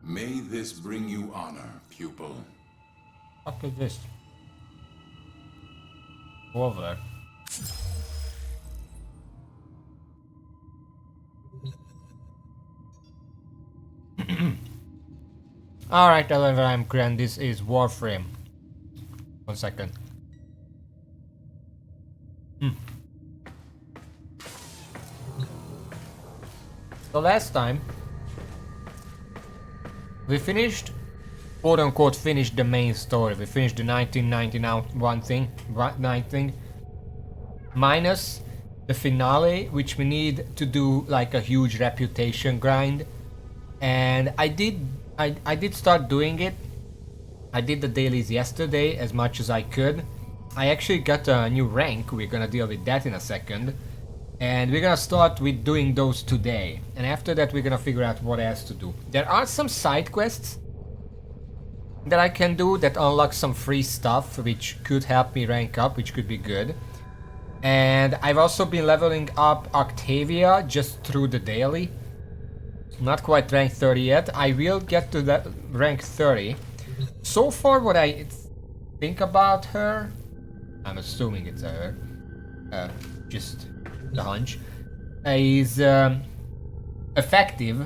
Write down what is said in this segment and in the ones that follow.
May this bring you honor, pupil. What is this? Over. Alright, however, I'm Grant. This is Warframe. 1 second. So last time we finished, quote unquote, finished the main story. We finished the 1991 thing, minus the finale, which we need to do like a huge reputation grind. And I did start doing it. I did the dailies yesterday as much as I could. I actually got a new rank. We're gonna deal with that in a second. And we're gonna start with doing those today. And after that we're gonna figure out what else to do. There are some side quests that I can do that unlock some free stuff, which could help me rank up, which could be good. And I've also been leveling up Octavia just through the daily. Not quite rank 30 yet. I will get to that rank 30. So far what I think about her, I'm assuming it's a her, just the hunch, is effective.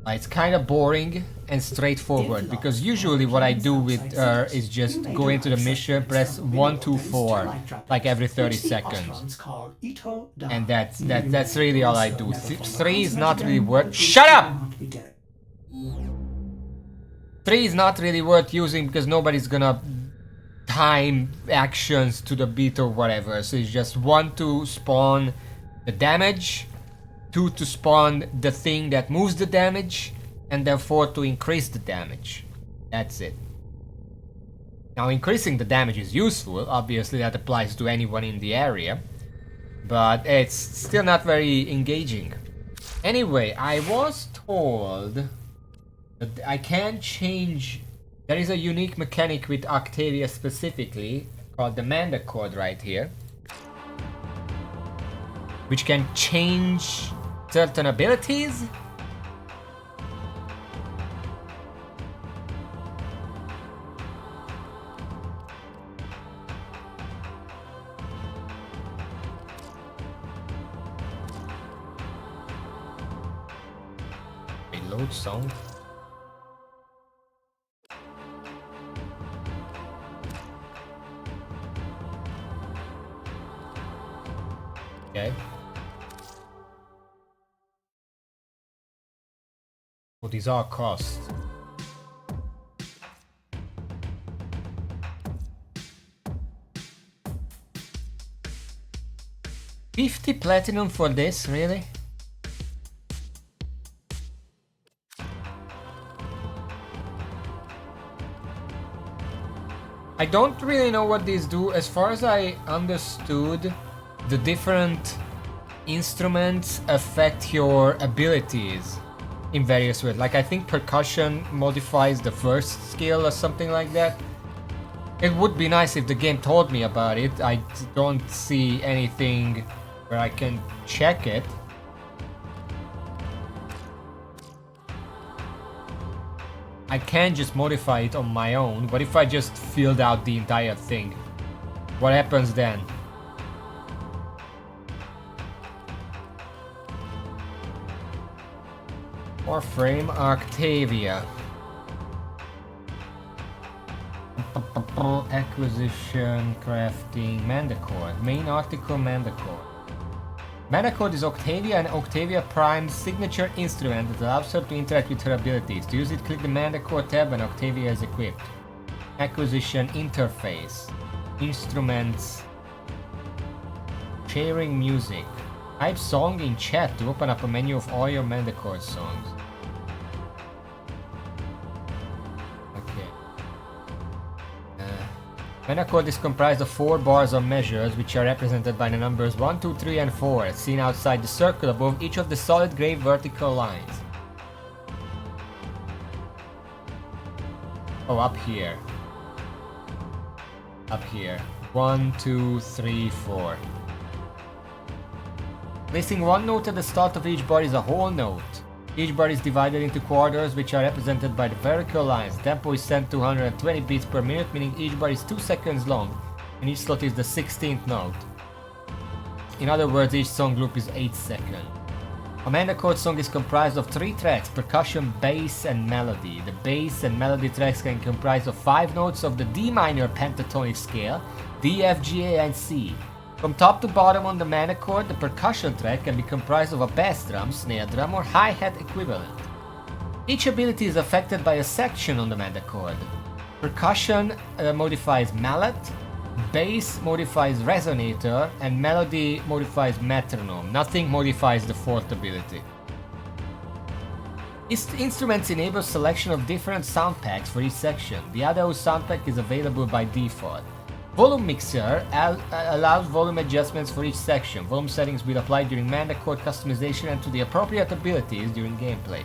It's kind of boring and straightforward, because usually what I do with her is just go into the mission, press 1, 2, 4 like every 30 seconds, and that's really all I do. 3 is not really worth. Shut up! 3 is not really worth using because nobody's gonna time actions to the beat or whatever. So it's just 1 to spawn the damage, 2 to spawn the thing that moves the damage, and then 4 to increase the damage. That's it. Now increasing the damage is useful, obviously that applies to anyone in the area, but it's still not very engaging. Anyway, I was told that I can change. There is a unique mechanic with Octavia specifically, called the Manda Chord right here, which can change certain abilities. Reload sound. Okay. What these are costs. $50 platinum for this, really? I don't really know what these do. As far as I understood, the different instruments affect your abilities in various ways. Like I think percussion modifies the first skill or something like that. It would be nice if the game told me about it. I don't see anything where I can check it. I can just modify it on my own, but if I just filled out the entire thing, what happens then? Warframe Octavia. Acquisition, crafting, Manda Chord. Main article, Manda Chord. Manda Chord is Octavia and Octavia Prime's signature instrument that allows her to interact with her abilities. To use it, click the Manda Chord tab when Octavia is equipped. Acquisition interface. Instruments. Sharing music. Type song in chat to open up a menu of all your Manda Chord songs. Manda Chord is comprised of 4 bars or measures, which are represented by the numbers 1, 2, 3, and 4, seen outside the circle above each of the solid gray vertical lines. Oh, up here. Up here. 1, 2, 3, 4. Placing one note at the start of each bar is a whole note. Each bar is divided into quarters, which are represented by the vertical lines. Tempo is set to 120 beats per minute, meaning each bar is 2 seconds long, and each slot is the 16th note. In other words, each song loop is 8 seconds. A minor chord song is comprised of 3 tracks: percussion, bass, and melody. The bass and melody tracks can comprise of 5 notes of the D minor pentatonic scale, D, F, G, A, and C. From top to bottom on the minor chord, the percussion track can be comprised of a bass drum, snare drum, or hi-hat equivalent. Each ability is affected by a section on the minor chord. Percussion modifies mallet, bass modifies resonator, and melody modifies metronome. Nothing modifies the fourth ability. Instruments enable selection of different sound packs for each section. The audio sound pack is available by default. Volume Mixer allows volume adjustments for each section. Volume settings will apply during mana chord customization and to the appropriate abilities during gameplay.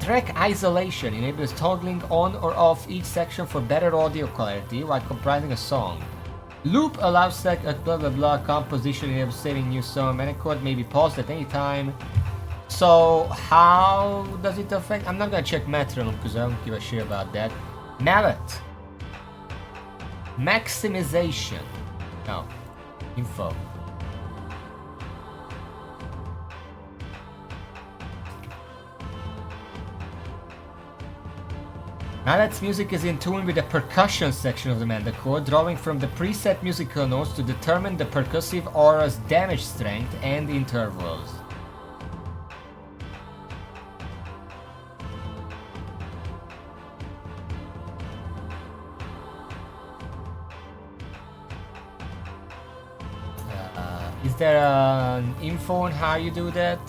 Track Isolation enables toggling on or off each section for better audio clarity while comprising a song. Loop allows blah blah blah composition enables saving new song. Mana chord may be paused at any time. So how does it affect? I'm not gonna check metronome because I don't give a shit about that. Mallet. Maximization. No. Info. Mallet's music is in tune with the percussion section of the mana chord, drawing from the preset musical notes to determine the percussive aura's damage strength and intervals. Is there an info on how you do that?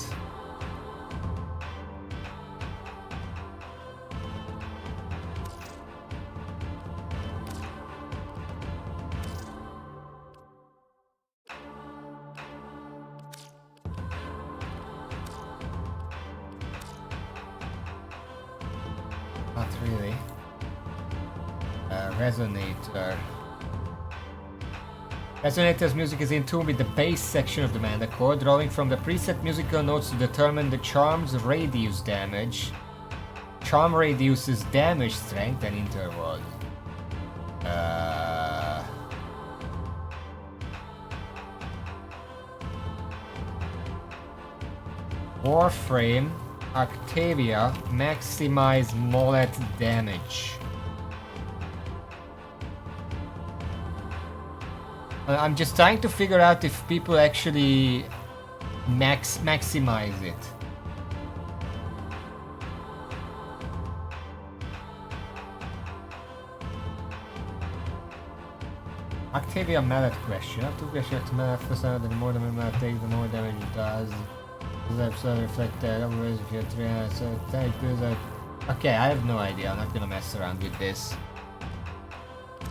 Not really. Resonator. Resonator's music is in tune with the bass section of the mana chord, drawing from the preset musical notes to determine the charm's radius damage. Charm reduces damage strength and interval. Warframe, Octavia, maximize mullet damage. I'm just trying to figure out if people actually maximize it. Octavia mallet question. After question to mallet, first the more damage mallet takes, the more damage it does. Does that sort of reflect that? Otherwise, if you're 300, so type is like. Okay, I have no idea. I'm not gonna mess around with this.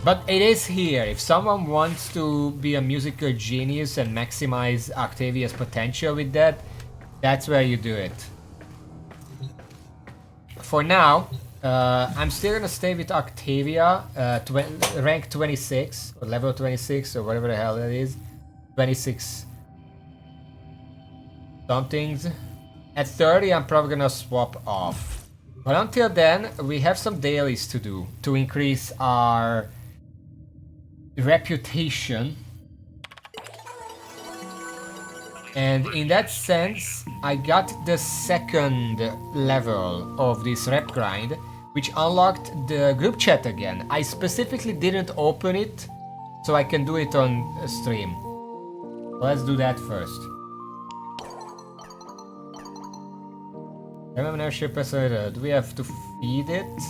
But it is here. If someone wants to be a musical genius and maximize Octavia's potential with that, that's where you do it. For now, I'm still gonna stay with Octavia, rank 26, or level 26, or whatever the hell that is. 26 somethings. At 30, I'm probably gonna swap off. But until then, we have some dailies to do to increase our reputation, and in that sense I got the second level of this rep grind, which unlocked the group chat again. I specifically didn't open it so I can do it on stream. Let's do that first. Membership, do we have to feed it?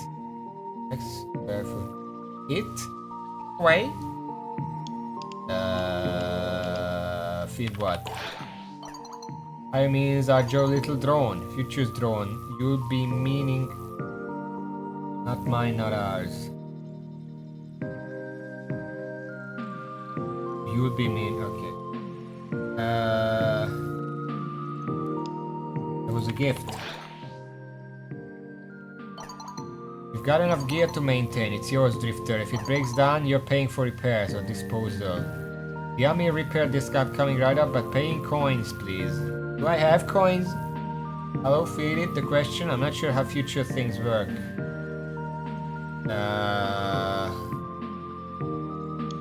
It? Wait. Feed what? I mean, is our Joe little drone. If you choose drone, you'd be meaning. Not mine, not ours. You would be mean. Okay. It was a gift. You've got enough gear to maintain. It's yours, Drifter. If it breaks down, you're paying for repairs or disposal. The army repair discount coming right up, but paying coins, please. Do I have coins? Hello, feed it. The question. I'm not sure how future things work.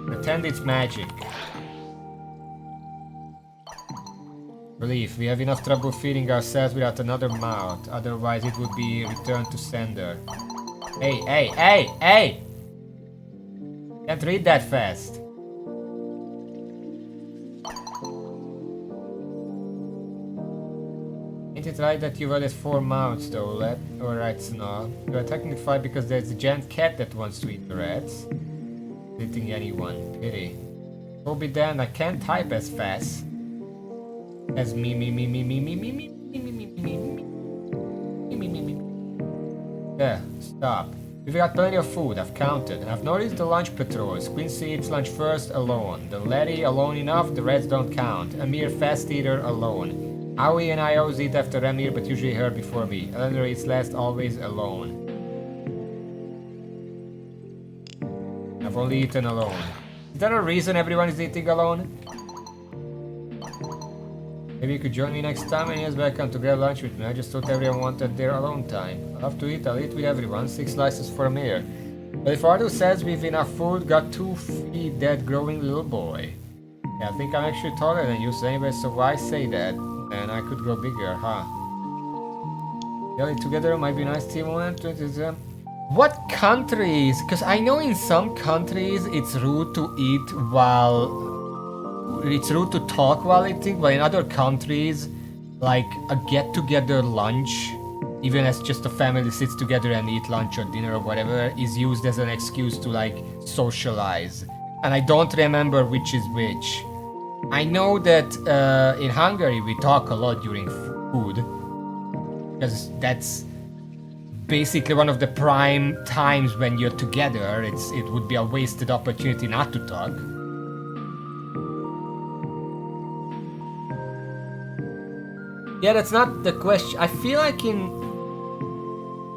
Pretend it's magic. Relief. We have enough trouble feeding ourselves without another mouth. Otherwise, it would be returned to sender. Hey, hey, hey, hey! Can't read that fast. Ain't it right that you added 4 mouths though, lad? Alright, Snog. You are technically 5 because there's a giant cat that wants to eat the rats. Eating anyone. Pity. Oh be damned, I can't type as fast as me. Yeah, stop. We've got plenty of food, I've counted. I've noticed the lunch patrols. Quincy eats lunch first alone. The laddie alone enough, the reds don't count. A mere fast eater alone. Howie and I always eat after Ramir, but usually her before me. Eleanor eats last, always alone. I've only eaten alone. Is there a reason everyone is eating alone? Maybe you could join me next time and yes, welcome to grab lunch with me. I just thought everyone wanted their alone time. I'll have to eat, I'll eat with everyone. 6 slices for a meal. But if Ardu says we've enough food, got 2 feet dead growing little boy. Yeah, I think I'm actually taller than you, so anyway, so why say that? And I could grow bigger, huh? Yelling together might be a nice team moment. What countries? Because I know in some countries it's rude to eat while... It's rude to talk while eating, but in other countries, like a get-together lunch, even as just a family sits together and eat lunch or dinner or whatever, is used as an excuse to like socialize. And I don't remember which is which. I know that in Hungary we talk a lot during food, because that's basically one of the prime times when you're together. It would be a wasted opportunity not to talk. Yeah, that's not the question. I feel like in...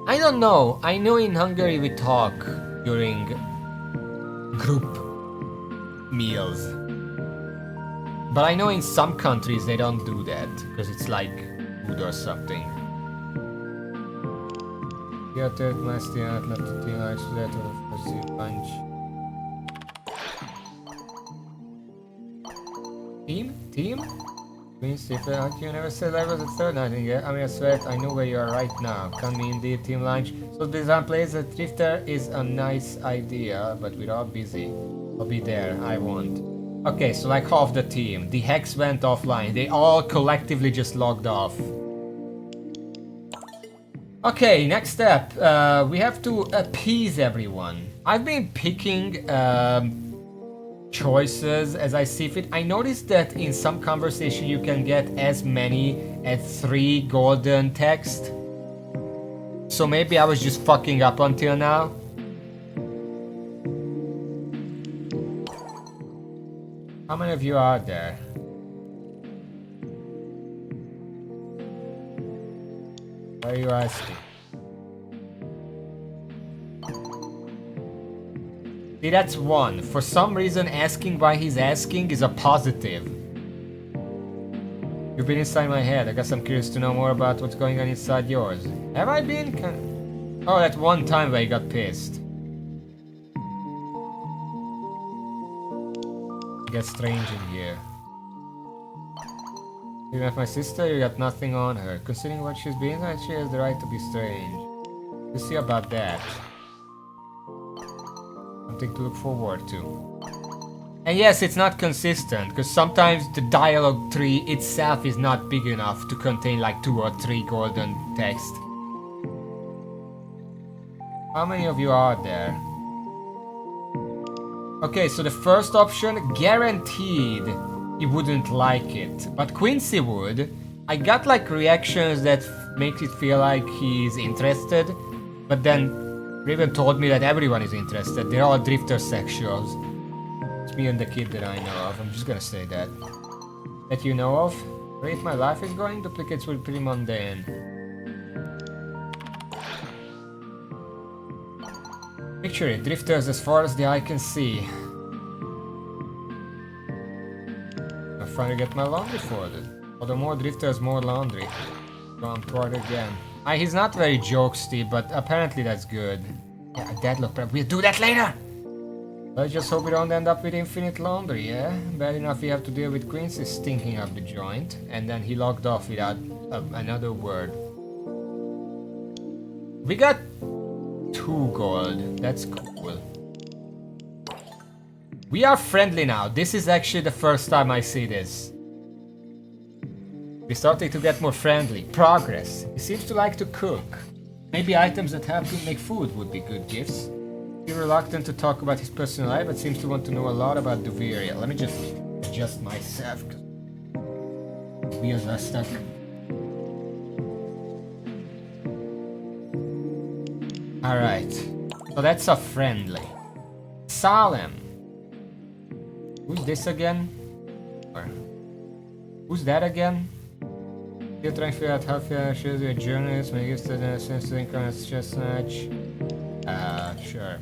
I don't know. I know in Hungary we talk during group meals. But I know in some countries they don't do that, because it's like food or something. Yeah, third mass the left to team actually that of the punch. Team? Means if you never said I was a third nightingale. I mean I swear I know where you are right now. Can be indeed team lunch. So design plays a drifter is a nice idea, but we're all busy. I'll be there, I won't. Okay, so like half the team. The Hex went offline. They all collectively just logged off. Okay, next step. We have to appease everyone. I've been picking choices as I see fit. I noticed that in some conversation you can get as many as 3 golden text. So maybe I was just fucking up until now. How many of you are there? Why are you asking? See, that's 1. For some reason, asking why he's asking is a positive. You've been inside my head. I guess I'm curious to know more about what's going on inside yours. Have I been? Oh, that one time where you got pissed. It gets strange in here. You met my sister, you got nothing on her. Considering what she's been through, she has the right to be strange. We'll see about that. Something to look forward to. And yes, it's not consistent, because sometimes the dialogue tree itself is not big enough to contain like 2 or 3 golden text. How many of you are there? Okay, so the first option, guaranteed he wouldn't like it, but Quincy would. I got like reactions that makes it feel like he's interested, but then Raven told me that everyone is interested. They're all drifter sexuals. It's me and the kid that I know of. I'm just gonna say that. That you know of? Rate my life is going. Duplicates were pretty mundane. Picture it. Drifters as far as the eye can see. I'm trying to get my laundry folded. the more drifters, more laundry. Gone toward again. He's not very jokesty, but apparently that's good. Yeah, a deadlock prep. We'll do that later! Let's just hope we don't end up with infinite laundry, yeah? Bad enough we have to deal with Quincy stinking up the joint. And then he logged off without another word. We got 2 gold. That's cool. We are friendly now. This is actually the first time I see this. We're starting to get more friendly. Progress. He seems to like to cook. Maybe items that help him make food would be good gifts. He's reluctant to talk about his personal life, but seems to want to know a lot about Duveria. Let me just adjust myself, because wheels are stuck. Alright. So that's a friendly. Salem. Who's this again? Or who's that again? Still trying to figure out how far shows you're a journalist when you used to the sense of income as just much. Sure.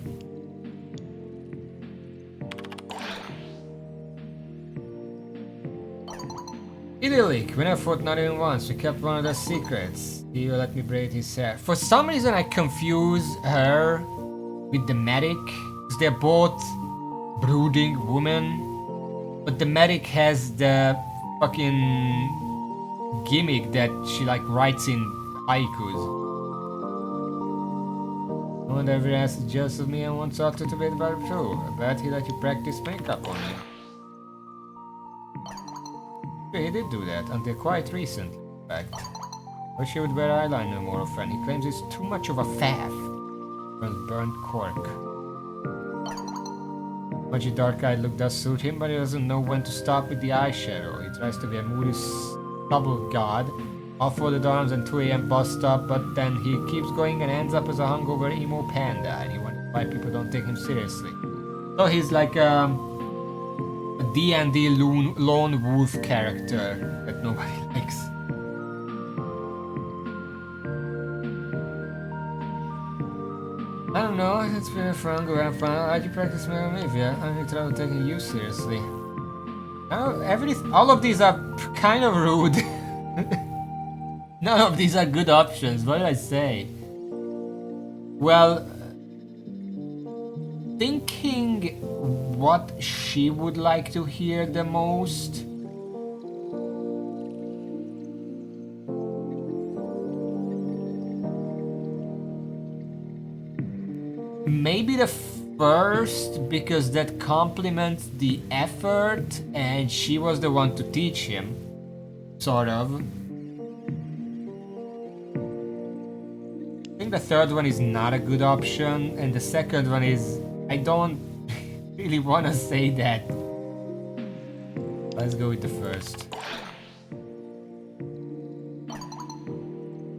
Idyllic. When I fought not even once, we kept one of the secrets. He will let me braid his hair. For some reason I confuse her with the medic. Because they're both brooding women. But the medic has the fucking gimmick that she like writes in haikus. No one ever asked jealous of me and wants to talk to me about it too. I bet he let you practice makeup on me. Yeah, he did do that until quite recently, in fact. Wish he would wear eyeliner more often. He claims it's too much of a faff. From burnt cork. Much dark-eyed look does suit him, but he doesn't know when to stop with the eyeshadow. He tries to be a moody stubble god. All folded arms and 2 AM bus stop, but then he keeps going and ends up as a hungover emo panda, and he wonders why people don't take him seriously. So he's like a D&D lone wolf character that nobody likes. I don't know, it's been fun, go have fun. How'd you practice Megamavia? I'm in trouble taking you seriously. All of these are kind of rude. None of these are good options, what did I say? Well, thinking what she would like to hear the most. Maybe the first, because that complements the effort and she was the one to teach him, sort of. I think the third one is not a good option, and the second one is, I don't really want to say that. Let's go with the first.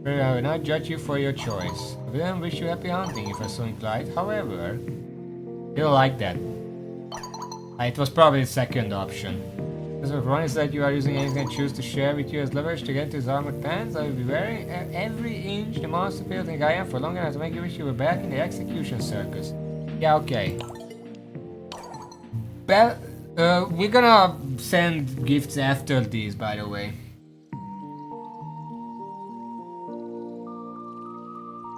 I will not judge you for your choice. I will wish you happy hunting if I so inclined. However, you don't like that. It was probably the second option. As of one is that you are using anything I choose to share with you as leverage to get his armored pants, I will be wearing every inch the monster people think I am for long enough to make you wish you were back in the execution circus. Yeah, okay. We're gonna send gifts after these, by the way.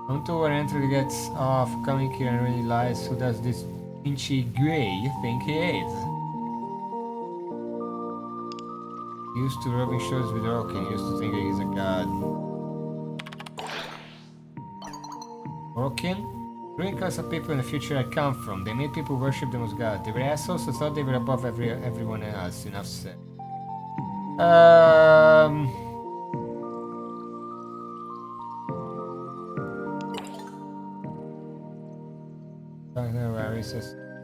Don't overenter gets off coming here and really lies. Who does this Inchy Gray think he is? Used to rubbing shoulders with Orokin, used to think he's a god. Orokin? Ruin class of people in the future I come from. They made people worship them as god. They were assholes who thought they were above everyone else. Enough said.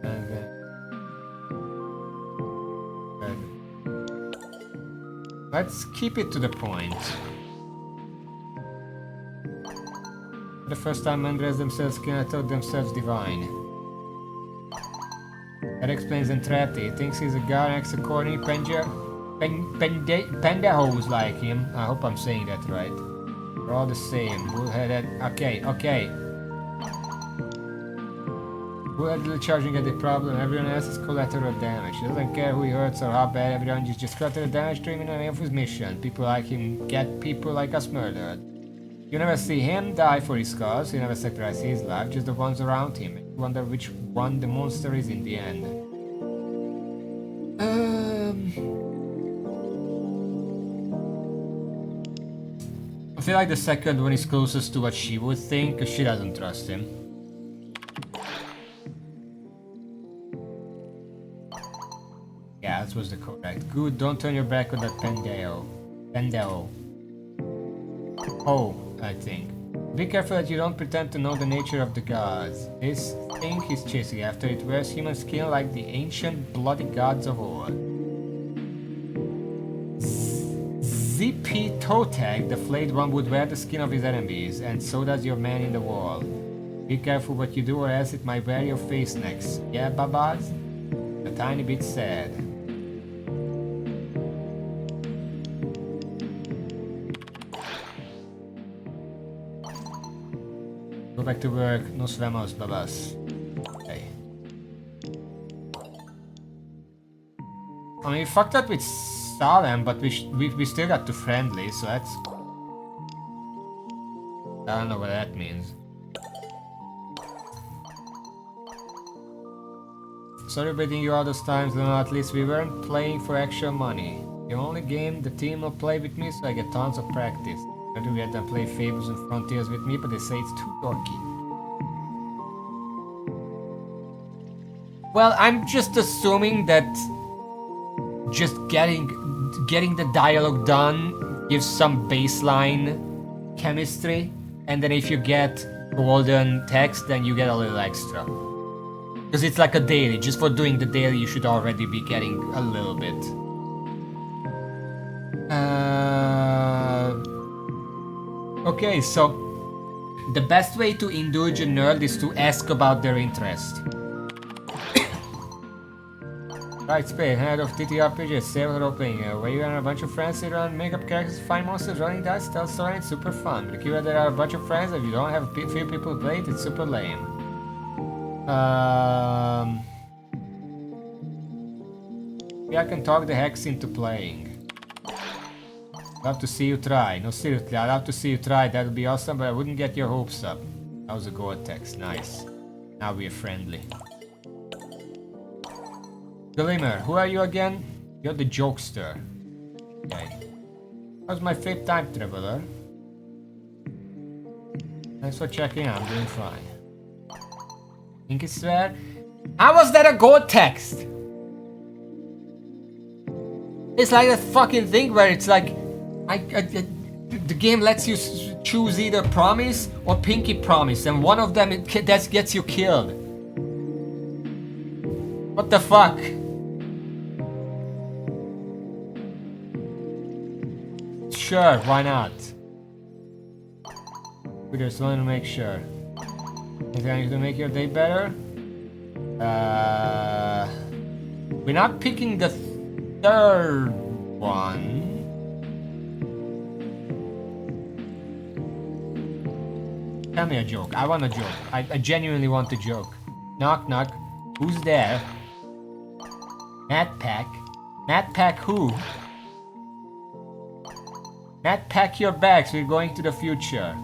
And then let's keep it to the point. For the first time men dress themselves cannot tell themselves divine. That explains Entrati. He thinks he's a god next to corny pendejos like him. I hope I'm saying that right. We're all the same. Bullheaded. Okay. Who are the charging at the problem? Everyone else is collateral damage. He doesn't care who he hurts or how bad everyone is just collateral damage to him in the name of his mission. People like him get people like us murdered. You never see him die for his cause, you never sacrifice his life, just the ones around him. You wonder which one the monster is in the end. I feel like the second one is closest to what she would think, because she doesn't trust him. Yeah, that was the correct. Good, don't turn your back on that Pendeo. Oh, I think. Be careful that you don't pretend to know the nature of the gods. This thing he's chasing after, it wears human skin like the ancient bloody gods of old. ZP Toteg, the flayed one, would wear the skin of his enemies, and so does your man in the wall. Be careful what you do or else it might wear your face next. Yeah, babas? A tiny bit sad. Go back to work, nos vemos, babas. Okay. I mean, we fucked up with Salem, but we still got to friendly, so that's... I don't know what that means. Sorry beating you all those times, no, at least we weren't playing for actual money. The only game the team will play with me, so I get tons of practice. I do get them play Fables and Frontiers with me, but they say it's too dorky. Well, I'm just assuming that just getting the dialogue done gives some baseline chemistry, and then if you get golden text, then you get a little extra. Because it's like a daily, just for doing the daily you should already be getting a little bit. Okay, so the best way to indulge a nerd is to ask about their interest. Right, Spade, head of TTRPG, Sailor Role-Playing, where you and a bunch of friends sit around, make up characters, find monsters, rolling dice, tell stories, it's super fun. But if you there are a bunch of friends, if you don't have few people to play it, it's super lame. Yeah, I can talk the hex into playing. Love to see you try. No, seriously, I'd love to see you try. That would be awesome, but I wouldn't get your hopes up. That was a Gore-Tex. Nice. Now we're friendly. Glimmer, who are you again? You're the jokester. Okay. How's my fifth time traveler? Thanks for checking out. I'm doing fine. Think it's fair? How was that a Gore-Tex? It's like a fucking thing where it's like the game lets you choose either promise or pinky promise, and one of them that gets you killed. What the fuck? Sure, why not? We just want to make sure. Is going to make your day better? We're not picking the third one. Tell me a joke. I want a joke. I genuinely want a joke. Knock knock. Who's there? Matt Pack. Matt Pack who? Matt, pack your bags. We're going to the future.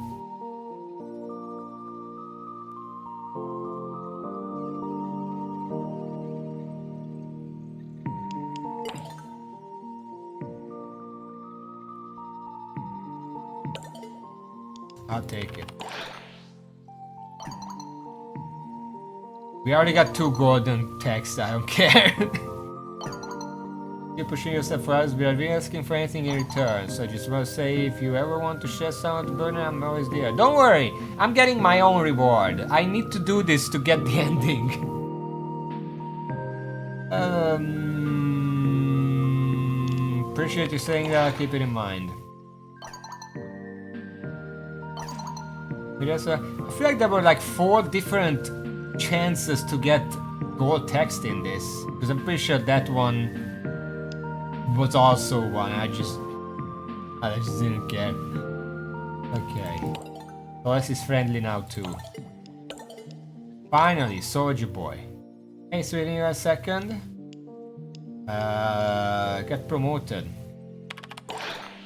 I'll take it. We already got 2 golden texts, I don't care. You're pushing yourself for us, we are really asking for anything in return. So I just want to say, if you ever want to share some of the burden, I'm always there. Don't worry, I'm getting my own reward. I need to do this to get the ending. Appreciate you saying that, I'll keep it in mind. I feel like there were like 4 different chances to get gold text in this, because I'm pretty sure that one was also one. I just didn't care. Okay, OS is friendly now too. Finally, Soldier Boy. Hey, sweetie, a second. Get promoted.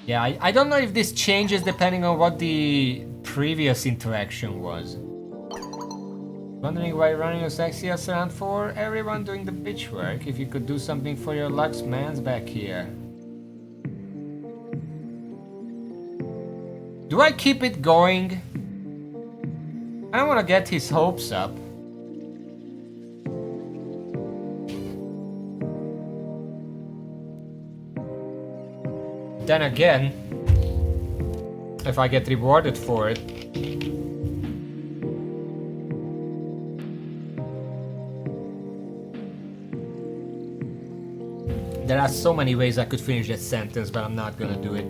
Yeah, I don't know if this changes depending on what the previous interaction was. Wondering why you're running your sexy ass around for? Everyone doing the bitch work. If you could do something for your Lux mans back here. Do I keep it going? I don't want to get his hopes up. Then again, if I get rewarded for it, there are so many ways I could finish that sentence, but I'm not gonna do it.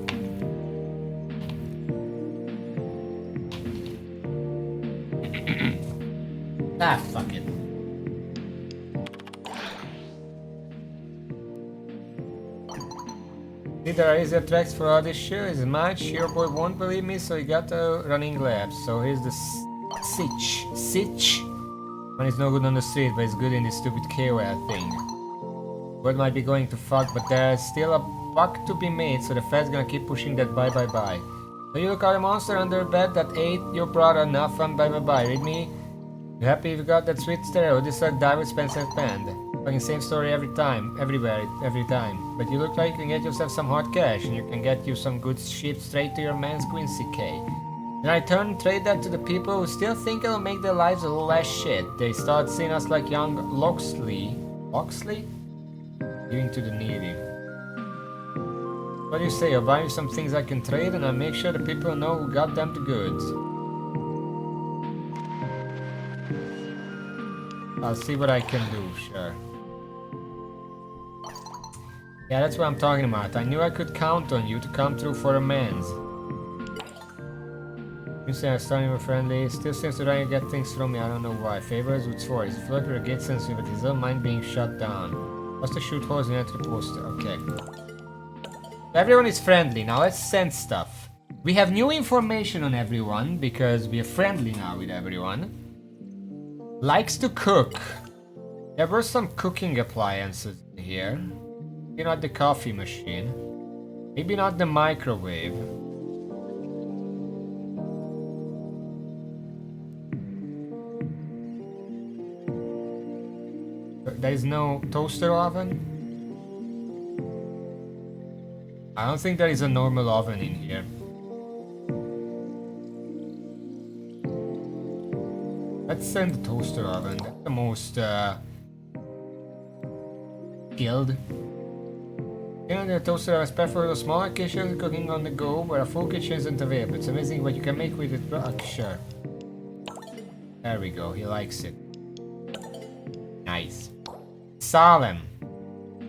Ah, fuck it. There are easier tracks for all this shit. Is much. Your boy won't believe me, so he got a running lab. So here's the sitch. Sitch? One is no good on the street, but it's good in this stupid KOL thing. World might be going to fuck, but there's still a buck to be made, so the Fed's gonna keep pushing that bye. So you look at a monster under a bed that ate your brother, not fun bye. Read me? You happy you got that sweet stereo? This is like David Spencer's band. Fucking same story every time, everywhere, every time. But you look like you can get yourself some hot cash, and you can get you some good shit straight to your man's Quincy K. Then I turn and trade that to the people who still think it'll make their lives a little less shit. They start seeing us like young Loxley. Loxley? Giving to the needy. What do you say? I'll buy you some things I can trade, and I'll make sure the people know who got them the goods. I'll see what I can do, sure. Yeah, that's what I'm talking about. I knew I could count on you to come through for a man's. You say I'm starting with friendly. Still seems to try to get things from me. I don't know why. Favors with swords. He's flicker gate sensitive, but he doesn't mind being shut down. What's to shoot holes in the poster? Okay. Everyone is friendly. Now let's send stuff. We have new information on everyone because we are friendly now with everyone. Likes to cook. There were some cooking appliances in here. Maybe not the coffee machine. Maybe not the microwave. There is no toaster oven? I don't think there is a normal oven in here. Let's send the toaster oven. That's the most skilled. You know, the toaster oven is perfect for smaller kitchens cooking on the go, where a full kitchen isn't available. It's amazing what you can make with it. Sure. There we go. He likes it. Nice. Salem.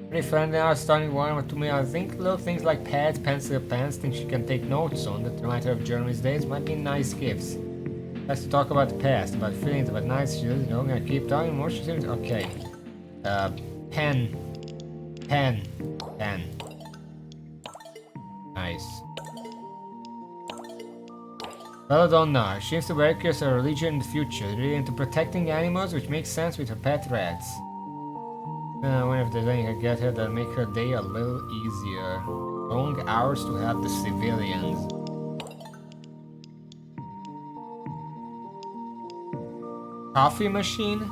Pretty friendly now, starting warm to me. I think little things like pads, pencil, pens, things she can take notes on that remind her of Germany's days might be nice gifts. Has to talk about the past, about feelings, about nights. She doesn't know. I'm gonna keep talking more. She seems okay. Pen. Nice. Belladonna. She seems to be curious of her religion in the future. Really into protecting animals, which makes sense with her pet rats. I wonder if there's anything I can get her that'll make her day a little easier. Long hours to have the civilians. Coffee machine?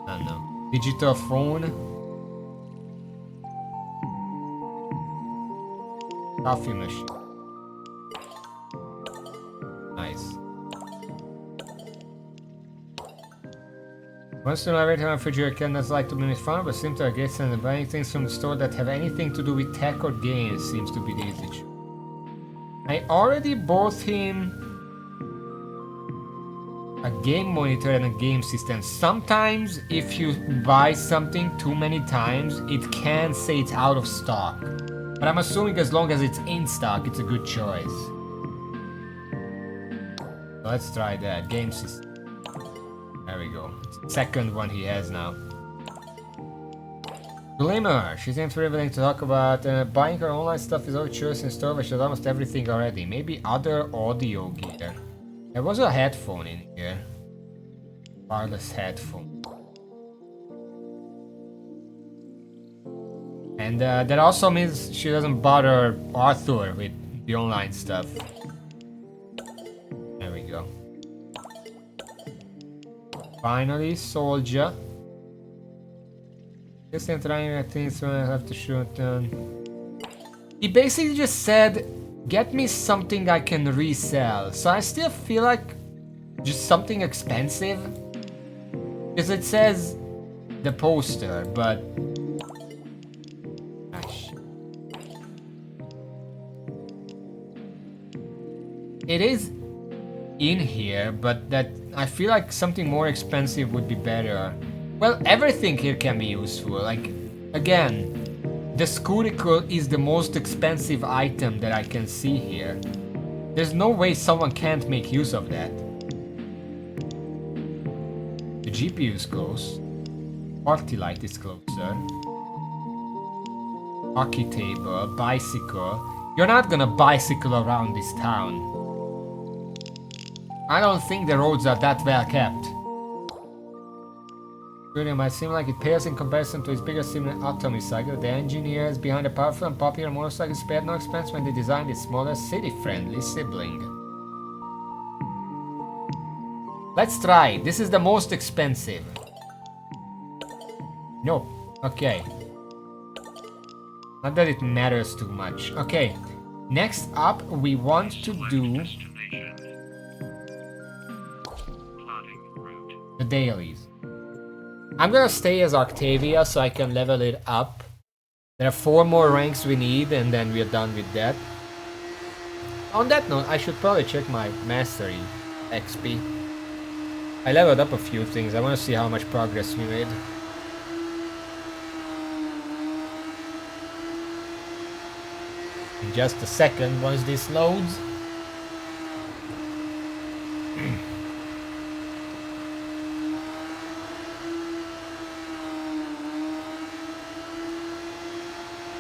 I don't know. Digital phone? Coffee machine. Nice. Once in a while, every time I refrigerator can that's like to be fun, but seems to get and buying things from the store that have anything to do with tech or games seems to be the easy. I already bought him a game monitor and a game system. Sometimes if you buy something too many times, it can say it's out of stock. But I'm assuming as long as it's in stock, it's a good choice. So let's try that. Game system. There we go. It's the second one he has now. Glimmer. She seems very willing to talk about buying her online stuff is all choice in store, but she has almost everything already. Maybe other audio gear. There was a headphone in here. Wireless headphone. And that also means she doesn't bother Arthur with the online stuff. There we go. Finally, soldier. This entering, I think so I have to shoot. He basically just said, get me something I can resell. So I still feel like just something expensive. Because it says the poster, but... Gosh. It is in here, but that I feel like something more expensive would be better. Well, everything here can be useful. Like, again, the scuticle is the most expensive item that I can see here. There's no way someone can't make use of that. The GPU is close. Party light is closer. Hockey table, bicycle. You're not gonna bicycle around this town. I don't think the roads are that well kept. It might seem like it pales in comparison to its bigger similar Atomicycle. The engineers behind the powerful and popular motorcycle spared no expense when they designed its smaller, city-friendly sibling. Let's try. This is the most expensive. Nope. Okay. Not that it matters too much. Okay. Next up, we want to do the dailies. I'm gonna stay as Octavia so I can level it up. There are 4 more ranks we need and then we're done with that. On that note, I should probably check my mastery XP. I leveled up a few things. I want to see how much progress we made. In just a second, once this loads.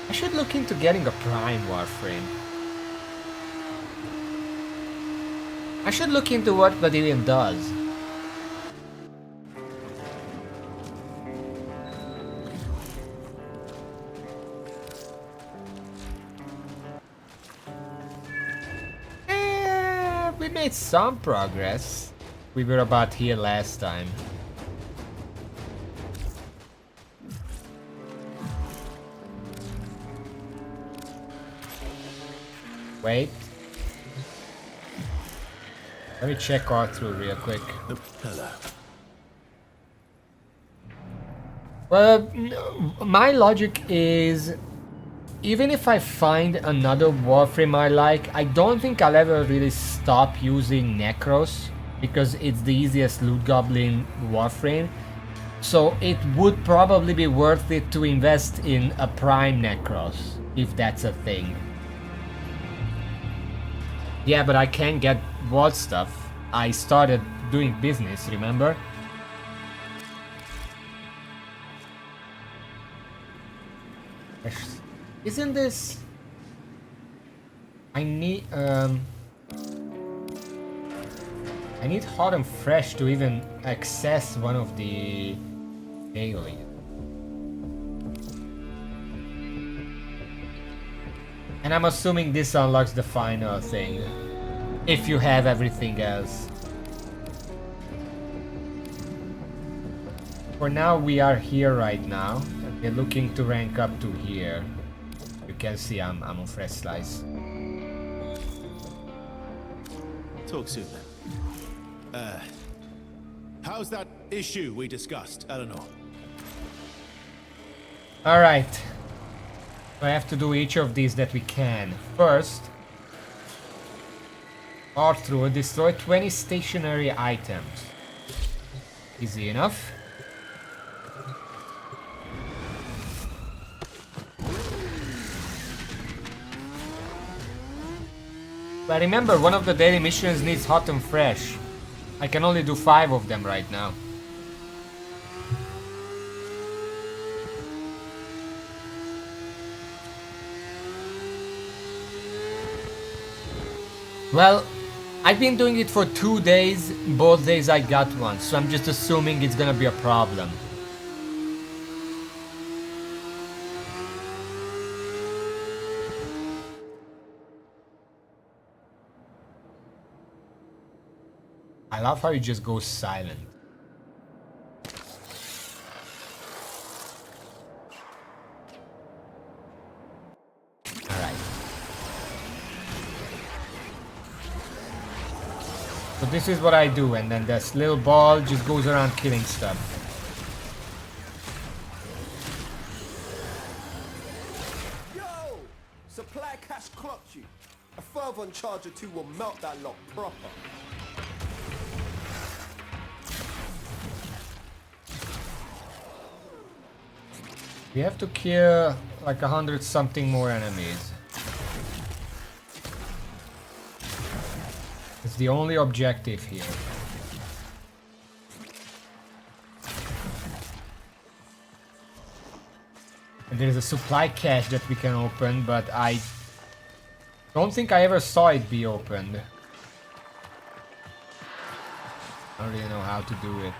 I should look into getting a Prime Warframe. I should look into what Vadillion does. We made some progress. We were about here last time. Wait. Let me check Arthur real quick. Well, my logic is, even if I find another Warframe I like, I don't think I'll ever really stop using Necros, because it's the easiest loot goblin Warframe. So it would probably be worth it to invest in a Prime Necros, if that's a thing. Yeah, but I can't get vault stuff. I started doing business, remember? Isn't this... I need hot and fresh to even access one of the dailies. And I'm assuming this unlocks the final thing, if you have everything else. For now, we are here right now. We're looking to rank up to here. You can see I'm on fresh slice. Talk soon then. How's that issue we discussed, Eleanor? Alright. I have to do each of these that we can. First, Arthur, destroy 20 stationary items. Easy enough. But remember, one of the daily missions needs hot and fresh. I can only do 5 of them right now. Well, I've been doing it for 2 days. Both days I got one, so I'm just assuming it's gonna be a problem. I love how it just goes silent. Alright. So this is what I do, and then this little ball just goes around killing stuff. Yo! Supply cash clocked you. A further on charge or two will melt that lot proper. We have to kill like 100 something more enemies. It's the only objective here. And there's a supply cache that we can open, but I don't think I ever saw it be opened. I don't really know how to do it.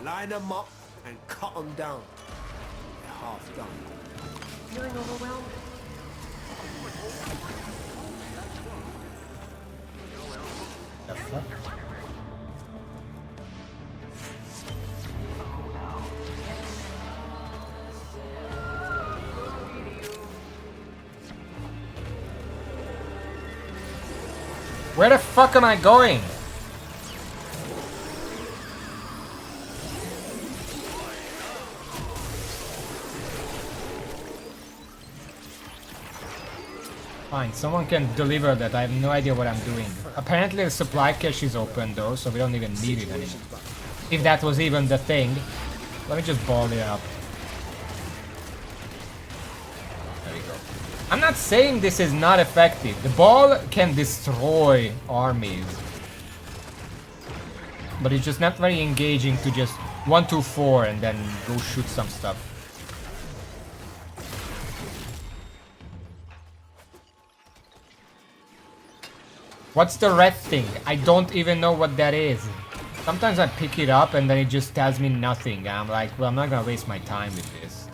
Line them up and cut them down. They're half done. Feeling overwhelmed? The fuck? Where the fuck am I going? Fine, someone can deliver that. I have no idea what I'm doing. Apparently the supply cache is open though, so we don't even need it anymore. If that was even the thing. Let me just ball it up. There we go. I'm not saying this is not effective. The ball can destroy armies. But it's just not very engaging to just 1, 2, 4 and then go shoot some stuff. What's the red thing? I don't even know what that is. Sometimes I pick it up and then it just tells me nothing. And I'm like, well, I'm not gonna waste my time with this.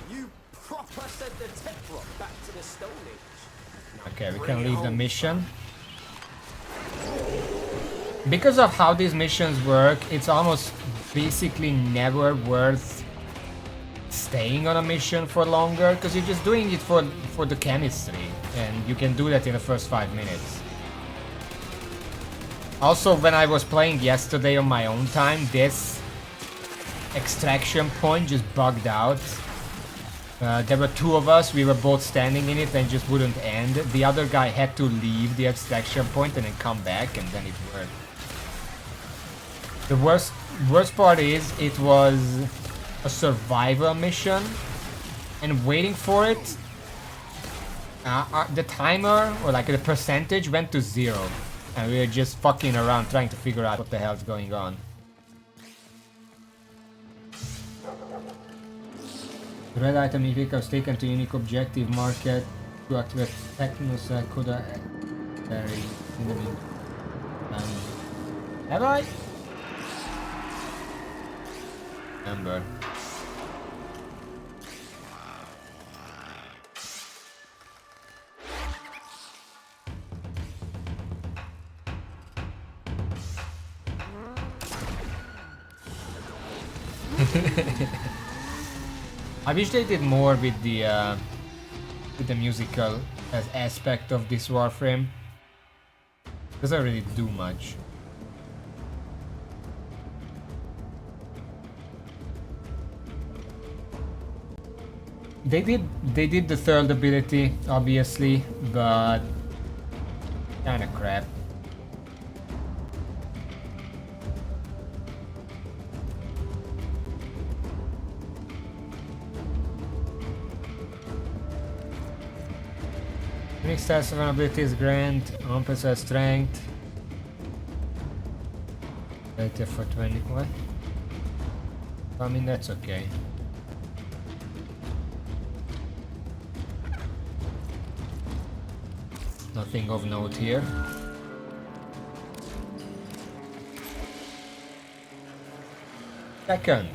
You proper sent the tech rock back to the Stone Age. Okay, we can leave the mission. Because of how these missions work, it's almost basically never worth staying on a mission for longer, because you're just doing it for the chemistry, and you can do that in the first 5 minutes. Also, when I was playing yesterday on my own time, this extraction point just bugged out. There were 2 of us, we were both standing in it and just wouldn't end. The other guy had to leave the extraction point and then come back, and then it worked. The worst part is it was a survival mission, and waiting for it, the timer or like the percentage went to 0, and we were just fucking around trying to figure out what the hell's going on. The red item indicator was taken to unique objective market to activate Technos Coda Berry in the meantime. Have I? Ember. I wish they did more with the musical aspect of this Warframe. Doesn't really do much. They did the third ability, obviously, but Kinda crap. Unique stats and abilities grant unpossessed strength. Later for 20. What? I mean, that's okay. Nothing of note here. Second,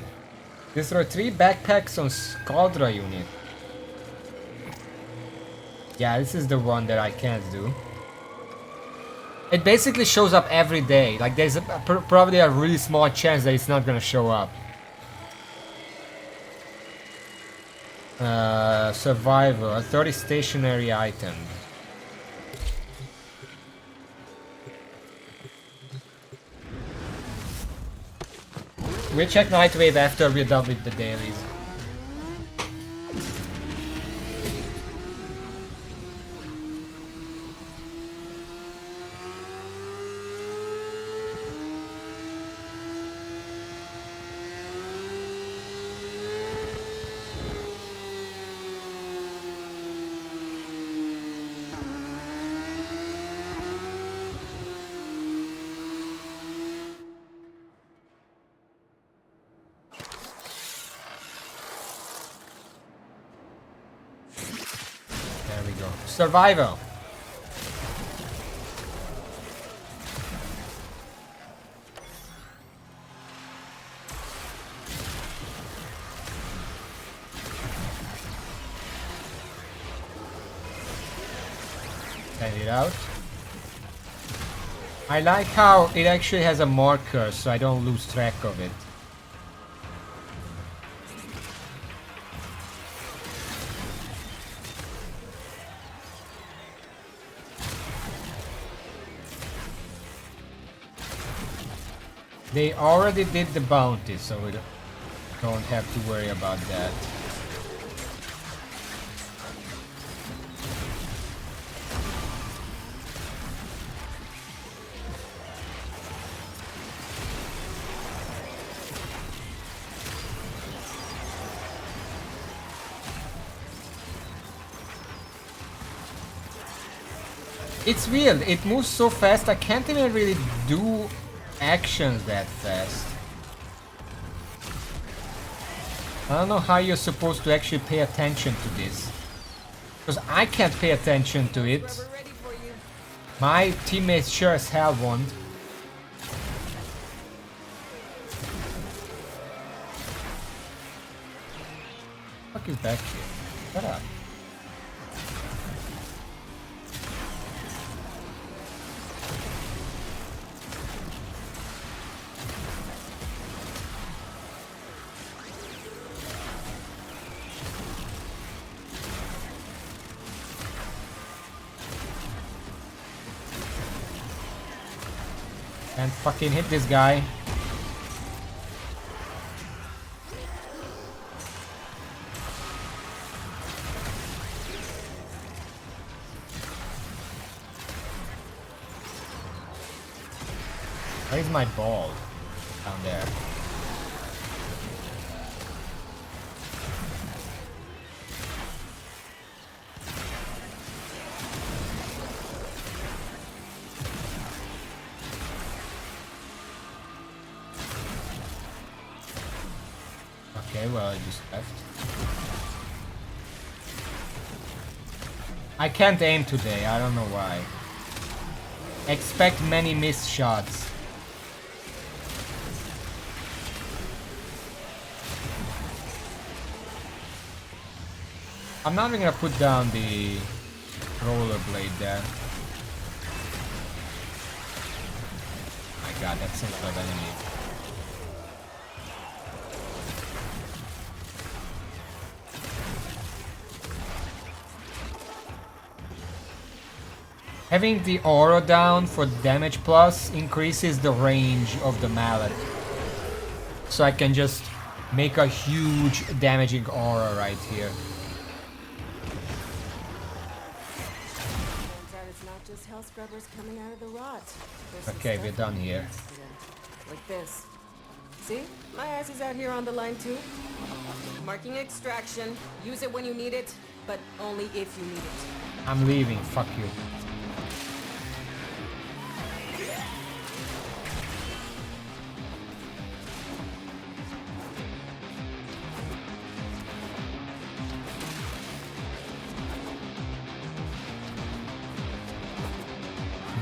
destroy 3 backpacks on Skaldra unit. Yeah, this is the one that I can't do. It basically shows up every day. Like there's probably a really small chance that it's not gonna show up. Survivor, a 30 stationary item. We'll check Nightwave after we're done with the dailies. Survival. Send it out. I like how it actually has a marker so I don't lose track of it. They already did the bounty, so we don't have to worry about that. It's weird, it moves so fast I can't even really do actions that fast. I don't know how you're supposed to actually pay attention to this. Because I can't pay attention to it. My teammates sure as hell won't. What the fuck is back here? Shut up. Can't fucking hit this guy. Where's my ball? Down there. Okay, well, I just left. I can't aim today, I don't know why. Expect many missed shots. I'm not even gonna put down the rollerblade there. My god, that's a lot of enemy. Having the aura down for damage plus increases the range of the mallet. So I can just make a huge damaging aura right here. Turns out it's not just Hell's scrubbers coming out of the rot. Okay, we're done here. Like this. See? My ass is out here on the line too. Marking extraction. Use it when you need it, but only if you need it. I'm leaving, fuck you.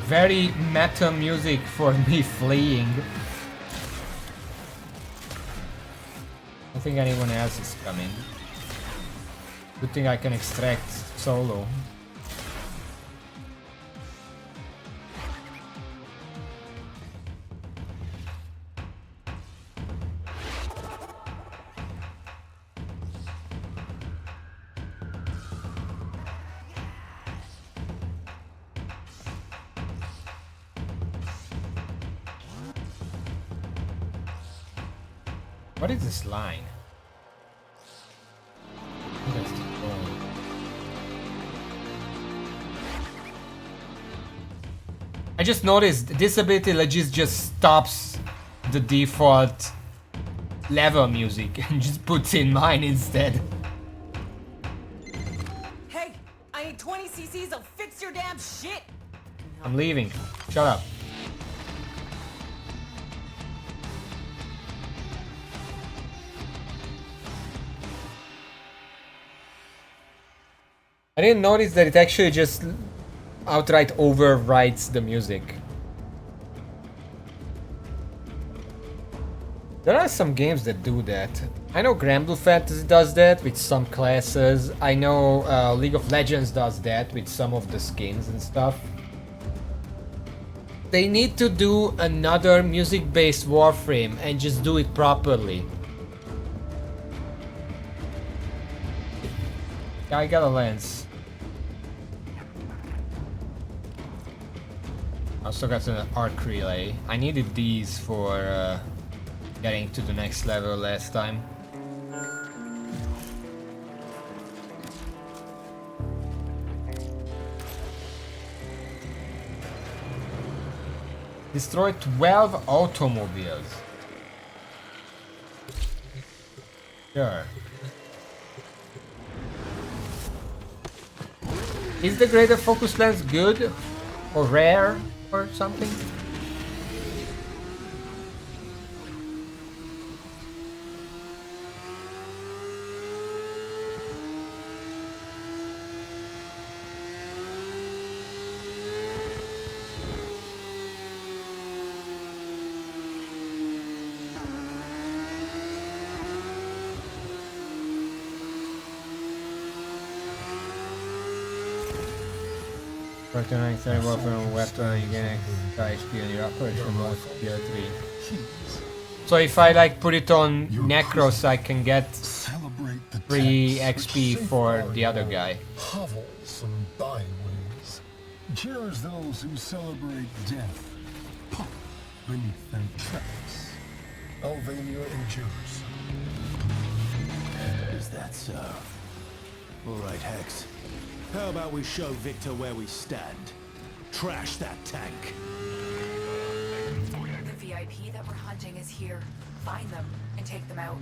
Very meta music for me fleeing. I don't think anyone else is coming. Good thing I can extract solo. What is this line? That's the goal. I just noticed this ability legit just stops the default level music and just puts in mine instead. Hey, I need 20 cc's of fix your damn shit. I'm leaving. Shut up. I didn't notice that it actually just outright overwrites the music. There are some games that do that. I know Granblue Fantasy does that with some classes. I know League of Legends does that with some of the skins and stuff. They need to do another music-based Warframe and just do it properly. I got a lens. I also got an arc relay. I needed these for getting to the next level last time. Destroy 12 automobiles. Sure. Is the greater focus lens good or rare or something? Fortnite third weapon weapon you get XP on your operation mode tier 3. So if I like put it on Necros I can get free XP for the other guy. Hovels and byways. Cheers those who celebrate death. Pop beneath their tracks. Albania endures. Is that so? All right, Hex. How about we show Victor where we stand? Trash that tank. The VIP that we're hunting is here. Find them and take them out.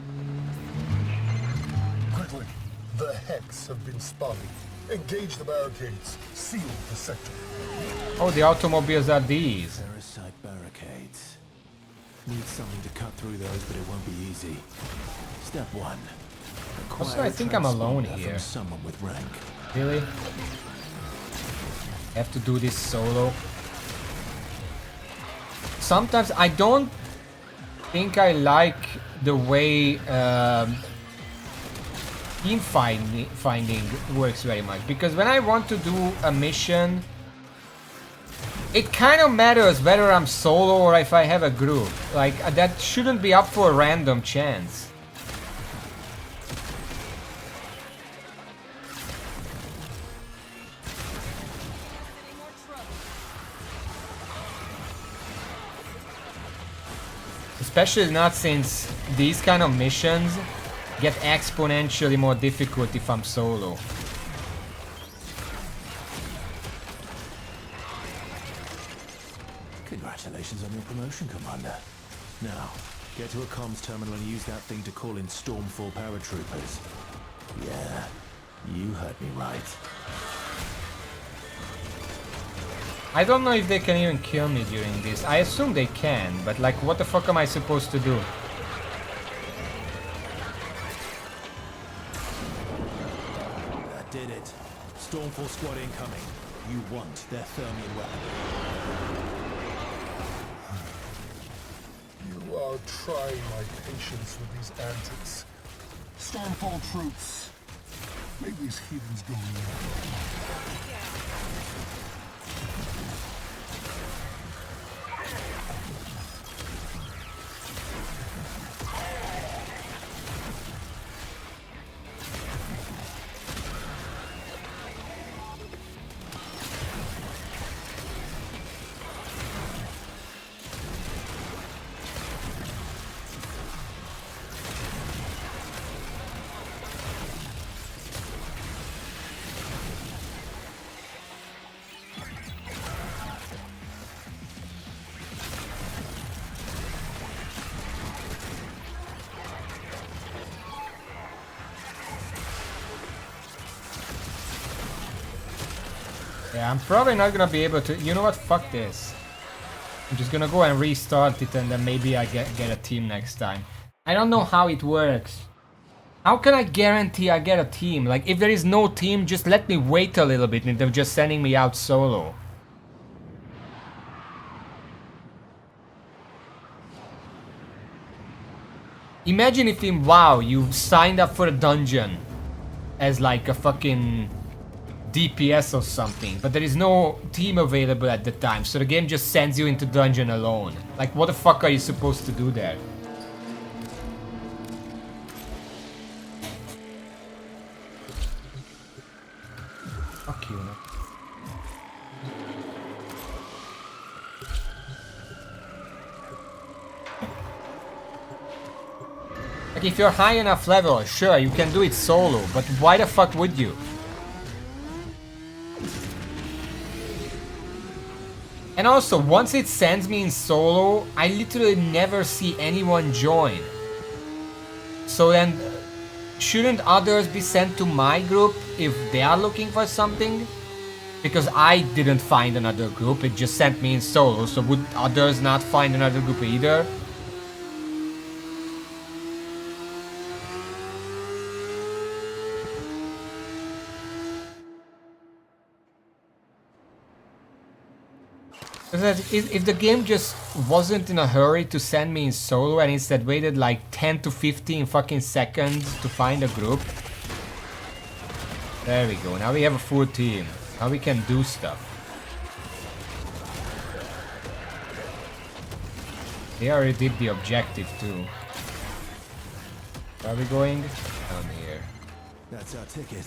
Quickly, the Hex have been spotted. Engage the barricades. Seal the sector. Oh, the automobiles are these. Parasite barricades. Need something to cut through those, but it won't be easy. Step 1. Also, I think I'm alone Transponder here. from someone with rank. Really? Have to do this solo. Sometimes I don't think I like the way team finding works very much, because when I want to do a mission it kind of matters whether I'm solo or if I have a group. Like that shouldn't be up for a random chance. Especially not since these kind of missions get exponentially more difficult if I'm solo. Congratulations on your promotion, Commander. Now, get to a comms terminal and use that thing to call in Stormfall paratroopers. Yeah, you heard me right. I don't know if they can even kill me during this. I assume they can, but like, what the fuck am I supposed to do? That did it. Stormfall squad incoming. You want their Thermian weapon. You are trying my patience with these antics. Stormfall troops. Make these heathens go now. Yeah, I'm probably not gonna be able to. You know what? Fuck this. I'm just gonna go and restart it, and then maybe I get a team next time. I don't know how it works. How can I guarantee I get a team? Like, if there is no team, just let me wait a little bit instead of just sending me out solo. Imagine if in WoW you signed up for a dungeon as like a fucking DPS or something, but there is no team available at the time, so the game just sends you into dungeon alone. Like, what the fuck are you supposed to do there? Fuck you. Like, if you're high enough level, sure, you can do it solo, but why the fuck would you? And also, once it sends me in solo, I literally never see anyone join. So then, shouldn't others be sent to my group if they are looking for something? Because I didn't find another group, it just sent me in solo, so would others not find another group either? If the game just wasn't in a hurry to send me in solo and instead waited like 10 to 15 fucking seconds to find a group. There we go, now we have a full team. Now we can do stuff. They already did the objective too. Where are we going? Down here. That's our ticket.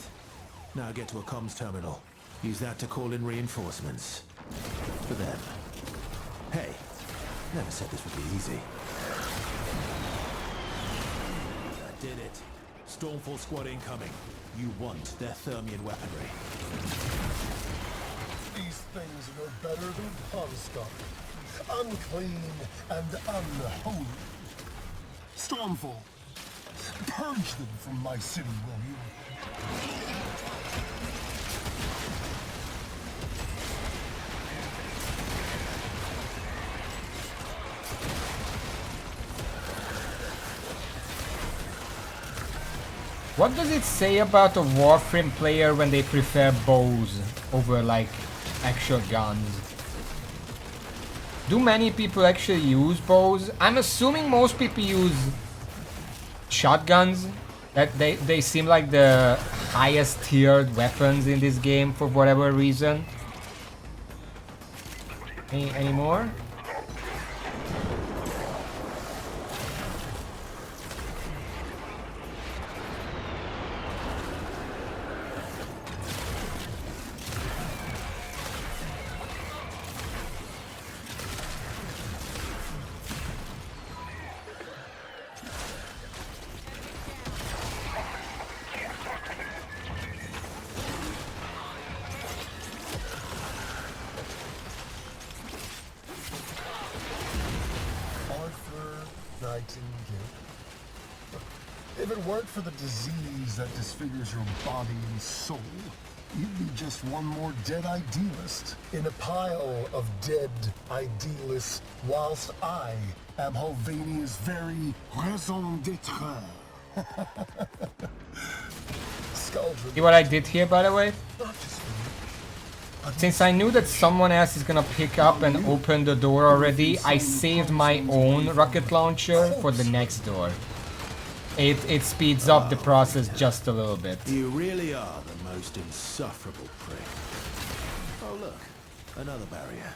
Now get to a comms terminal. Use that to call in reinforcements. For them. Hey, never said this would be easy. That did it. Stormfall squad incoming. You want their Thermian weaponry. These things are no better than pawn scum. Unclean and unholy. Stormfall, purge them from my city, will you? What does it say about a Warframe player when they prefer bows over like actual guns? Do many people actually use bows? I'm assuming most people use shotguns. That they seem like the highest tiered weapons in this game for whatever reason. Any more? Nightingale. If it weren't for the disease that disfigures your body and soul, you'd be just one more dead idealist in a pile of dead idealists, whilst I am Hulvania's very raison d'etre. See what I did here, by the way? Since I knew that someone else is gonna pick up and open the door already, I saved my own rocket launcher for the next door. It speeds up the process just a little bit. You really are the most insufferable prick. Oh look, another barrier.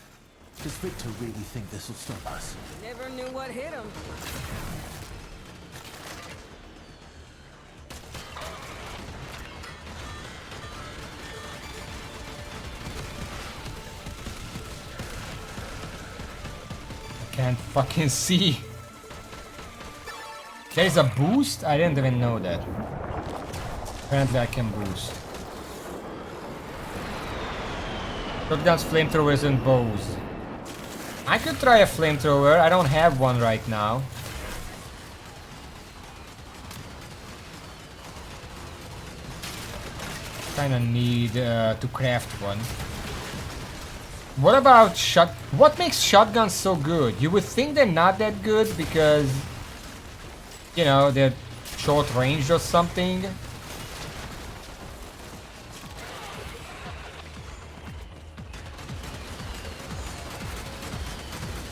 Does Victor really think this will stop us? Never knew what hit him. Can't fucking see. There's a boost? I didn't even know that. Apparently I can boost. Shotguns, flamethrowers, and bows. I could try a flamethrower. I don't have one right now. Kinda need to craft one. What about what makes shotguns so good? You would think they're not that good because, you know, they're short range or something.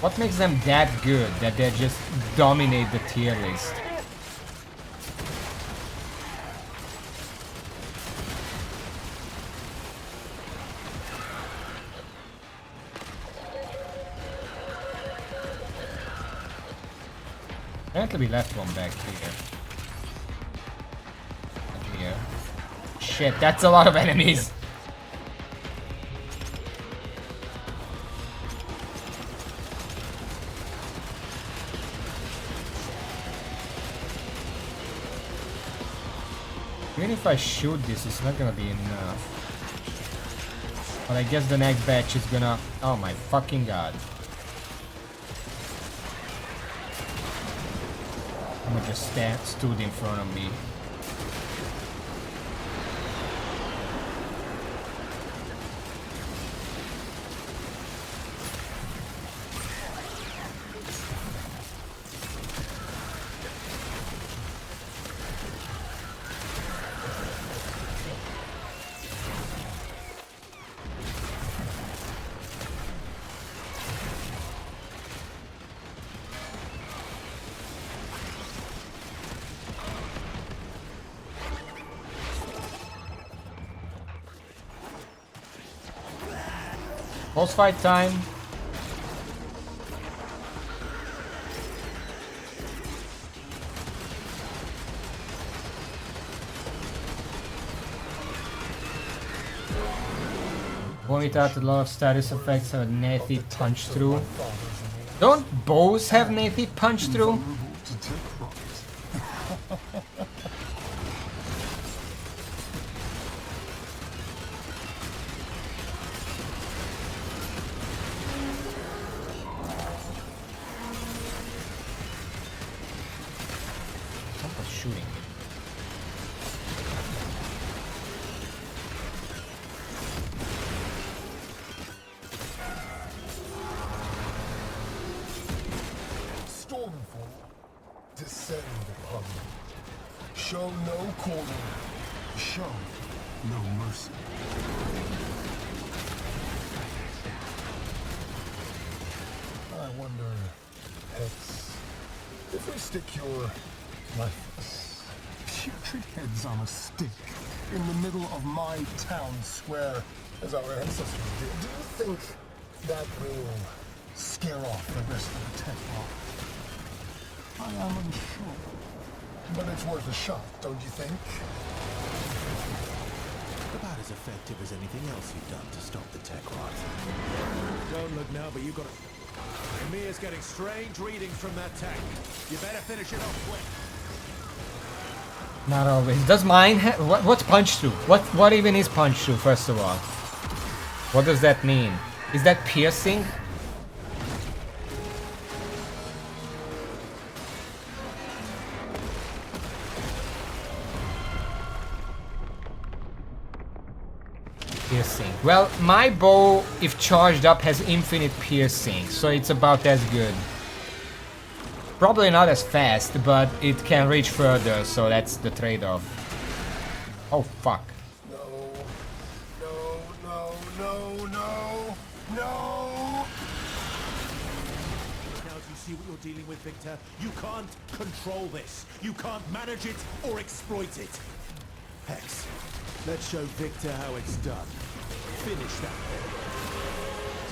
What makes them that good that they just dominate the tier list? Apparently we left one back here. Back here. Shit, that's a lot of enemies. Even if I shoot this, it's not gonna be enough. But I guess the next batch is gonna... Oh my fucking god. Someone just stood in front of me. Boss fight time. Point out a lot of status effects have a nathy punch through. Don't bows have nathy punch through? Shooting. Stormfall, descend upon me. Show no quarter, show no mercy. I wonder, Hex, if we stick your lifeless, putrid heads on a stick in the middle of my town square, as our ancestors did, do you think that will scare off the rest of the tech lot? I am unsure, but it's worth a shot, don't you think? About as effective as anything else you've done to stop the tech rot. Don't look now, but you've got to... Emir's getting strange readings from that tank. You better finish it off quick. Not always. Does mine what's punch through? What even is punch through, first of all? What does that mean? Is that piercing? Piercing. Well, my bow, if charged up, has infinite piercing, so it's about as good. Probably not as fast, but it can reach further, so that's the trade-off. Oh, fuck. No, no, no, no, no, no! Now do you see what you're dealing with, Victor? You can't control this. You can't manage it or exploit it. Hex, let's show Victor how it's done. Finish that.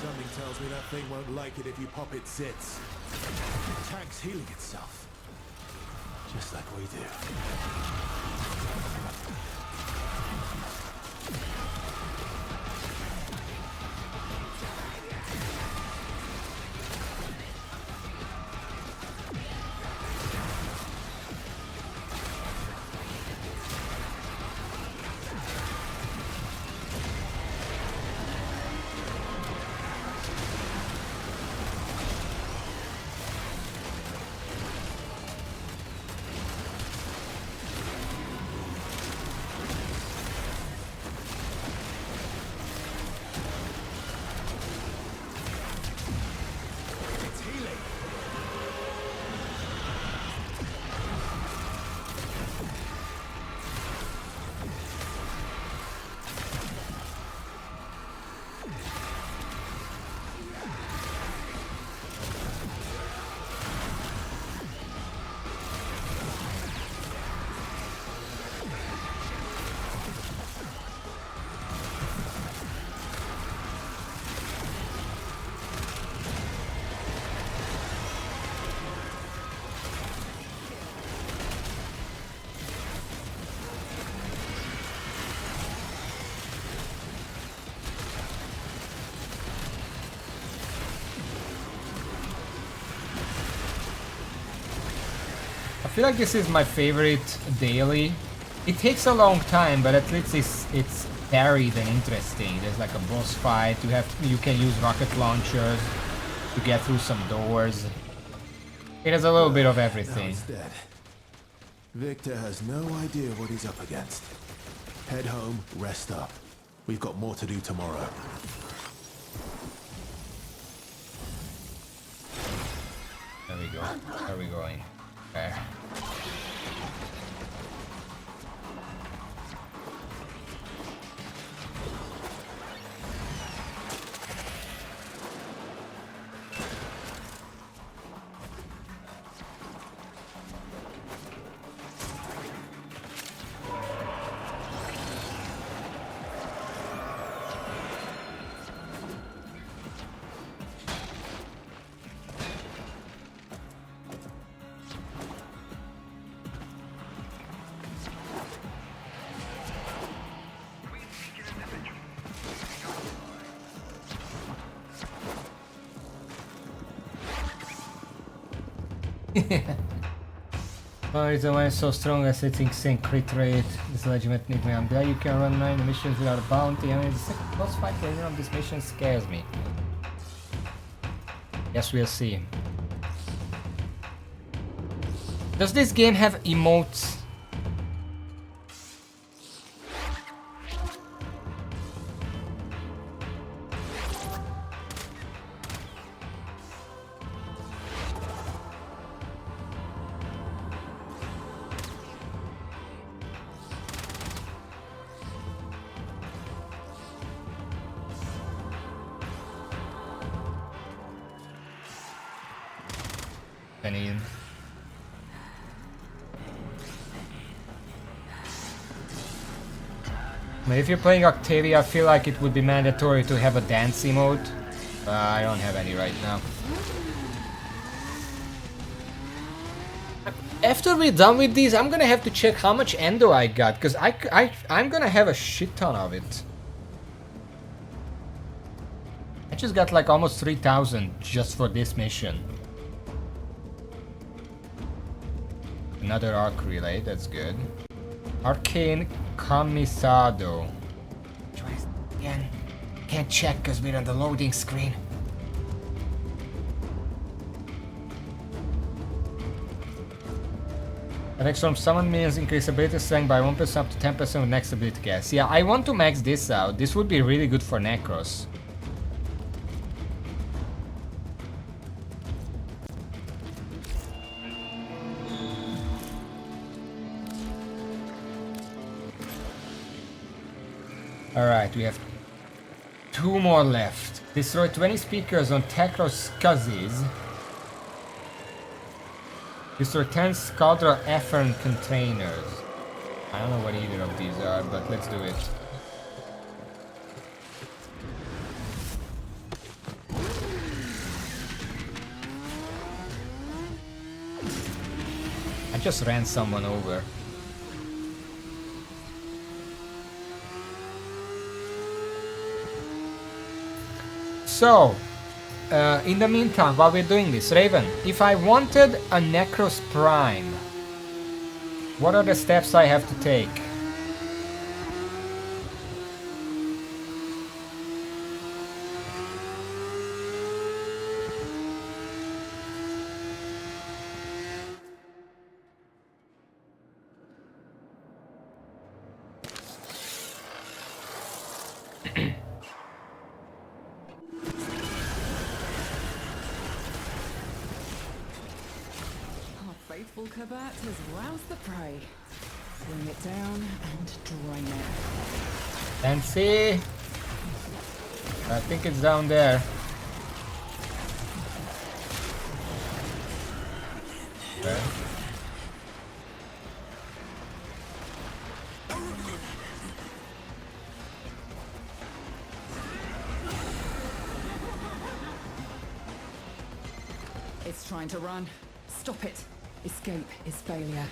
Something tells me that thing won't like it if you pop its zits. The tank's healing itself. Just like we do. I feel like this is my favorite daily. It takes a long time, but at least it's varied and interesting. There's like a boss fight. You can use rocket launchers to get through some doors. It has a little bit of Now everything. it's dead. Victor has no idea what he's up against. Head home, rest up. We've got more to do tomorrow. There we go. Where are we going? There. Oh, it's why it's so strong as it's insane crit rate. This legitimate nickname. I'm there you can run 9 missions without a bounty. I mean, the second boss fight version of this mission scares me. Yes, we'll see. Does this game have emotes? Any. But if you're playing Octavia, I feel like it would be mandatory to have a dance emote. I don't have any right now. After we're done with these, I'm gonna have to check how much endo I got, because I'm gonna have a shit ton of it. I just got like almost 3,000 just for this mission. Another arc relay, that's good. Arcane Camisado. Try this again. Can't check because we're on the loading screen. Attacks from summon minions increase ability strength by 1% up to 10% with next ability cast. Yeah, I want to max this out. This would be really good for Necros. Alright, we have 2 more left. Destroy 20 speakers on Tekros Kazis. Destroy 10 Scaldra Effern containers. I don't know what either of these are, but let's do it. I just ran someone over. So, in the meantime, while we're doing this, Raven, if I wanted a Necros Prime, what are the steps I have to take? Faithful Kabat has roused the prey. Bring it down and drain it. Fancy. I think it's down there. Okay. It's trying to run. Stop it. Escape is failure.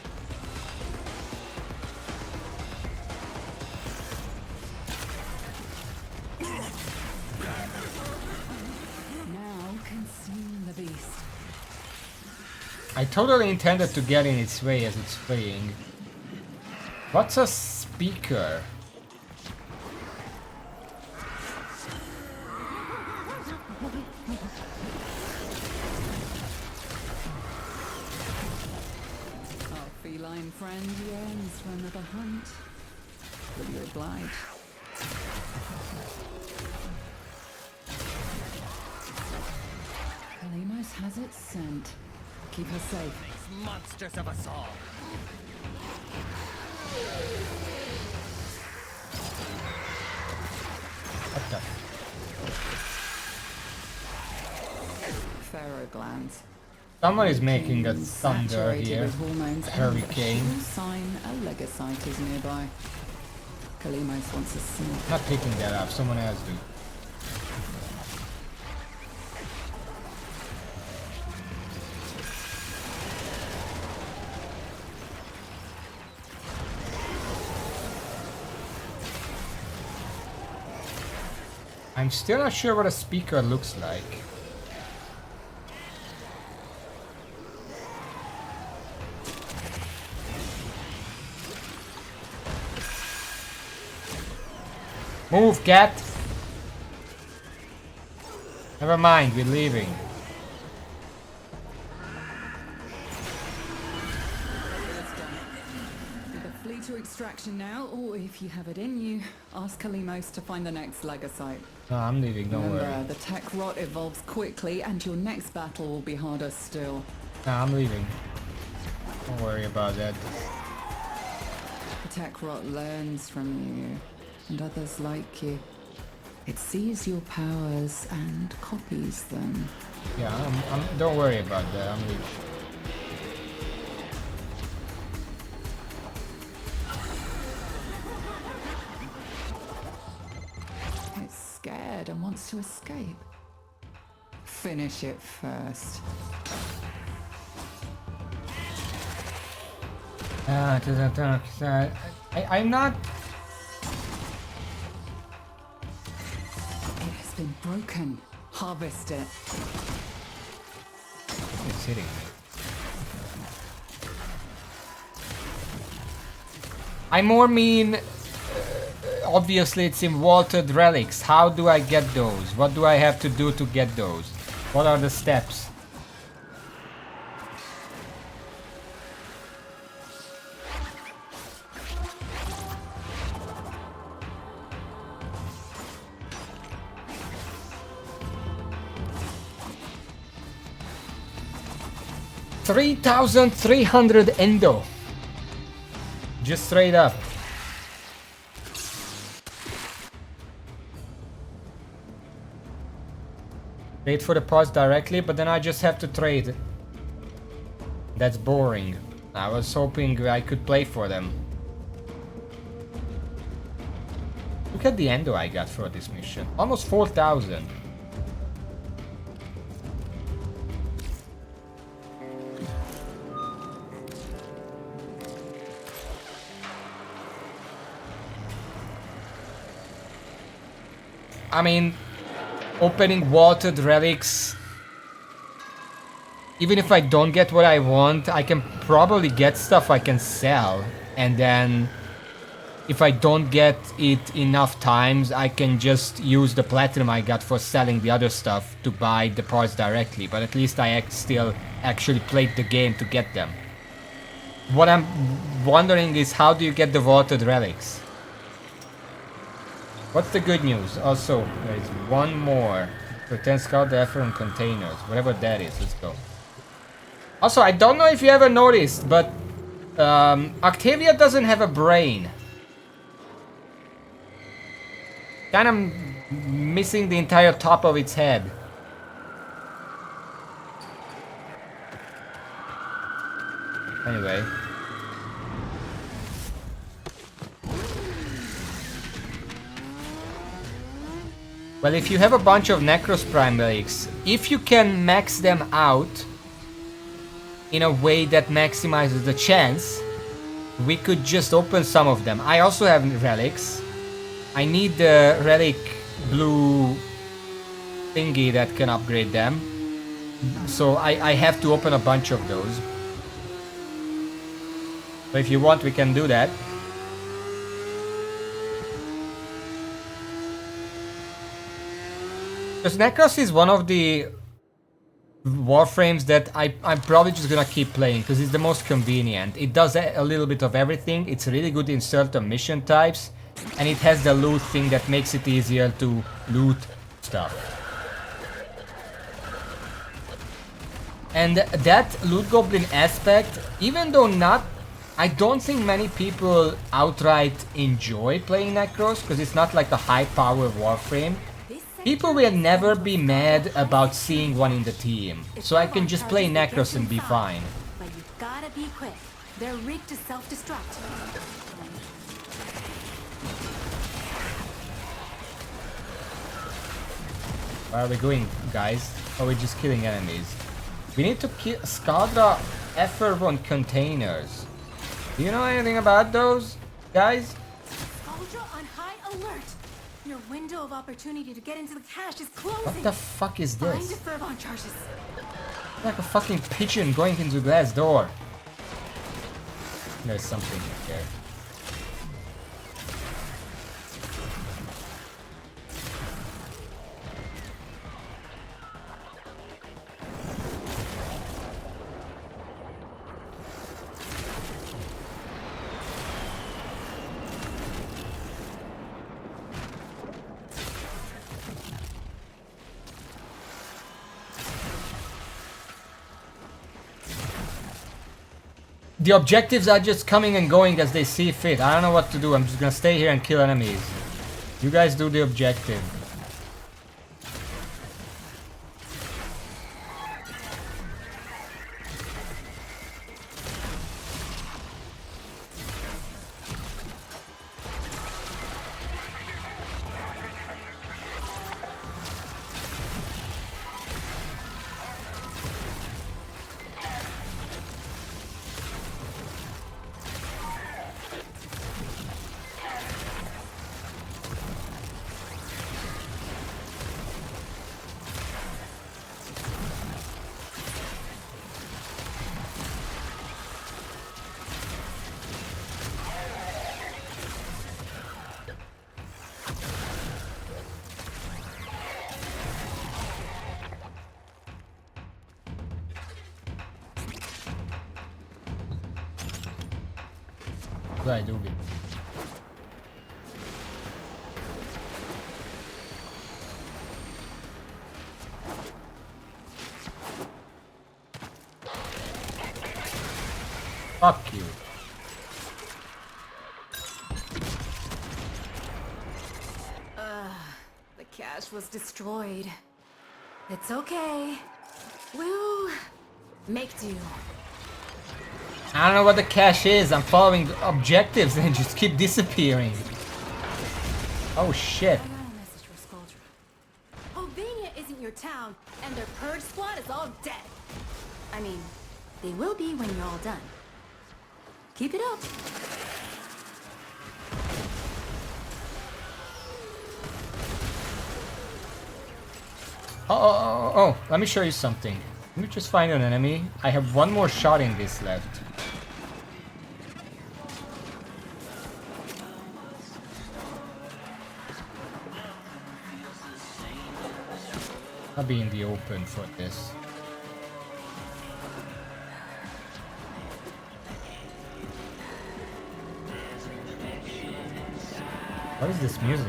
Now consume the beast. I totally intended to get in its way as it's fleeing. What's a speaker? Feline friend yearns for another hunt. Will you oblige? Kalimos has its scent. Keep her safe. Monsters of us all. What the? Pharaoh glands. Someone is making a thunder Saturated here. with hormones, Hurricane. and a sure sign a legosite is nearby. Kalimos wants a sniff. Not picking that up, someone else do. I'm still not sure what a speaker looks like. Move, cat! Never mind, we're leaving. Either flee to extraction now, or if you have it in you, ask Kalimos to find the next legosite. No, I'm leaving, don't Remember, worry. the tech rot evolves quickly, and your next battle will be harder still. No, I'm leaving. Don't worry about that. The tech rot learns from you, and others like you. It sees your powers and copies them. Yeah, don't worry about that, I'm leaving. It's scared and wants to escape. Finish it first. To the dark side. I'm not... It has been broken. Harvest it. It's hitting me. I more mean... obviously it's in vaulted relics. How do I get those? What do I have to do to get those? What are the steps? 3,300 endo. Just straight up. Trade for the parts directly, but then I just have to trade. That's boring. I was hoping I could play for them. Look at the endo I got for this mission. Almost 4,000. I mean, opening watered relics, even if I don't get what I want, I can probably get stuff I can sell, and then if I don't get it enough times, I can just use the platinum I got for selling the other stuff to buy the parts directly, but at least I still actually played the game to get them. What I'm wondering is, how do you get the watered relics? What's the good news? Also, there is one more. Pretend scout the effort on containers. Whatever that is, let's go. Also, I don't know if you ever noticed, but Octavia doesn't have a brain. Kind of missing the entire top of its head. Anyway. Well, if you have a bunch of Necros Prime relics, if you can max them out in a way that maximizes the chance, we could just open some of them. I also have relics. I need the relic blue thingy that can upgrade them. So I have to open a bunch of those. So if you want, we can do that. Because Necros is one of the Warframes that I'm probably just gonna keep playing because it's the most convenient. It does a little bit of everything. It's really good in certain mission types, and it has the loot thing that makes it easier to loot stuff. And that loot goblin aspect, even though I don't think many people outright enjoy playing Necros because it's not like a high power Warframe. People will never be mad about seeing one in the team, so I can just play Necros and be fine. But you gotta be quick. They're rigged to self-destruct. Where are we going, guys? Or are we just killing enemies? We need to kill Skadra Effervon containers. Do you know anything about those, guys? Skaldra on high alert. Your window of opportunity to get into the cache is closing. What the fuck is Find this? Fervon charges. Like a fucking pigeon going into the glass door. There's something here. The objectives are just coming and going as they see fit. I don't know what to do. I'm just gonna stay here and kill enemies. You guys do the objective. What do I do with it? Fuck you. The cache was destroyed. It's okay. We'll make do. I don't know what the cache is. I'm following the objectives and just keep disappearing. Oh shit. I got a message for Skuldra. Albania isn't your town, and their purge squad is all dead. I mean, they will be when you're all done. Keep it up. Oh, let me show you something. Let me just find an enemy. I have one more shot in this left. I'll be in the open for this. What is this music?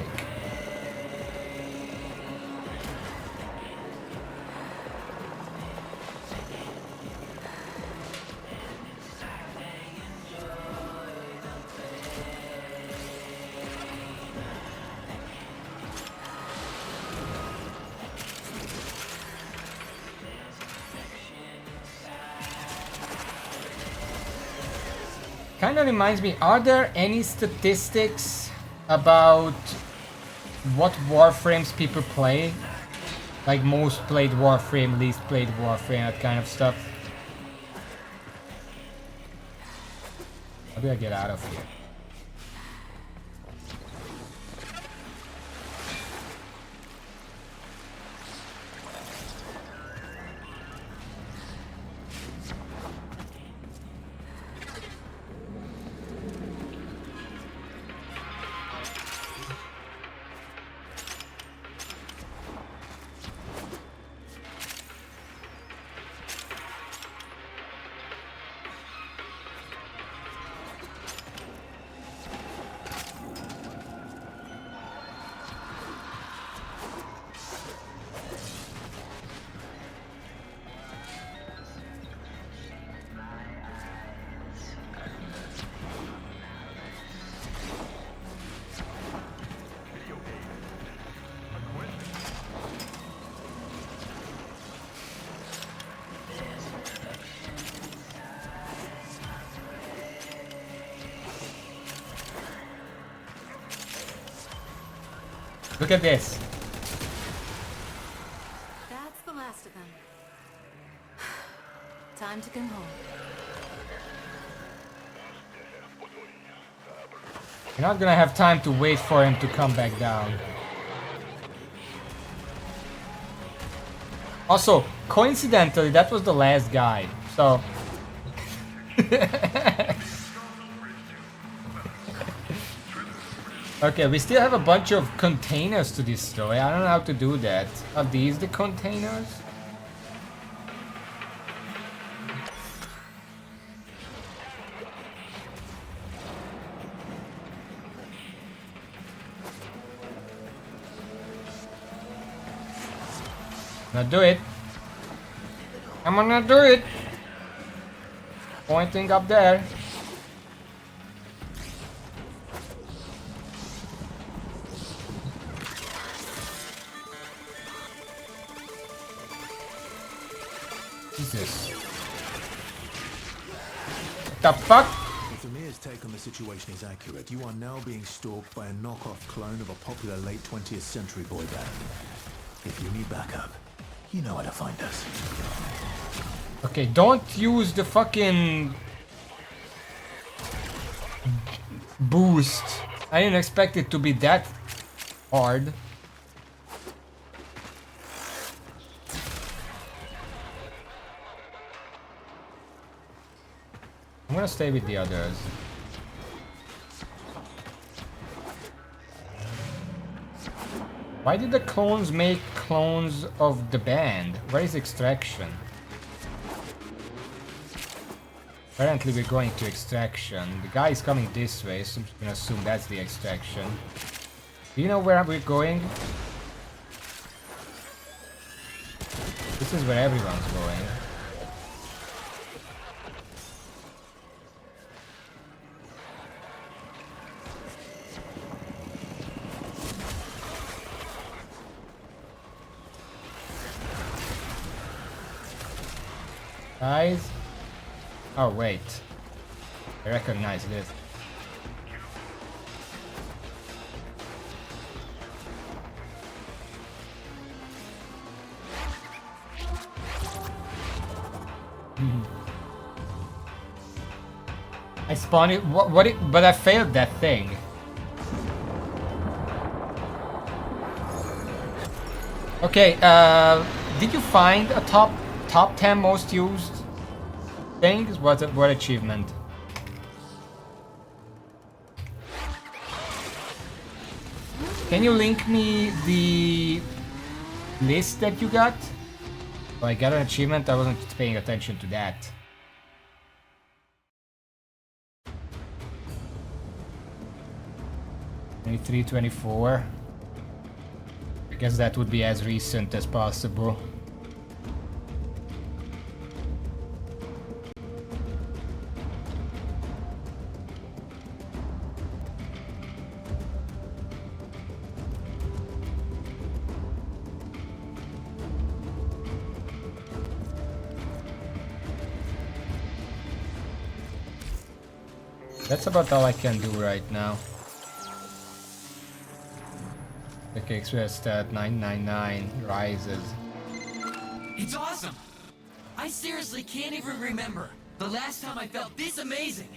Kind of reminds me, are there any statistics about what Warframes people play? Like most played Warframe, least played Warframe, that kind of stuff. How do I get out of here? Look at this. That's the last of them. Time to come home. You're not gonna have time to wait for him to come back down. Also, coincidentally, that was the last guy, so... Okay, we still have a bunch of containers to destroy. I don't know how to do that. Are these the containers? Now do it. I'm gonna do it. Pointing up there. Jesus. What the fuck? If Amir's take on the situation is accurate, you are now being stalked by a knockoff clone of a popular late 20th century boy band. If you need backup, you know where to find us. Okay, don't use the fucking boost. I didn't expect it to be that hard. I'm gonna stay with the others. Why did the clones make clones of the band? Where is extraction? Apparently we're going to extraction. The guy is coming this way, so I'm gonna assume that's the extraction. Do you know where we're going? This is where everyone's going. Guys. Oh wait. I recognize this. I spawned it. What it? But I failed that thing. Okay. Did you find a top 10 most used things? What achievement? Can you link me the list that you got? Oh, I got an achievement. I wasn't paying attention to that. '23, 24. I guess that would be as recent as possible. That's about all I can do right now. Okay, Express stat 999 rises. It's awesome! I seriously can't even remember the last time I felt this amazing!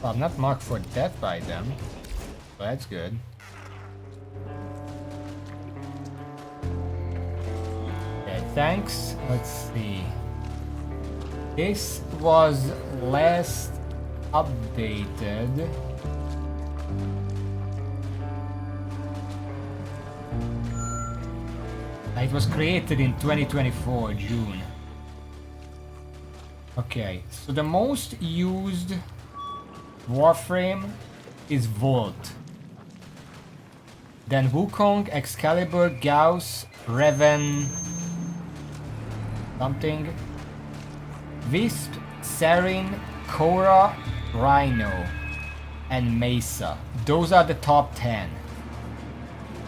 Well, I'm not marked for death by them. So that's good. Okay, thanks. Let's see. This was last updated. It was created in 2024, June. Okay, so the most used Warframe is Volt. Then Wukong, Excalibur, Gauss, Reven, something, Wisp, Sarin, Korra, Rhino, and Mesa. Those are the top 10.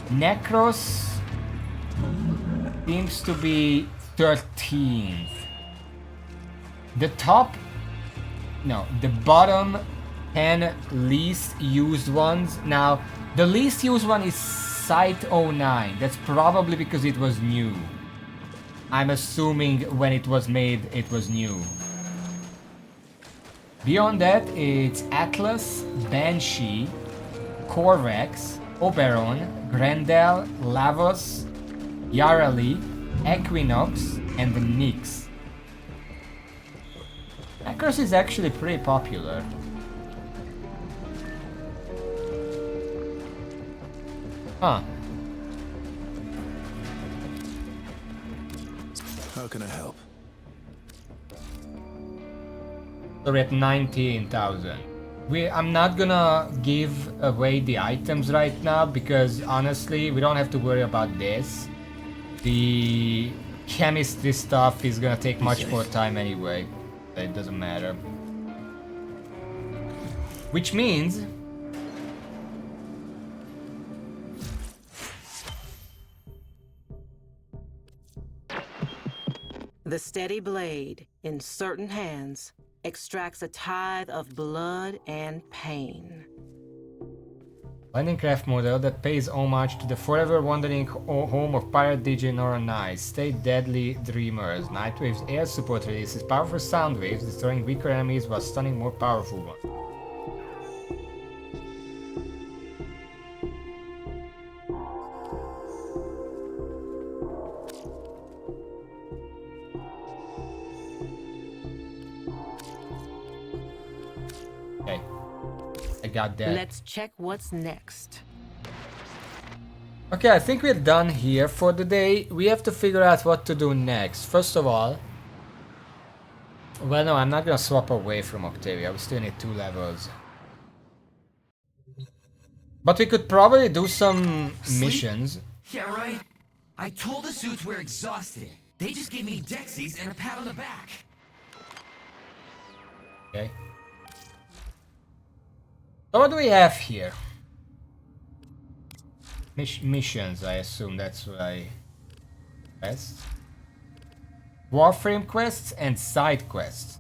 Necros seems to be 13th. The bottom 10 least used ones. Now, the least used one is Site 09. That's probably because it was new. I'm assuming when it was made, it was new. Beyond that, it's Atlas, Banshee, Corvex, Oberon, Grendel, Lavos, Yarali, Equinox, and the Nyx. Necros is actually pretty popular. Huh. How can I help? So we're at 19,000. I'm not gonna give away the items right now because honestly, we don't have to worry about this. The chemistry stuff is gonna take much more time anyway. It doesn't matter. Which means the steady blade in certain hands extracts a tithe of blood and pain. Landing-craft model that pays homage to the forever wandering home of pirate DJ Nora Knights. Stay deadly dreamers. Nightwave's air support releases powerful sound waves, destroying weaker enemies while stunning more powerful ones. Okay. I got that. Let's check what's next. Okay, I think we're done here for the day. We have to figure out what to do next. First of all, well, no, I'm not gonna swap away from Octavia. We still need 2 levels. But we could probably do some missions. Yeah, right. I told the suits we're exhausted. They just gave me Dexies and a pat on the back. Okay. So what do we have here? Missions, I assume that's what I... Quests? Warframe quests and side quests.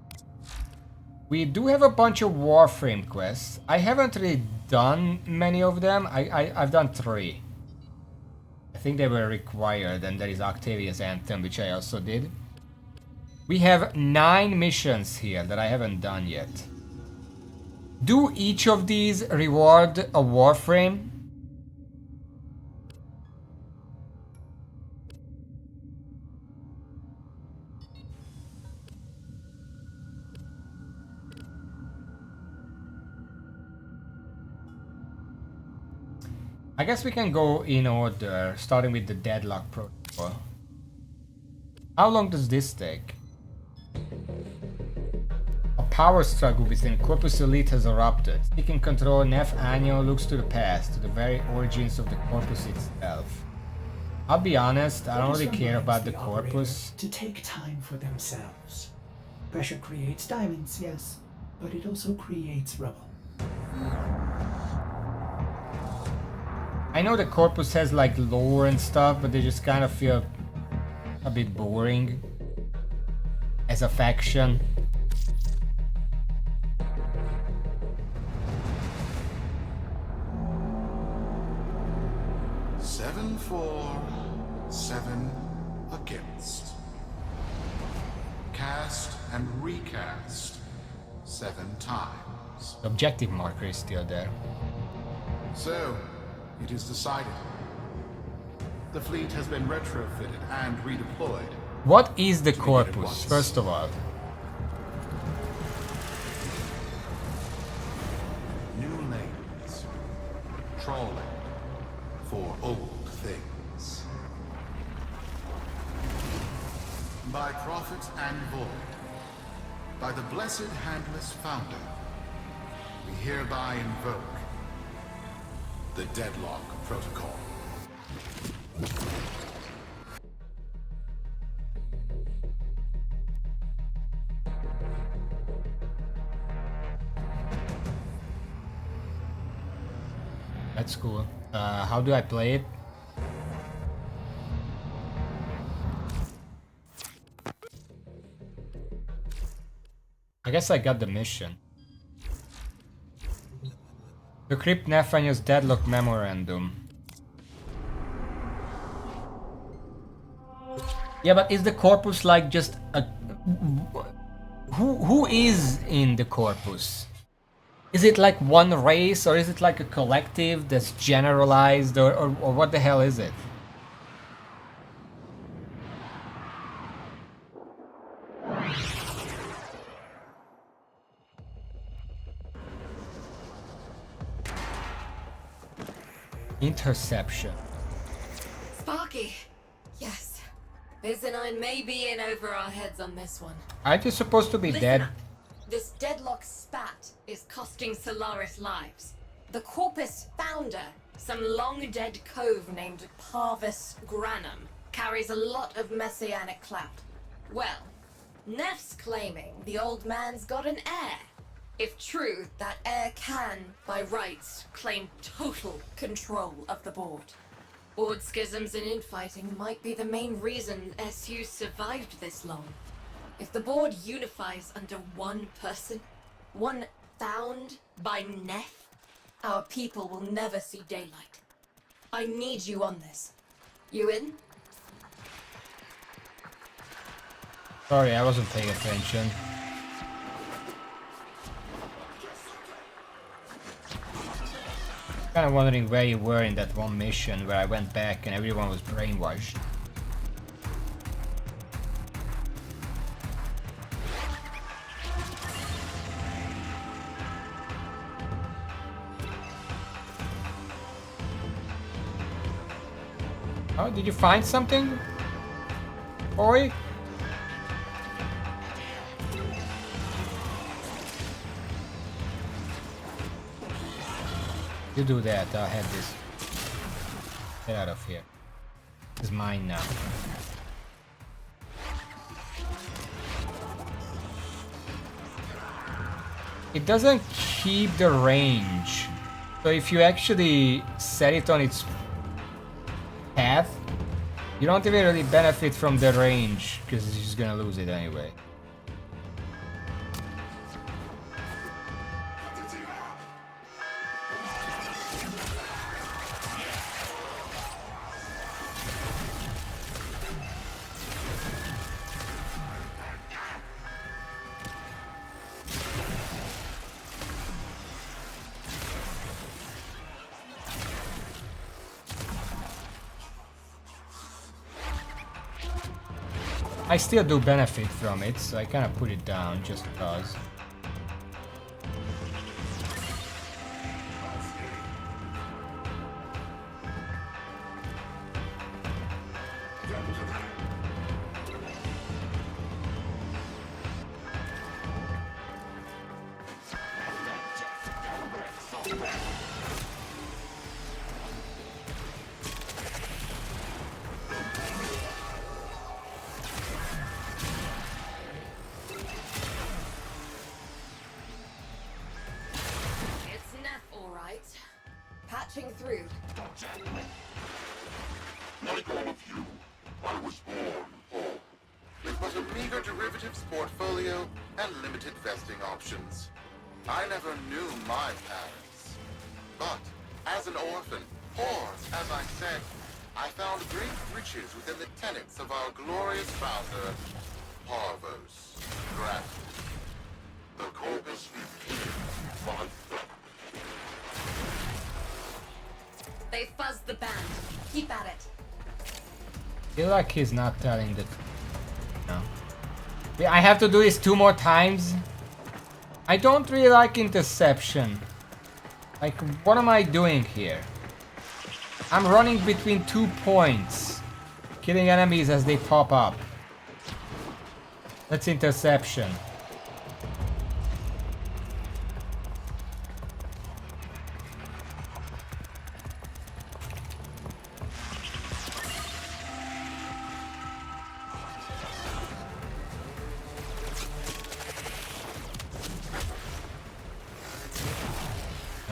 We do have a bunch of Warframe quests. I haven't really done many of them. I've done 3. I think they were required, and there is Octavia's Anthem, which I also did. We have 9 missions here that I haven't done yet. Do each of these reward a Warframe? I guess we can go in order, starting with the Deadlock Protocol. How long does this take? A power struggle within Corpus Elite has erupted. Seeking control, Nef Anyo looks to the past, to the very origins of the Corpus itself. I'll be honest, I don't really care about the Corpus. To take time for themselves. Pressure creates diamonds, yes, but it also creates rubble. I know the Corpus has like lore and stuff, but they just kind of feel a bit boring as a faction. Seven for, 7 against. Cast and recast 7 times. The objective marker is still there. So, it is decided. The fleet has been retrofitted and redeployed. What is the Corpus, first of all? New lanes. Trawling for old things. By prophet and void, by the blessed handless founder, we hereby invoke the Deadlock Protocol. That's cool. How do I play it? I guess I got the mission. Decrypt Nathaniel's Deadlock Memorandum. Yeah, but is the Corpus like just a... Who is in the Corpus? Is it like one race, or is it like a collective that's generalized, or what the hell is it? Interception. Sparky! Yes. Byzantine may be in over our heads on this one. Aren't you supposed to be Listen dead? up. This deadlock spat is costing Solaris lives. The Corpus founder, some long-dead cove named Parvis Granum, carries a lot of messianic clout. Well, Neff's claiming the old man's got an heir. If true, that heir can, by rights, claim total control of the board. Board schisms and infighting might be the main reason SU survived this long. If the board unifies under one person, one found by Neff, our people will never see daylight. I need you on this. You in? Sorry, I wasn't paying attention. Kind of wondering where you were in that one mission where I went back and everyone was brainwashed. Oh, did you find something, boy? You do that, I'll have this. Get out of here. It's mine now. it doesn't keep the range. So if you actually set it on its path, you don't even really benefit from the range because you're just gonna lose it anyway. I still do benefit from it, so I kind of put it down just because. It's enough, all right. Patching through. Like all of you, I was born poor, with but a meager derivatives portfolio and limited vesting options. I never knew my parents. But, as an orphan, or, as I said, I found great riches within the tenets of our glorious founder, Parvos Grant. The corpus They fuzzed the band. Keep at it. I feel like he's not telling the truth. No. Yeah, I have to do this 2 more times. I don't really like interception. Like, what am I doing here? I'm running between 2 points, killing enemies as they pop up. That's interception.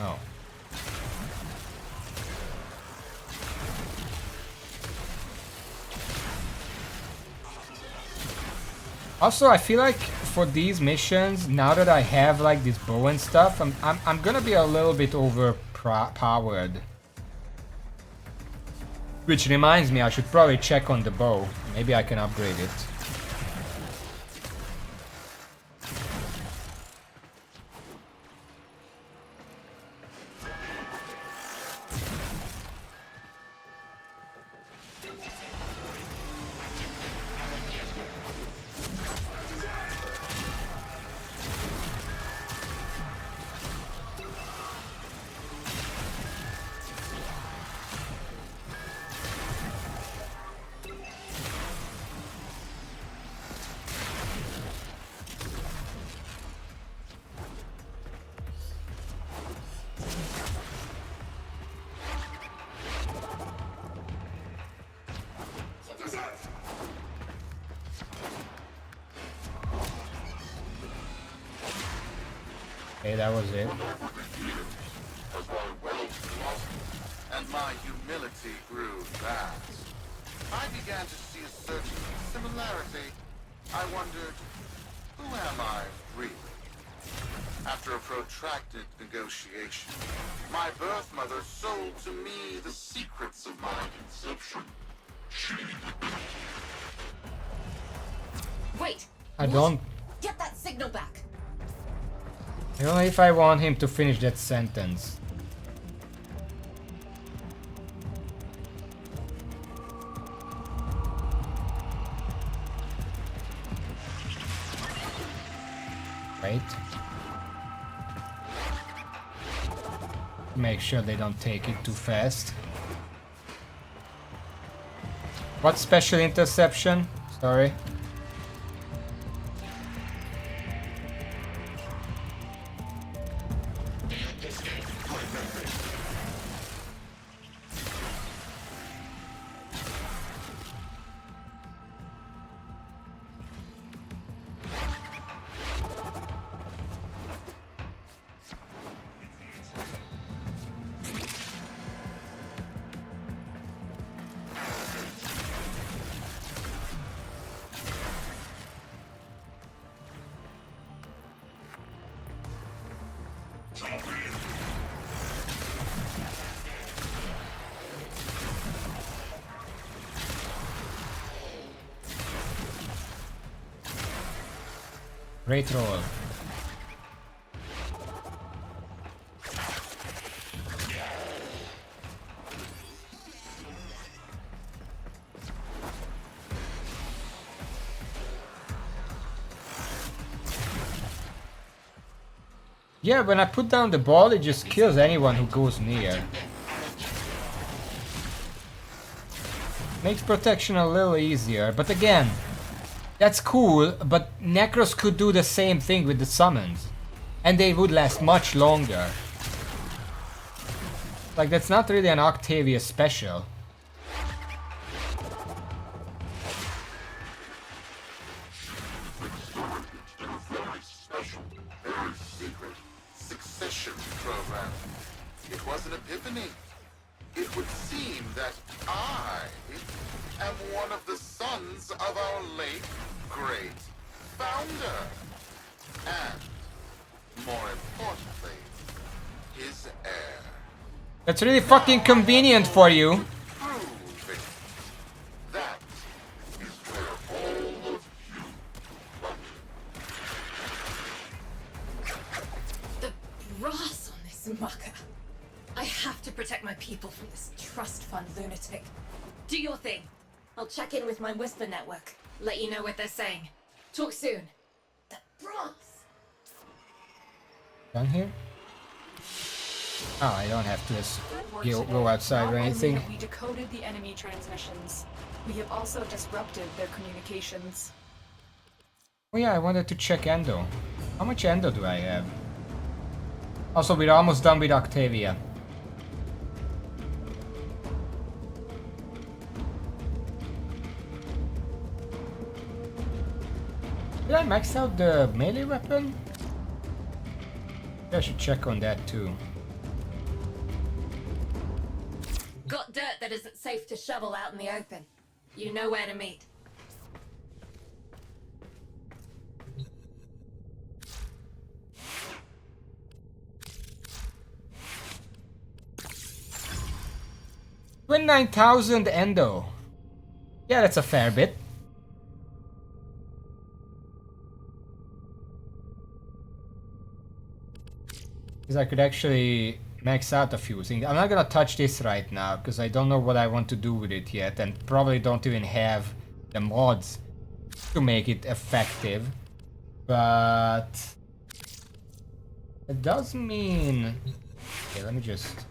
Oh. Also, I feel like for these missions, now that I have like this bow and stuff, I'm gonna be a little bit overpowered. Which reminds me, I should probably check on the bow. Maybe I can upgrade it. Okay, that was it. And my humility grew fast. I began to see a certain similarity. I wondered, who am I really? After a protracted negotiation, my birth mother sold to me the secrets of my conception. Wait. I don't Get that signal back. know if I want him to finish that sentence. Wait. Make sure they don't take it too fast. What special interception? Sorry. Great roll. Yeah, when I put down the ball, it just kills anyone who goes near. Makes protection a little easier, but again, that's cool, but Necros could do the same thing with the summons. And they would last much longer. Like, that's not really an Octavia special. Succession program. It was an epiphany. It would seem that I am one of the sons of our late, great founder. And, more importantly, his heir. That's really fucking convenient for you. Prove it. That is where all of The brass on this mucker. I have to protect my people from this trust fund lunatic. Do your thing. I'll check in with my Whisper network. Let you know what they're saying. Talk soon. The brass. Down here? Oh, I don't have to go outside or anything. Not only have we decoded the enemy transmissions, we have also disrupted their communications. Oh yeah, I wanted to check Endo. How much Endo do I have? Also, we're almost done with Octavia. Did I max out the melee weapon? I should check on that too. Got dirt that isn't safe to shovel out in the open. You know where to meet. $29,000 Endo. Yeah, that's a fair bit. Because I could actually max out a few things. I'm not gonna touch this right now because I don't know what I want to do with it yet, and probably don't even have the mods to make it effective. But it does mean... Okay, let me just...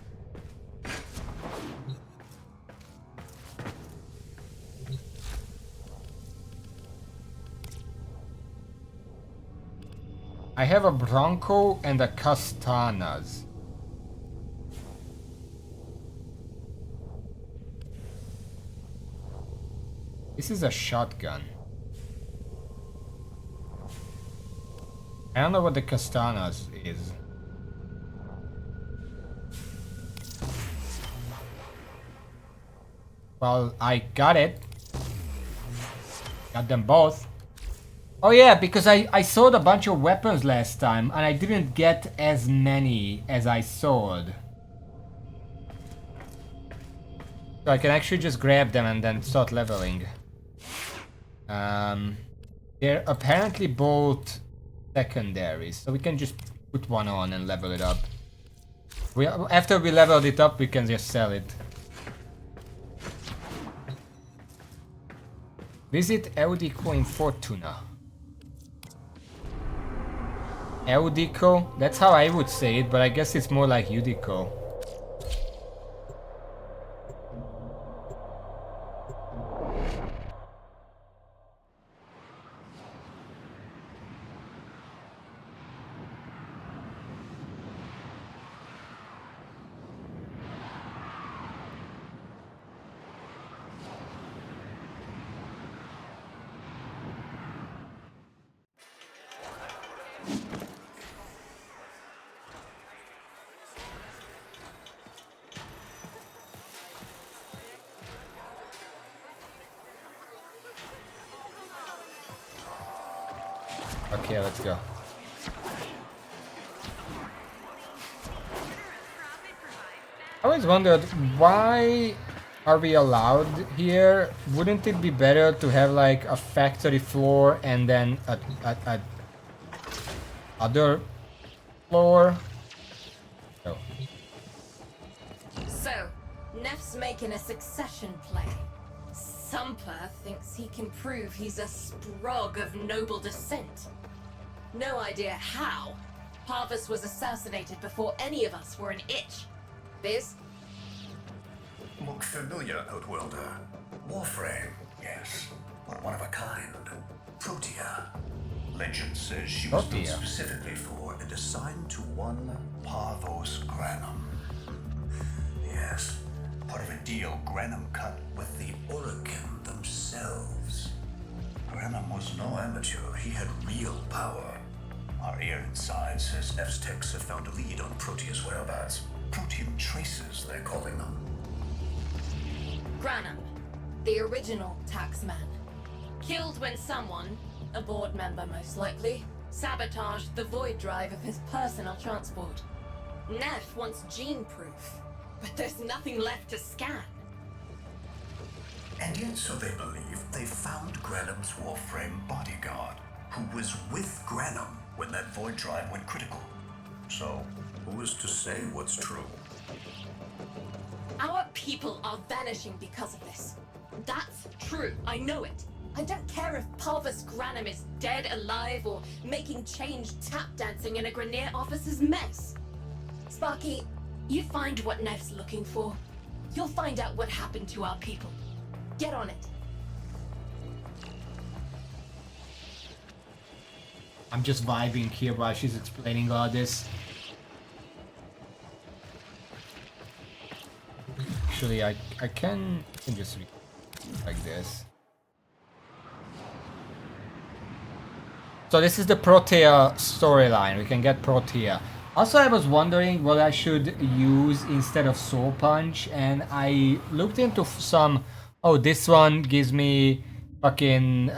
I have a Bronco and a Castanas. This is a shotgun. I don't know what the Castanas is. Well, I got it. Got them both. Oh yeah, because I sold a bunch of weapons last time and I didn't get as many as I sold. So I can actually just grab them and then start leveling. They're apparently both secondaries, so we can just put one on and level it up. After we leveled it up, we can just sell it. Visit Eudico in Fortuna. Eudico? That's how I would say it, but I guess it's more like Eudico. Okay, let's go. I always wondered, why are we allowed here? Wouldn't it be better to have like a factory floor and then a other floor? Oh. So, Neff's making a succession play. Sumper thinks he can prove he's a sprog of noble descent. No idea how. Parvus was assassinated before any of us were an itch. Biz? Look familiar, Outworlder. Warframe, yes, but one of a kind. Protea. Legend says she was built specifically for and assigned to one Parvos Granum. Yes, part of a deal Granum cut with the Orokin themselves. Granum was no amateur, he had real power. Our ear inside says F's techs have found a lead on Protea's whereabouts. Protean traces, they're calling them. Granum, the original taxman. Killed when someone, a board member most likely, sabotaged the void drive of his personal transport. Neff wants gene proof, but there's nothing left to scan. And yet, so they believe, they found Granum's Warframe bodyguard, who was with Granum when that void drive went critical. So, who is to say what's true? Our people are vanishing because of this. That's true, I know it. I don't care if Parvus Granum is dead, alive, or making change tap dancing in a Grenier officer's mess. Sparky, you find what Neff's looking for. You'll find out what happened to our people. Get on it. I'm just vibing here while she's explaining all this. Actually, I can just read like this. So this is the Protea storyline. We can get Protea. Also, I was wondering what I should use instead of Soul Punch, and I looked into some. Oh, this one gives me fucking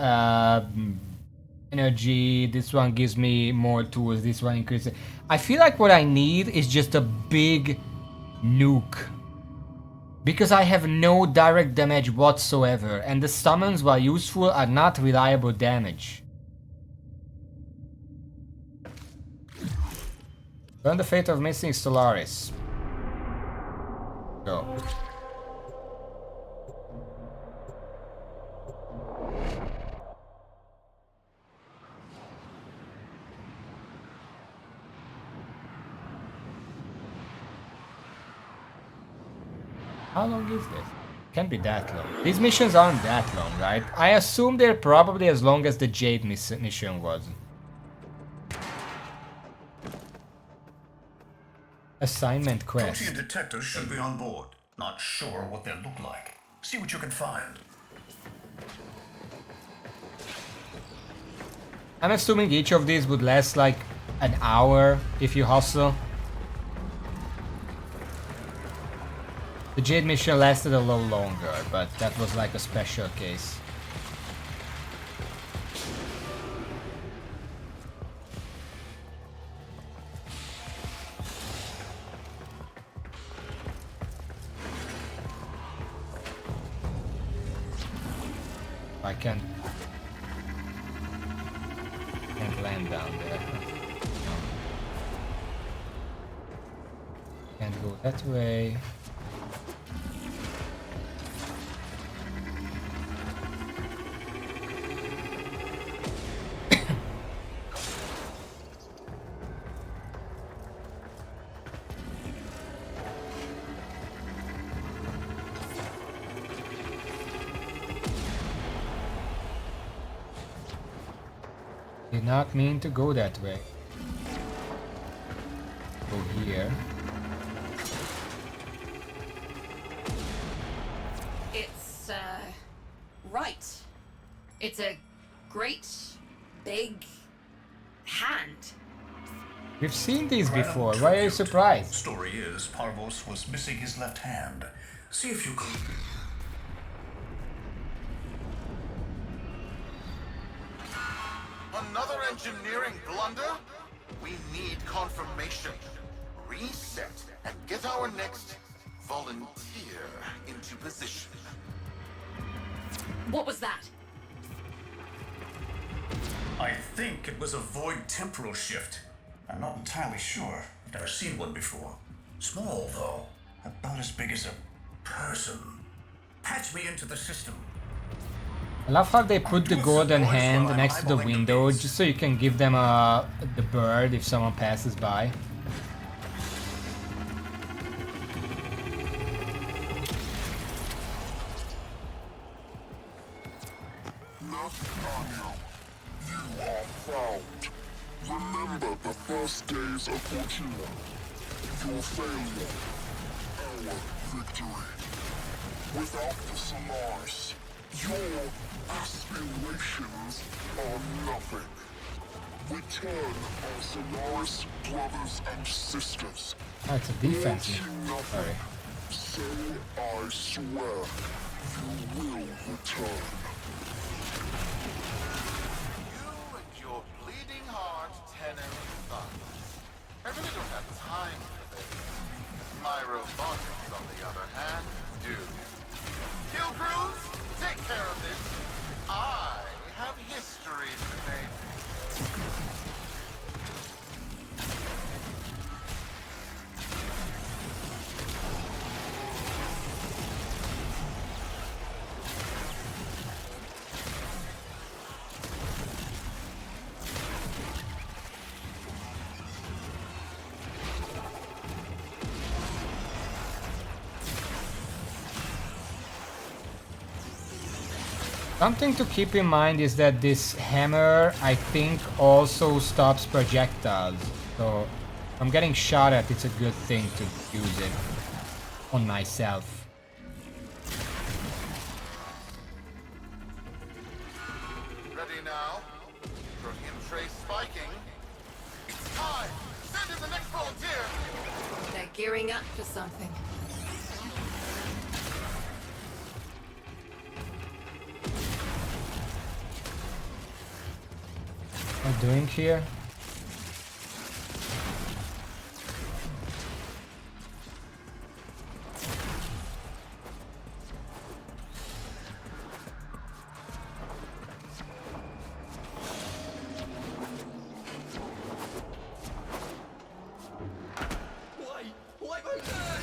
energy. This one gives me more tools. This one increases. I feel like what I need is just a big nuke. Because I have no direct damage whatsoever, and the summons, while useful, are not reliable damage. Learn the fate of missing Stellaris. Go. How long is this? Can't be that long. These missions aren't that long, right? I assume they're probably as long as the Jade mission was. Assignment quest. Protean detectors should be on board. Not sure what they look like. See what you can find. I'm assuming each of these would last like an hour if you hustle. The Jade mission lasted a little longer, but that was like a special case. I can't land down there. No. Can't go that way. Did not mean to go that way. Go here. It's, right. It's a great, big hand. We've seen these before. Why are you surprised? Story is, Parvos was missing his left hand. See if you can... Another engineering blunder? We need confirmation. Reset and get our next volunteer into position. What was that? I think it was a void temporal shift. I'm not entirely sure. I've never seen one before. Small, though. About as big as a person. Patch me into the system. I love how they put the golden hand next to the window just so you can give them the bird if someone passes by. Nathaniel, you are found. Remember the first days of Fortuna. Your failure, our victory. Without the Solaris, your aspirations are nothing. Return our Solaris brothers and sisters. That's a defensive. Sorry. So I swear, you will return. You and your bleeding heart tenor sons. I really don't have time for this. My robotics, on the other hand, do. Kill crews, take care of this. I have history to make. Something to keep in mind is that this hammer, I think, also stops projectiles. So, if I'm getting shot at, it's a good thing to use it on myself. Ready now? Protein trace spiking. It's time! Send in the next volunteer! They're gearing up for something. What am I doing here? Why was that?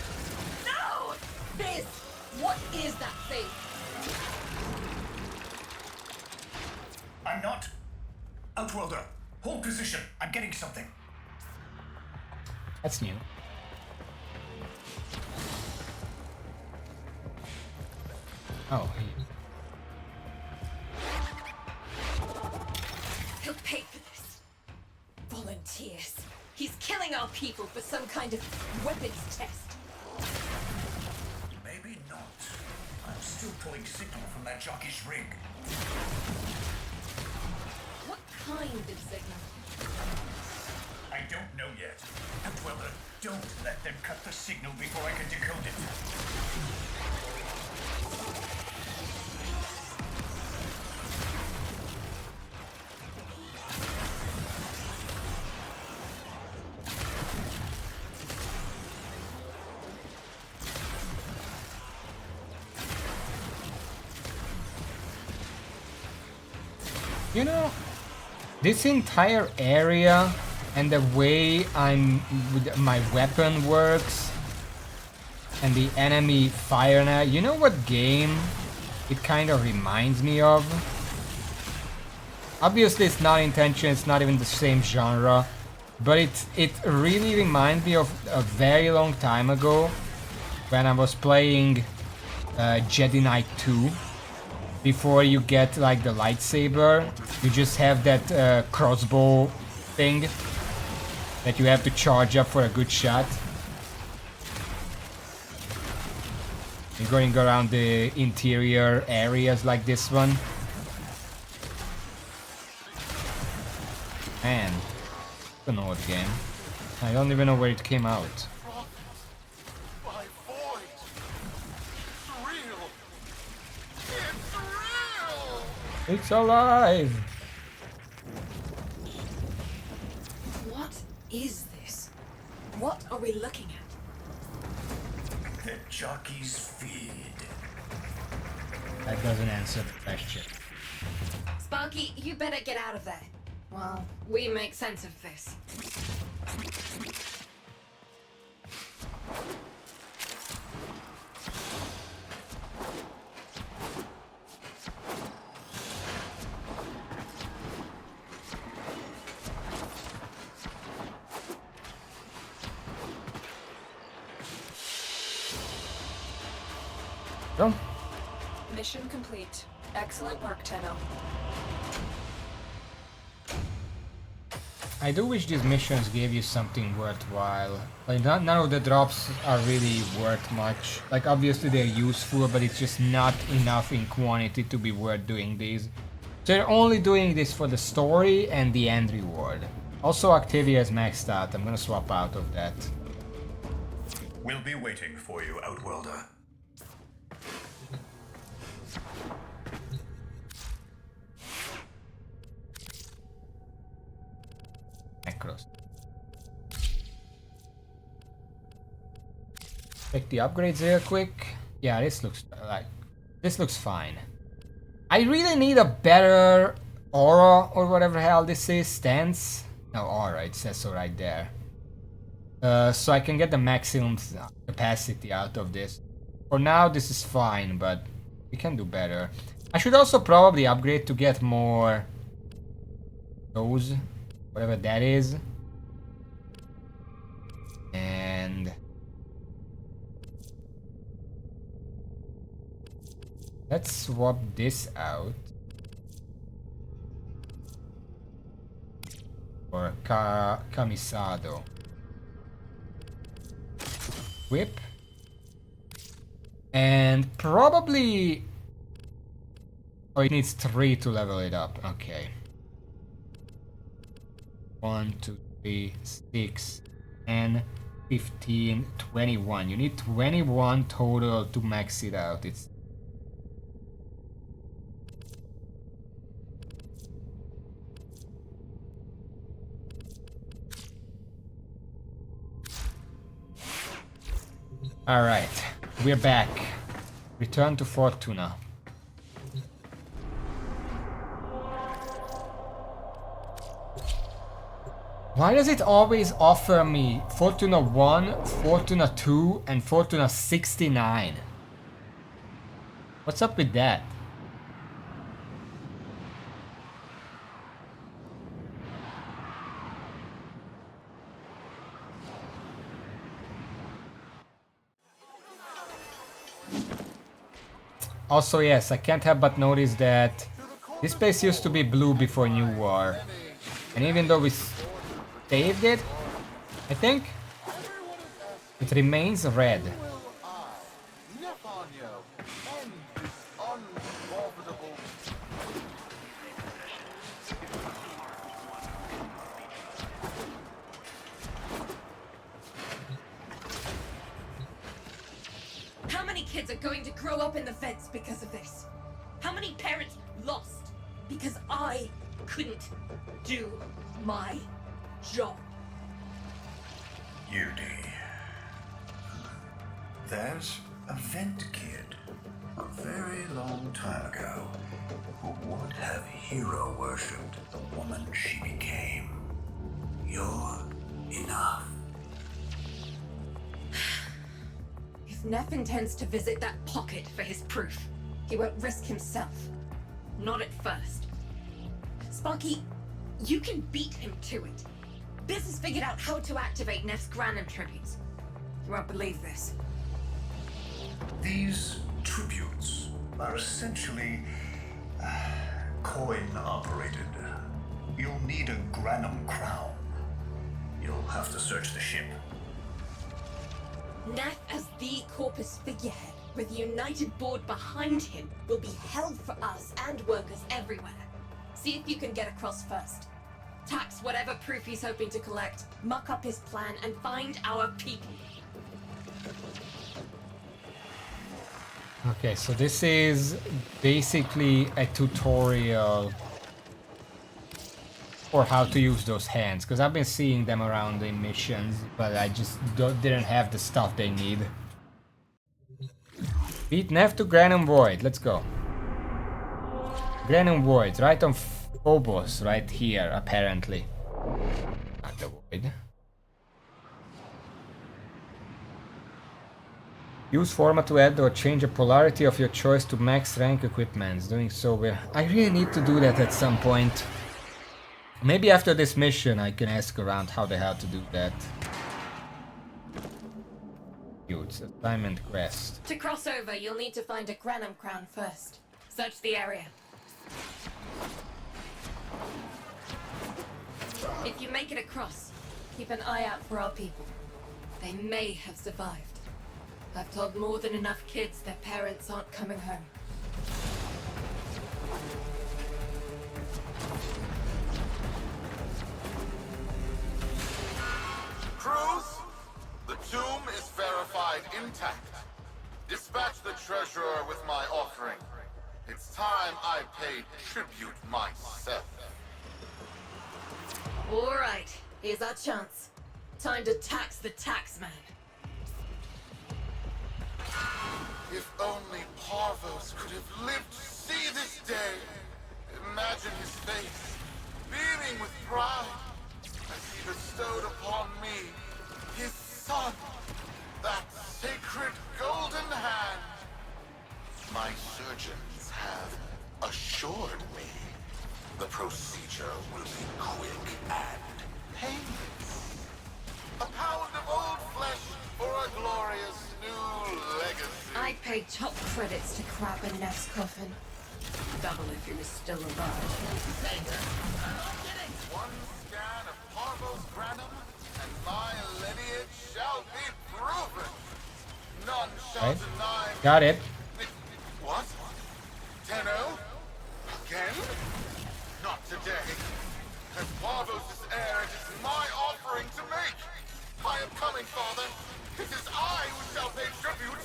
No! This! What is that thing? I'm not. Outworlder, hold position. I'm getting something. That's new. Oh, He'll pay for this. Volunteers. He's killing our people for some kind of weapons test. Maybe not. I'm still pulling signal from that jockey's rig. What kind of signal? I don't know yet. Outworlder, don't let them cut the signal before I can decode it. you know, this entire area and the way my weapon works and the enemy fire now, you know what game it kind of reminds me of? Obviously it's not intentional, it's not even the same genre, but it really reminds me of a very long time ago when I was playing Jedi Knight 2. Before you get like the lightsaber, you just have that crossbow thing that you have to charge up for a good shot. You're going around the interior areas like this one. Man, it's an old game. I don't even know where it came out. It's alive! What is this? What are we looking at? The jockey's feed. That doesn't answer the question. Sparky, you better get out of there. Well, we make sense of this. Go. Mission complete. Excellent work, Tenno. I do wish these missions gave you something worthwhile. Like none of the drops are really worth much. Like obviously they're useful, but it's just not enough in quantity to be worth doing these. They're only doing this for the story and the end reward. Also Activia is maxed out. I'm gonna swap out of that. We'll be waiting for you, Outworlder. Necros. Check the upgrades real quick. Yeah, this looks fine. I really need a better aura or whatever hell this is. Stance? No, aura, it says so right there. So I can get the maximum capacity out of this. For now this is fine, but we can do better. I should also probably upgrade to get more those, whatever that is. And let's swap this out for Camisado. Whip. And probably... Oh, it needs 3 to level it up. Okay. 1, 2, 3, 6, 10, 15, 21. You need 21 total to max it out. It's Alright, we're back. Return to Fortuna. Why does it always offer me Fortuna 1, Fortuna 2, and Fortuna 69? What's up with that? Also, yes, I can't help but notice that this place used to be blue before New War. And even though we saved it, I think, it remains red. How many kids are going to grow up in the feds because of this? How many parents lost because I couldn't do my job? Yudi. There's a vent kid a very long time ago who would have hero worshipped the woman she became. You're enough. If Neff intends to visit that pocket for his proof, he won't risk himself. Not at first. Sparky, you can beat him to it. Biz has figured out how to activate Neff's Granum tributes. You won't believe this. These tributes are essentially coin-operated. You'll need a Granum crown. You'll have to search the ship. Neff as the Corpus figurehead, with the united board behind him, will be hell for us and workers everywhere. See if you can get across first. Tax whatever proof he's hoping to collect, muck up his plan, and find our people. Okay, so this is basically a tutorial for how to use those hands, because I've been seeing them around in missions, but I just didn't have the stuff they need. Beat Neff to Granum Void. Let's go. Granum Void, right on Phobos, right here, apparently. Not the Void. Use format to add or change a polarity of your choice to max rank equipments. Doing so will... I really need to do that at some point. Maybe after this mission I can ask around how the hell to do that. Huge assignment quest. To cross over, you'll need to find a Granum crown first. Search the area. If you make it across, keep an eye out for our people. They may have survived. I've told more than enough kids their parents aren't coming home. Crews, the tomb is verified intact. Dispatch the treasurer with my offering. It's time I paid tribute myself. All right, here's our chance. Time to tax the taxman. If only Parvos could have lived to see this day. Imagine his face, beaming with pride, as he bestowed upon me, his son, that sacred golden hand. My surgeons have assured me the procedure will be quick and painless. A pound of old flesh for a glorious new legacy. I paid top credits to crap in Neff's coffin. Double if he was still alive. One scan of Parvos Granum, and my lineage shall be proven. None shall Right. deny. Got it. What? Tenno? Again? Not today. As Parvos' heir, it is my offering to make. I am coming, Father. It is I who shall pay tribute.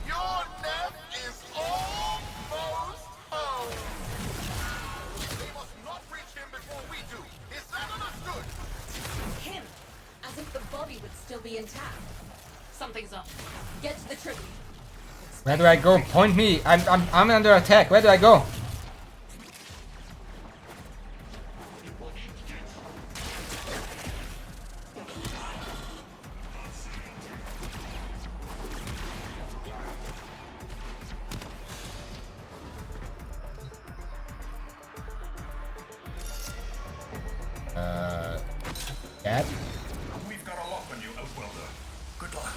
Your Neff is almost home. We must not reach him before we do. Is that understood? Him? As if the body would still be intact. Something's up. Get to the tribute. Where do I go? Point me. I'm under attack. Where do I go? That? We've got a lock on you, Outwelder. Good luck.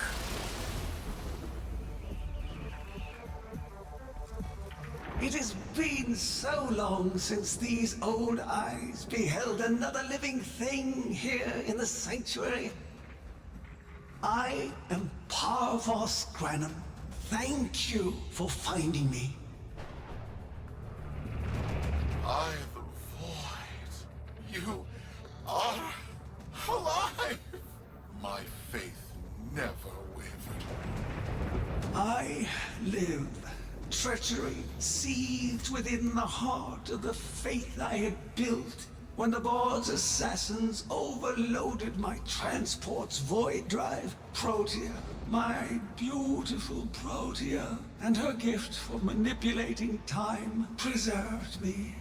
It has been so long since these old eyes beheld another living thing here in the sanctuary. I am Parvos Granum. Thank you for finding me. I, the Void. You are alive. My faith never wavered. I live. Treachery seethed within the heart of the faith I had built when the board's assassins overloaded my transport's void drive. Protea, my beautiful Protea, and her gift for manipulating time preserved me.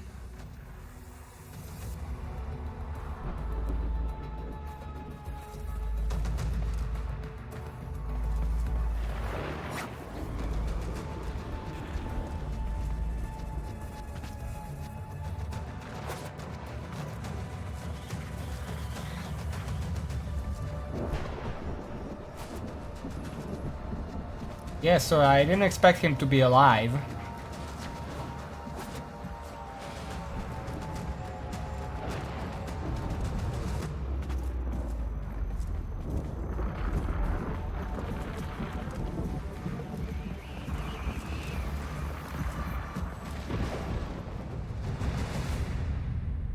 Yeah, so I didn't expect him to be alive.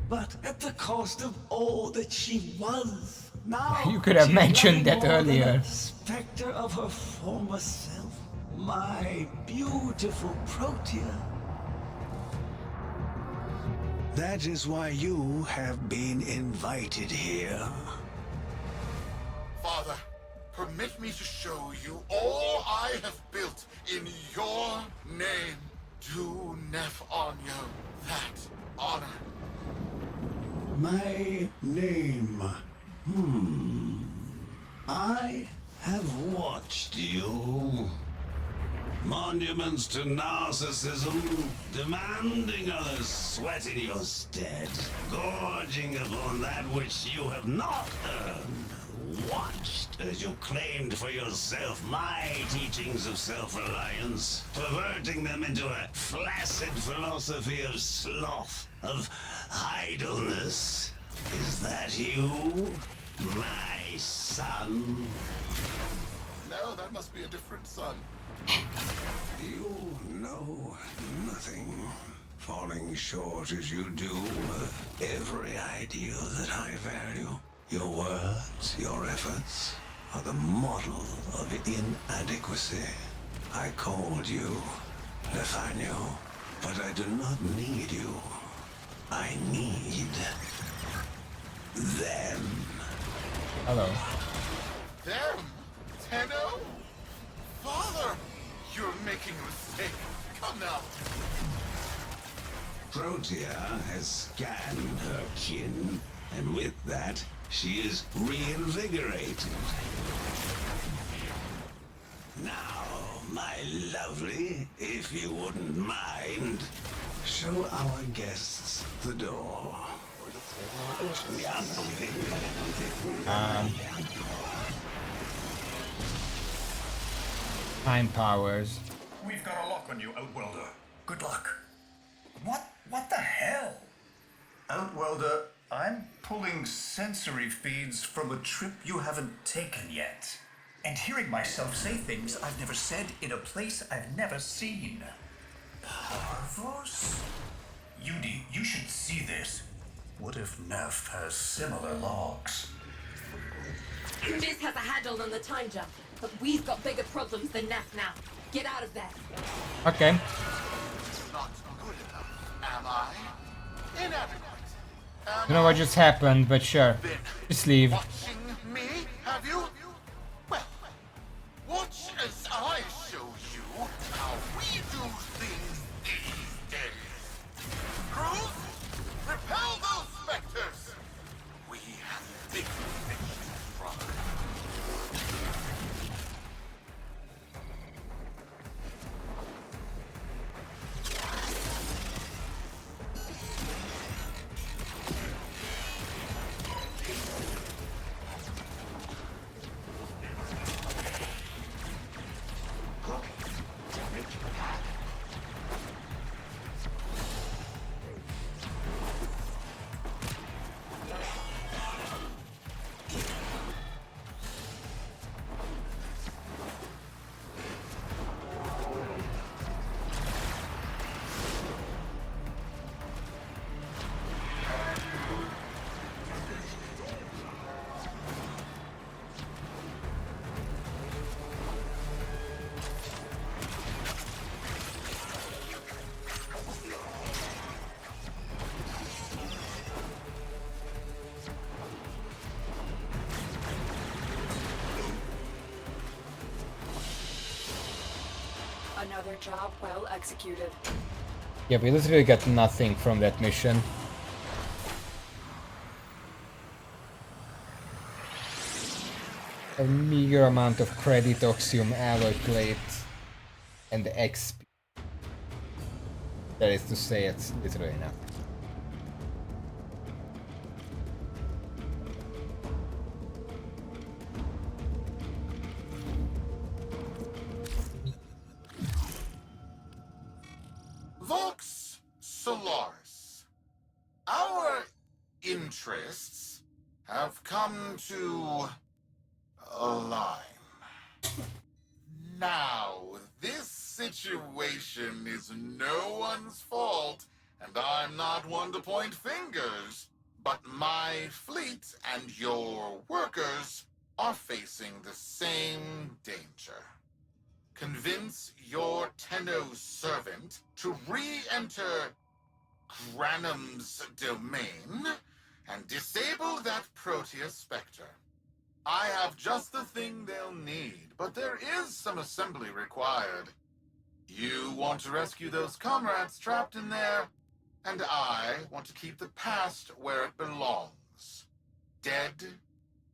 But at the cost of all that she was. Now You could have she's mentioned nothing that more than earlier. a specter of her former self. My beautiful Protea. That is why you have been invited here. Father, permit me to show you all I have built in your name. Do Nef Anyo that honor. My name. I have watched you. Monuments to narcissism, demanding others sweat in your stead, gorging upon that which you have not earned. Watched as you claimed for yourself my teachings of self-reliance, perverting them into a flaccid philosophy of sloth, of idleness. Is that you, my son? No, that must be a different son. You know nothing, falling short as you do of every ideal that I value. Your words, your efforts, are the model of inadequacy. I called you Nathaniel, but I do not need you. I need them. Hello. Them? Tenno? Father! You're making a mistake. Come now. Protea has scanned her kin, and with that, she is reinvigorated. Now, my lovely, if you wouldn't mind, show our guests the door. Time powers. We've got a lock on you, Outwelder. Good luck. What the hell? Outwelder, I'm pulling sensory feeds from a trip you haven't taken yet. And hearing myself say things I've never said in a place I've never seen. Parvos? Yudi, you should see this. What if Neff has similar logs? This has a handle on the time jump, but we've got bigger problems than Neff now. Get out of there. Okay. Not good enough, am I? Inadequate. I don't know what just happened, but sure. Just leave. Watching me, have you? Well, watch as I show you how we do things these days. Crews, repel those specters. We have big fish to fry. Another job well executed. Yeah, we literally got nothing from that mission. A meager amount of credit, oxium alloy plate, and XP. That is to say, it's literally enough. Vox Solaris. Our interests have come to align. Now, this situation is no one's fault, and I'm not one to point fingers, but my fleet and your workers are facing the same danger. Convince your Tenno servant to re-enter Granum's domain and disable that Proteus Spectre. I have just the thing they'll need, but there is some assembly required. You want to rescue those comrades trapped in there, and I want to keep the past where it belongs. Dead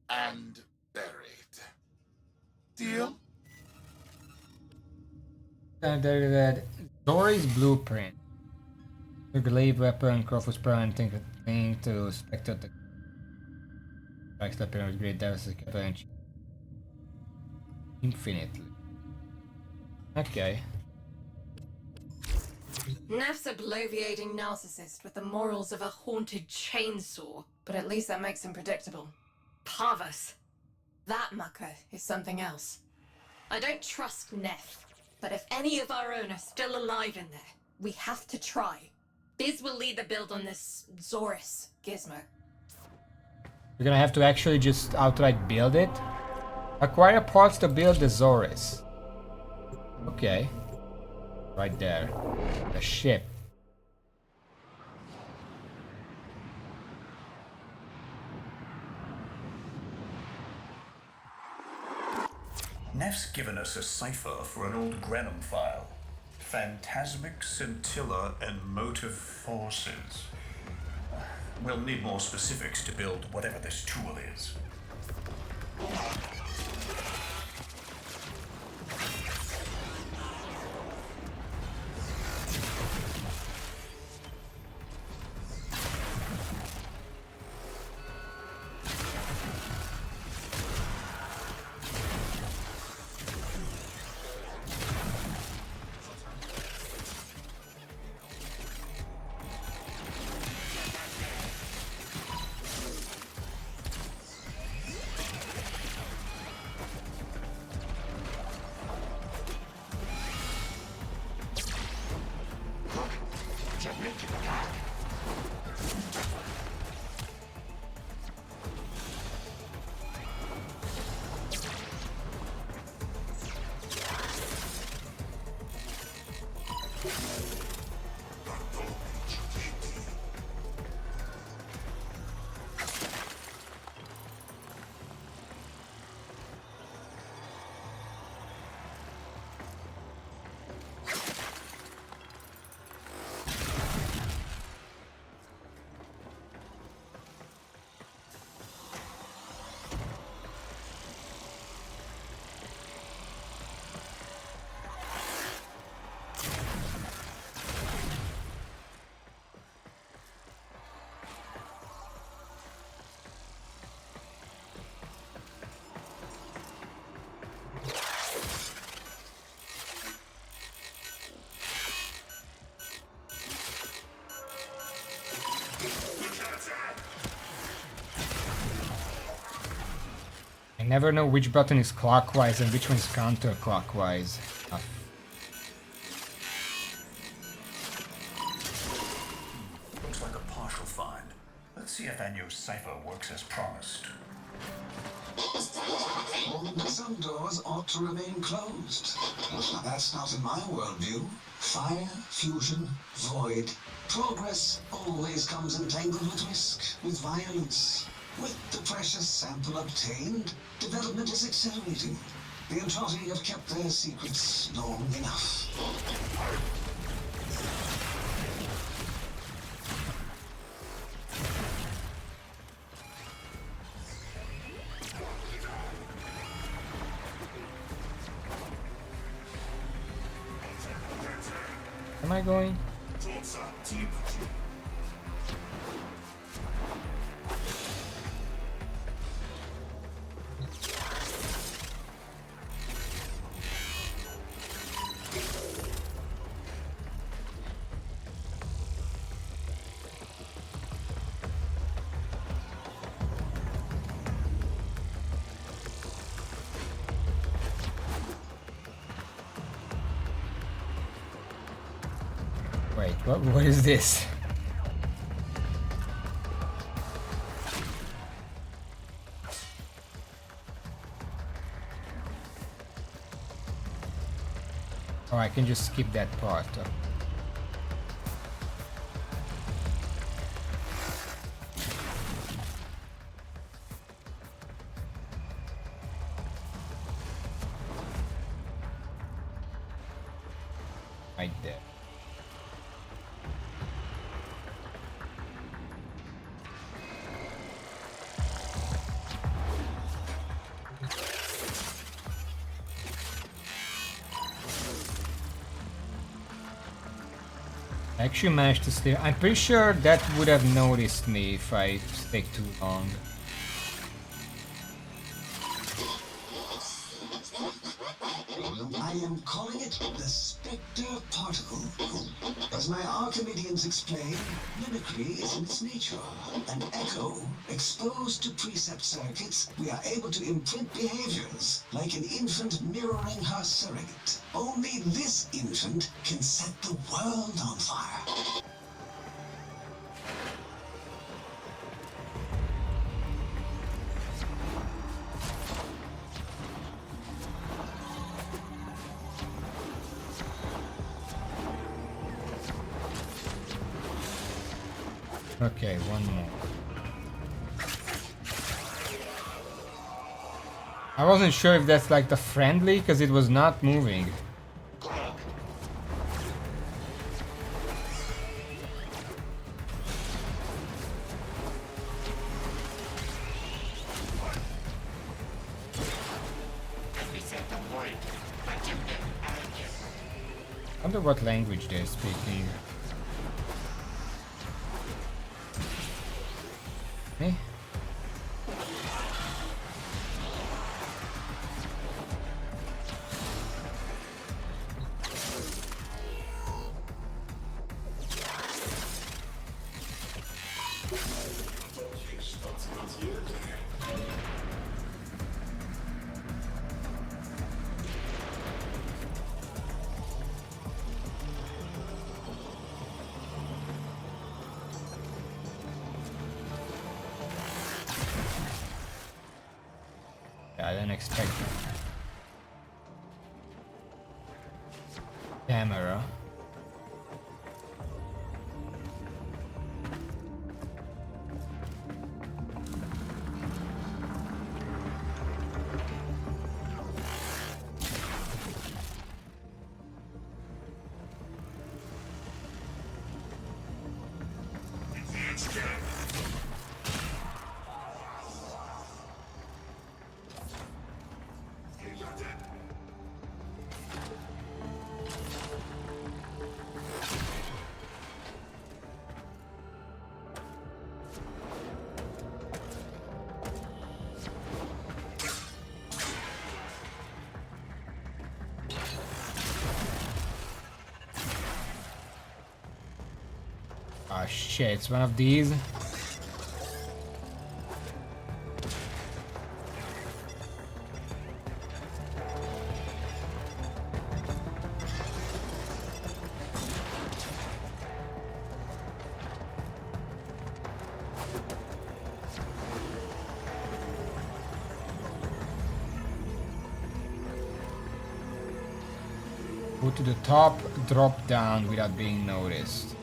and buried. Deal? Dory's blueprint. The glaive weapon, Crowfoot's plan, thing to Spectre. Strikes the pyramid, great diversity, infinitely. Okay. Neff's a bloviating narcissist with the morals of a haunted chainsaw, but at least that makes him predictable. Parvus. That mucker is something else. I don't trust Neff, but if any of our own are still alive in there, we have to try. Biz will lead the build on this Zorus gizmo. We're gonna have to actually just outright build it. Acquire parts to build the Zorus. Okay. Right there. The ship. Neff's given us a cipher for an old Grenham file. Phantasmic scintilla and motive forces. We'll need more specifics to build whatever this tool is. I never know which button is clockwise and which one is counterclockwise. Looks like a partial find. Let's see if Anyo's cipher works as promised. Some doors ought to remain closed. That's not in my worldview. Fire, fusion, void. Progress always comes entangled with risk, with violence. With the precious sample obtained, development is accelerating. The Entrati have kept their secrets long enough. Am I going? Wait, what is this? Oh, I can just skip that part. Right there. I actually managed to stay. I'm pretty sure that would have noticed me if I stay too long. I am calling it the Spectre Particle. As my Archimedeans explain, mimicry is in its nature. An echo exposed to precept circuits, we are able to imprint behaviors, like an infant mirroring her surrogate. Only this infant can set the world on fire. Okay, one more. I wasn't sure if that's like the friendly, because it was not moving. I wonder what language they're speaking. Eh? I didn't expect that. Camera. Ah shit, it's one of these. Go to the top, drop down without being noticed.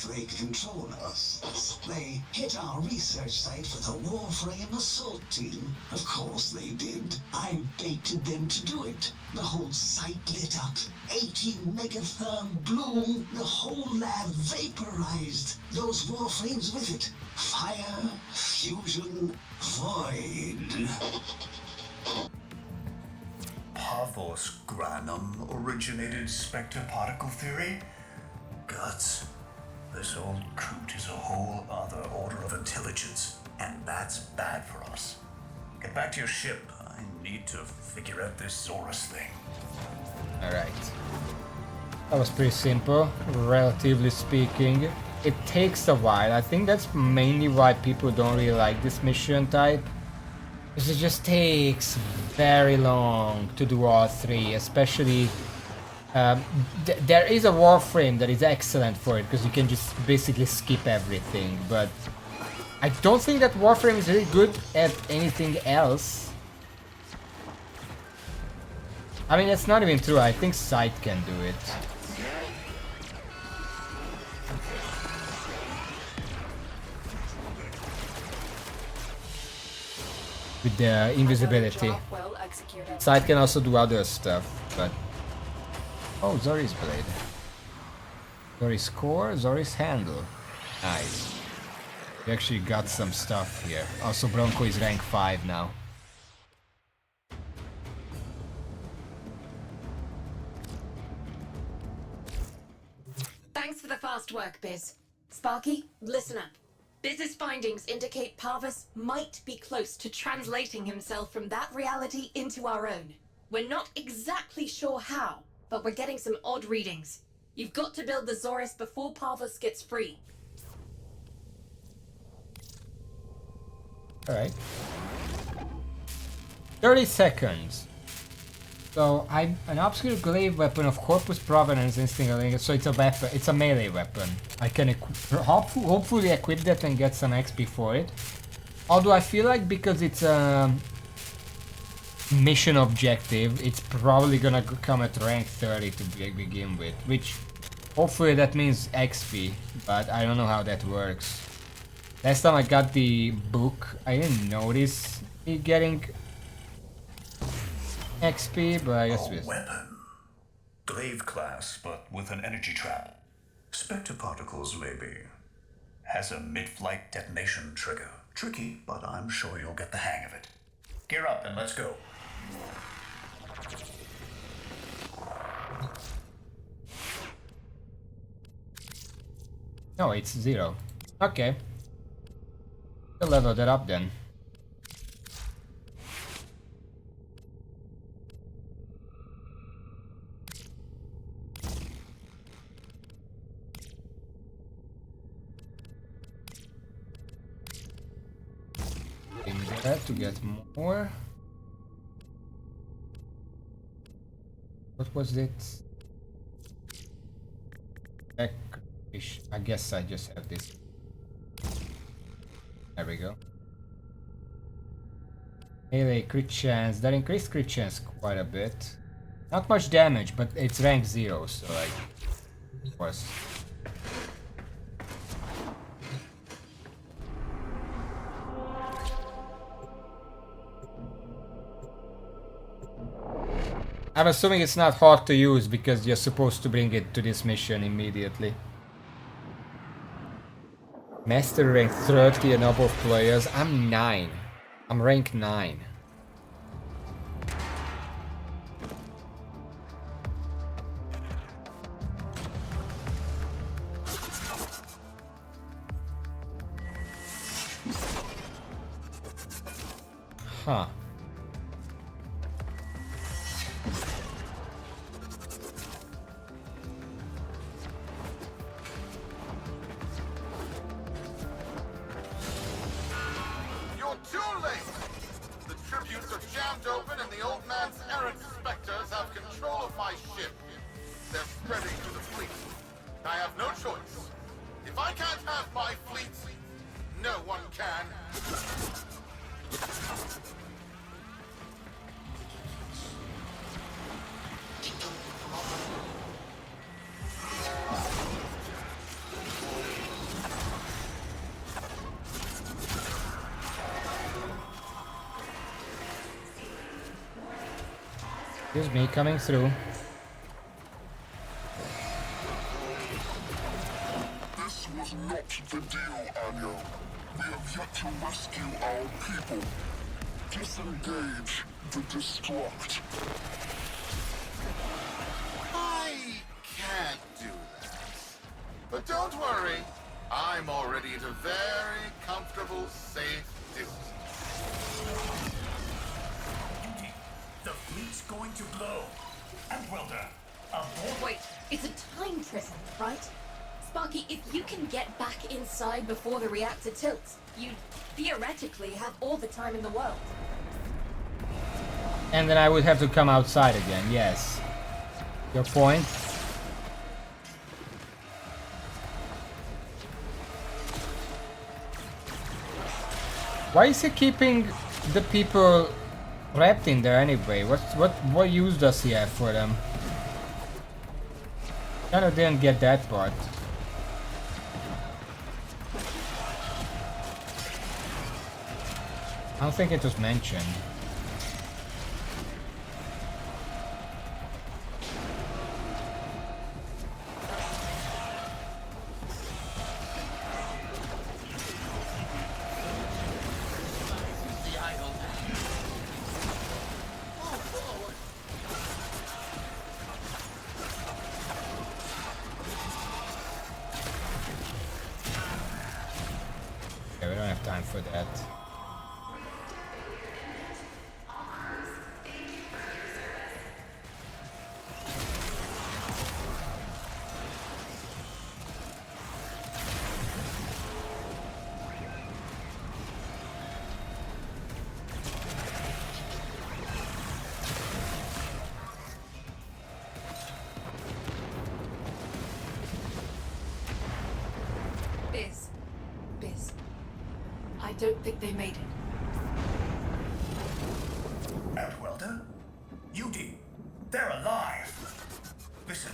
They control us. They hit our research site for the Warframe assault team. Of course they did. I baited them to do it. The whole site lit up. 80 megatherm bloom. The whole lab vaporized. Those Warframes with it. Fire, fusion, void. Parvos Granum originated Spectre particle theory? Guts. This old coot is a whole other order of intelligence, and that's bad for us. Get back to your ship. I need to figure out this Zorus thing. Alright. That was pretty simple, relatively speaking. It takes a while. I think that's mainly why people don't really like this mission type. Because it just takes very long to do all three, especially there is a Warframe that is excellent for it because you can just basically skip everything, but I don't think that Warframe is really good at anything else. I mean, that's not even true. I think Sight can do it. With the invisibility. Sight can also do other stuff, but... Oh, Zori's blade. Zori's core, Zori's handle. Nice. We actually got some stuff here. Also, Bronco is rank 5 now. Thanks for the fast work, Biz. Sparky, listen up. Biz's findings indicate Parvus might be close to translating himself from that reality into our own. We're not exactly sure how, but we're getting some odd readings. You've got to build the Zoris before Parvus gets free. Alright. 30 seconds. So, an obscure glaive weapon of Corpus Provenance Instinct, so it's a weapon, it's a melee weapon. I can hopefully equip that and get some XP for it. Although I feel like because it's a mission objective, it's probably gonna come at rank 30 to begin with, which hopefully that means XP, but I don't know how that works. Last time I got the book, I didn't notice it getting XP, but I guess a weapon. Glaive class, but with an energy trap. Spectre particles, maybe. Has a mid-flight detonation trigger. Tricky, but I'm sure you'll get the hang of it. Gear up and let's go. No, it's 0. Okay. We'll level that up then. To get more. What was it? I guess I just have this. There we go. Melee crit chance. That increased crit chance quite a bit. Not much damage, but it's rank 0, so like, of course. I'm assuming it's not hard to use because you're supposed to bring it to this mission immediately. Master rank 30 and above players. I'm 9. I'm rank 9. Huh. Here's me coming through. This was not the deal, Anya. We have yet to rescue our people. Disengage the destruct. I can't do that. But don't worry. I'm already at a very comfortable, safe distance. The fleet's going to blow. And Welder, aboard. Wait, it's a time prison, right? Sparky, if you can get back inside before the reactor tilts, you theoretically have all the time in the world. And then I would have to come outside again, yes. Your point? Why is he keeping the people trapped in there anyway? What use does he have for them? Kinda didn't get that part. I don't think it was mentioned. Okay, we don't have time for that. Biz. I don't think they made it. Outwelder? Yudi, they're alive! Listen,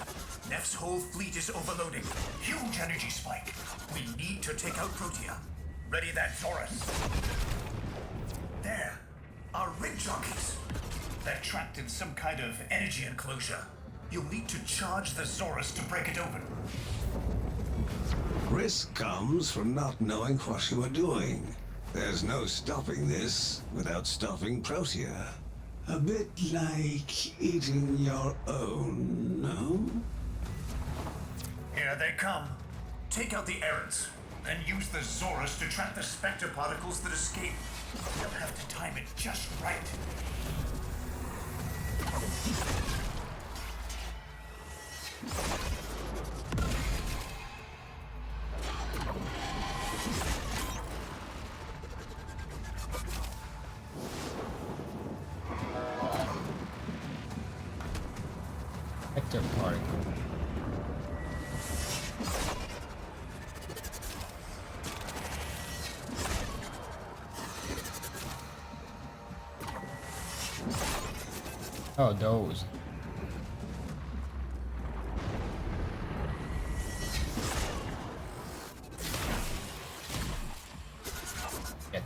Neff's whole fleet is overloading. Huge energy spike. We need to take out Protea. Ready that Zorus. There, our rig jockeys. They're trapped in some kind of energy enclosure. You'll need to charge the Zorus to break it open. Risk comes from not knowing what you are doing. There's no stopping this without stopping Protea. A bit like eating your own, no? Here they come. Take out the errants, then use the Zorus to trap the Spectre particles that escape. You'll have to time it just right. Spectre particle. Oh, those. Shit.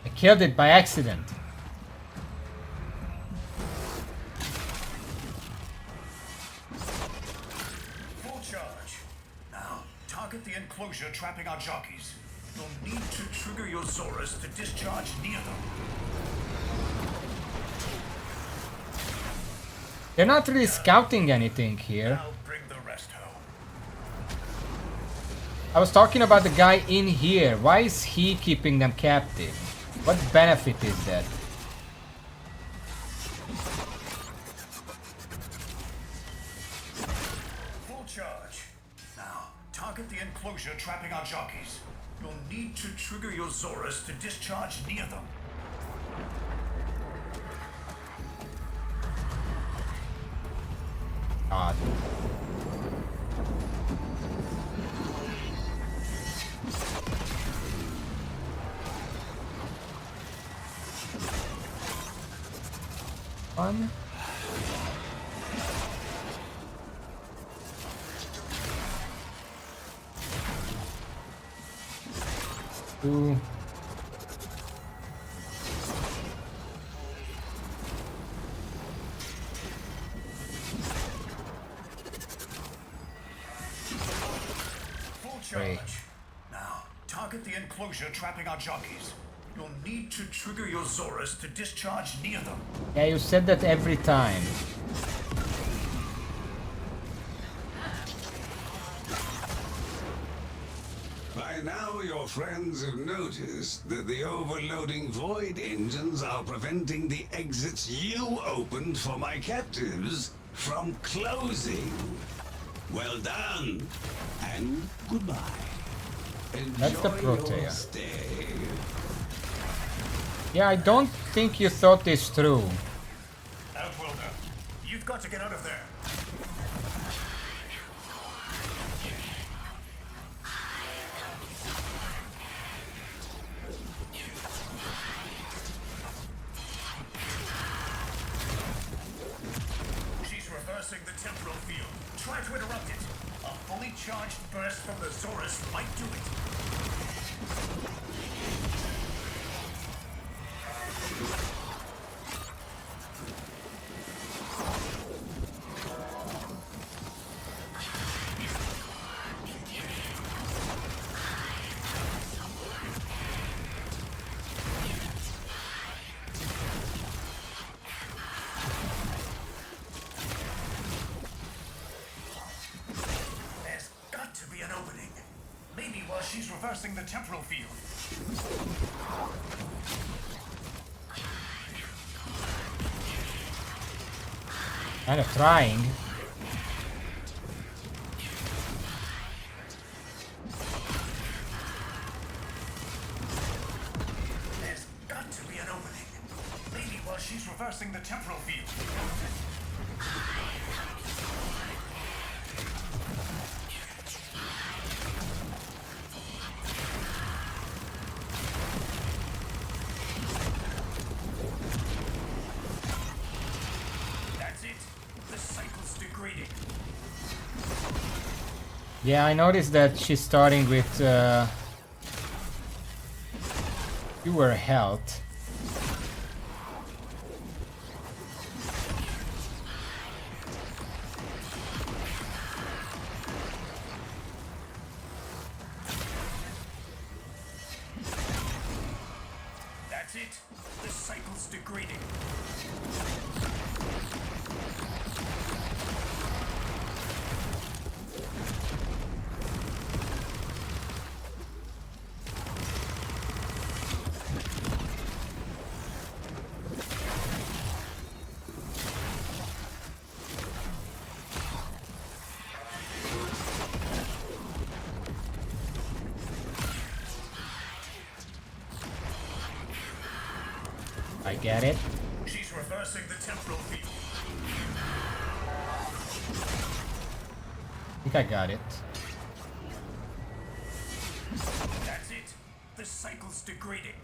I killed it by accident. Full charge. Now, target the enclosure trapping our jockeys. You'll need to trigger your Zorus to discharge near them. They're not really scouting anything here. I'll bring the rest home. I was talking about the guy in here. Why is he keeping them captive? What benefit is that? Full charge. Now, target the enclosure trapping our jockeys. You'll need to trigger your Zorus to discharge near them. God. One. Two. Full charge. Now, target the enclosure trapping our jockeys. You'll need to trigger your Zorus to discharge near them. Yeah, you said that every time. By now, your friends have noticed that the overloading void engines are preventing the exits you opened for my captives from closing. Well done, and goodbye. That's the Enjoy your Protea. stay. Yeah, I don't think you thought this through? Outworlder, you've got to get out of there. She's reversing the temporal field. Try to interrupt it. A fully charged burst from the Zorus might do it. There's got to be an opening. Maybe while she's reversing the temporal field. Kind of trying. There's got to be an opening. Maybe while she's reversing the temporal field. That's it. The cycle's degrading. Yeah, I noticed that she's starting with fewer health. That's it. The cycle's degrading. I get it. She's reversing the temporal field. I think I got it. That's it. The cycle's degrading.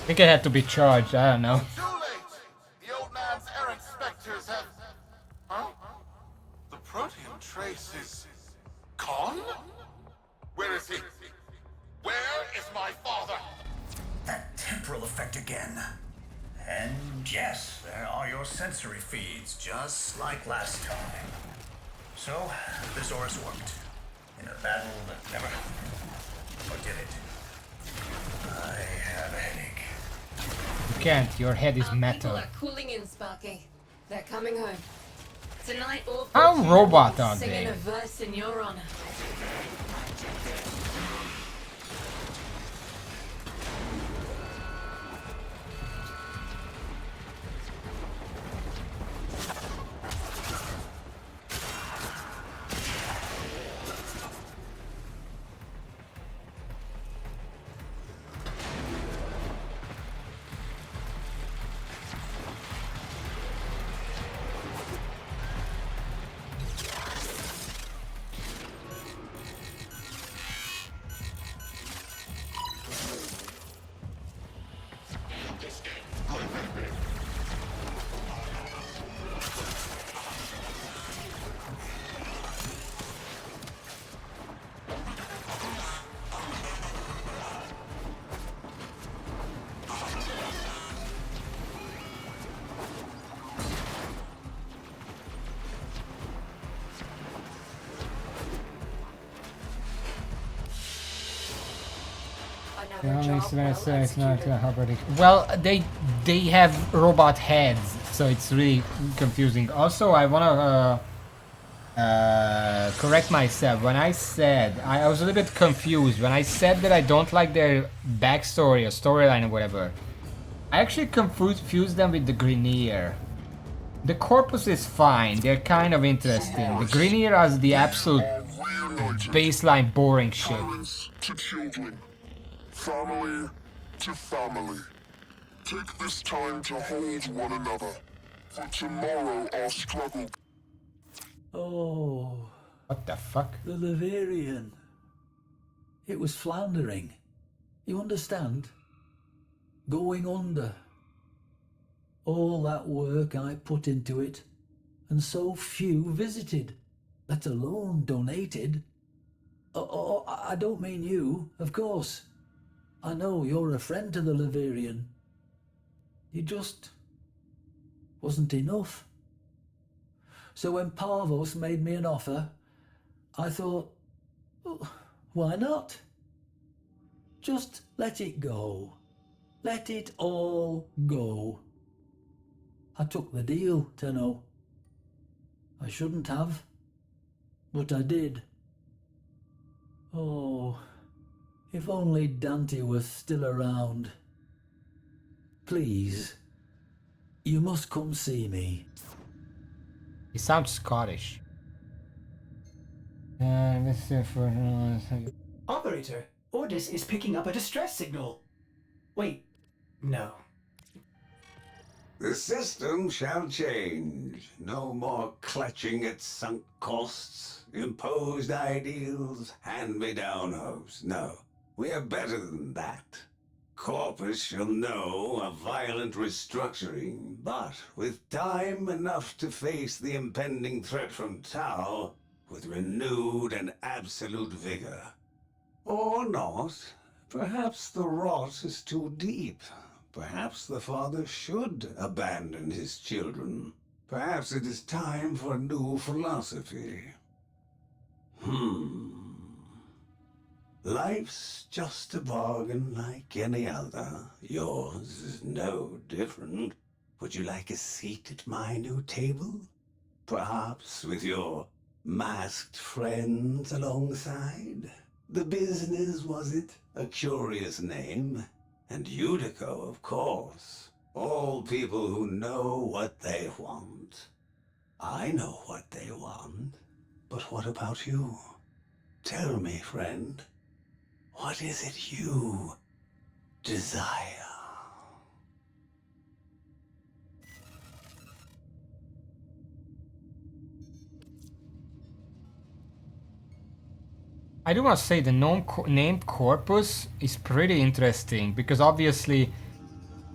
I think it had to be charged, I don't know. Too late! The old man's errant specters have... Huh? The protean trace is... gone? Where is he? Where is my father? That temporal effect again. And yes, there are your sensory feeds, just like last time. So, the Zorus worked. In a battle that never happened. Or did it? I have a headache. You can't, your head is metal. People are cooling in, Sparky. They're coming home. Tonight, all How robot are singing they? a verse in your honor. Well, they have robot heads, so it's really confusing. Also, I wanna correct myself. When I said, I was a little bit confused. When I said that I don't like their backstory or storyline or whatever, I actually confused them with the Grineer. The Corpus is fine, they're kind of interesting. The Grineer has the absolute baseline boring shit. Parents to children, family to family. Take this time to hold one another. For tomorrow our struggle. Oh. What the fuck? The Leverian. It was floundering. You understand? Going under. All that work I put into it, and so few visited, let alone donated. Oh, I don't mean you, of course. I know you're a friend to the Leverian. You just wasn't enough. So when Parvos made me an offer, I thought, oh, why not? Just let it go. Let it all go. I took the deal, Tenno. I shouldn't have, but I did. Oh, if only Dante was still around. Please, you must come see me. He sounds Scottish. Operator, Ordis is picking up a distress signal. Wait, no. The system shall change. No more clutching at sunk costs, imposed ideals, hand-me-down hopes. No, we are better than that. Corpus shall know a violent restructuring, but with time enough to face the impending threat from Tau with renewed and absolute vigor. Or not. Perhaps the rot is too deep. Perhaps the father should abandon his children. Perhaps it is time for a new philosophy. Life's just a bargain like any other. Yours is no different. Would you like a seat at my new table? Perhaps with your masked friends alongside? The business, was it? A curious name. And Unico, of course. All people who know what they want. I know what they want. But what about you? Tell me, friend. What is it you desire? I do want to say the name Corpus is pretty interesting because obviously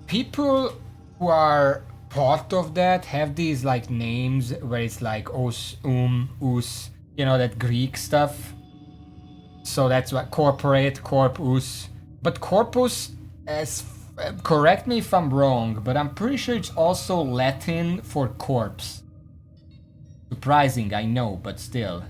people who are part of that have these like names where it's like os, us, you know, that Greek stuff. So that's what corporate, corpus. But corpus, as correct me if I'm wrong, but I'm pretty sure it's also Latin for corpse. Surprising, I know, but still.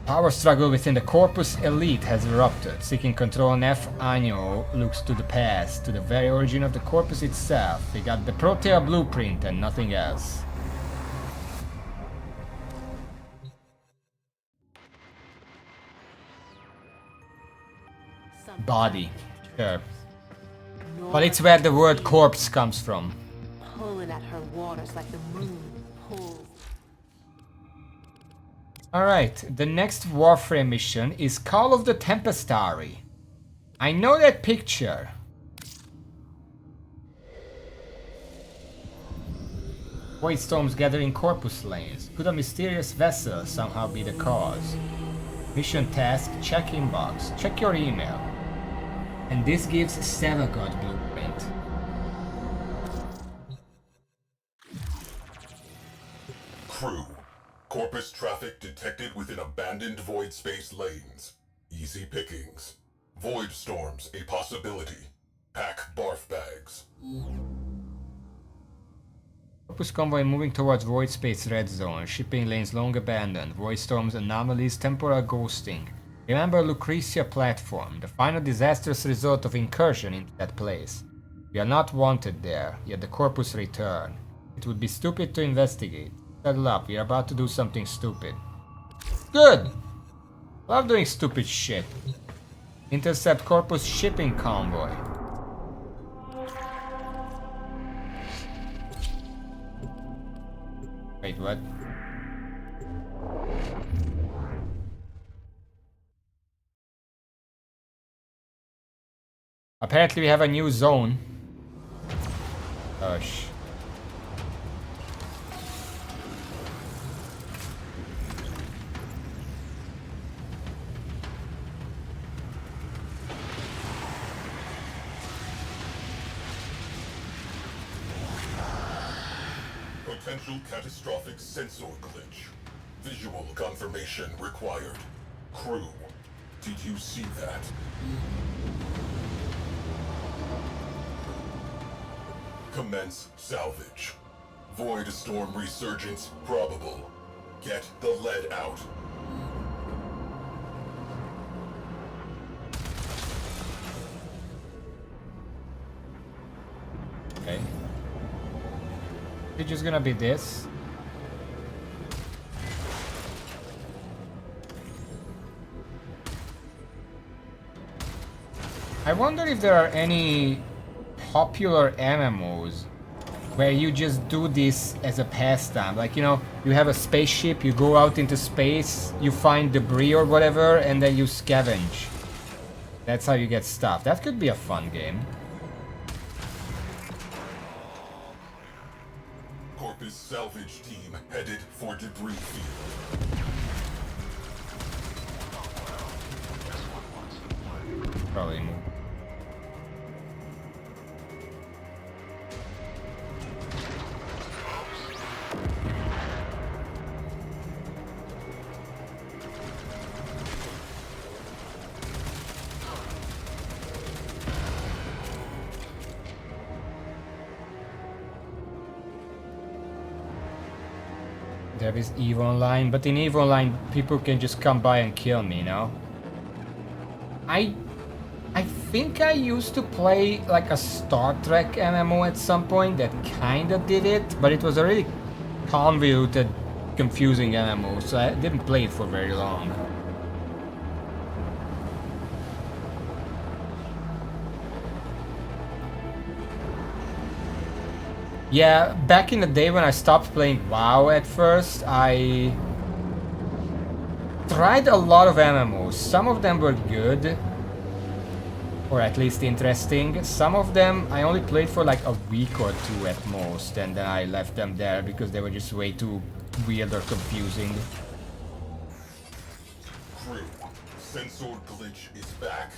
Power struggle within the Corpus elite has erupted. Seeking control on F, Año looks to the past, to the very origin of the Corpus itself. They got the Protea blueprint and nothing else. Body, sure. But it's where the word corpse comes from. Pulling at her waters like the moon pulls. Alright, the next Warframe mission is Call of the Tempestari. I know that picture. Void storms gathering Corpus lanes. Could a mysterious vessel somehow be the cause? Mission task, check inbox. Check your email. And this gives Sevagod blueprint. Crew. Corpus traffic detected within abandoned void space lanes. Easy pickings. Void storms a possibility. Pack barf bags. Corpus convoy moving towards void space red zone. Shipping lanes long abandoned. Void storms, anomalies, temporal ghosting. Remember Lucretia platform, the final disastrous result of incursion into that place. We are not wanted there, yet the Corpus return. It would be stupid to investigate. Settle up, we are about to do something stupid. Good! Love doing stupid shit. Intercept Corpus shipping convoy. Wait, what? Apparently we have a new zone. Gosh. Potential catastrophic sensor glitch. Visual confirmation required. Crew, did you see that? Commence salvage. Void storm resurgence probable. Get the lead out. Okay. It's just gonna be this. I wonder if there are any popular MMOs where you just do this as a pastime. Like, you know, you have a spaceship, you go out into space, you find debris or whatever, and then you scavenge. That's how you get stuff. That could be a fun game. Corpus salvage team headed for debris field. Probably move. There is EVE Online, but in EVE Online people can just come by and kill me, you know? I think I used to play like a Star Trek MMO at some point that kinda did it, but it was a really convoluted, confusing MMO, so I didn't play it for very long. Yeah, back in the day when I stopped playing WoW at first, I tried a lot of MMOs. Some of them were good, or at least interesting. Some of them I only played for like a week or two at most, and then I left them there because they were just way too weird or confusing. Crew, sensor glitch is back.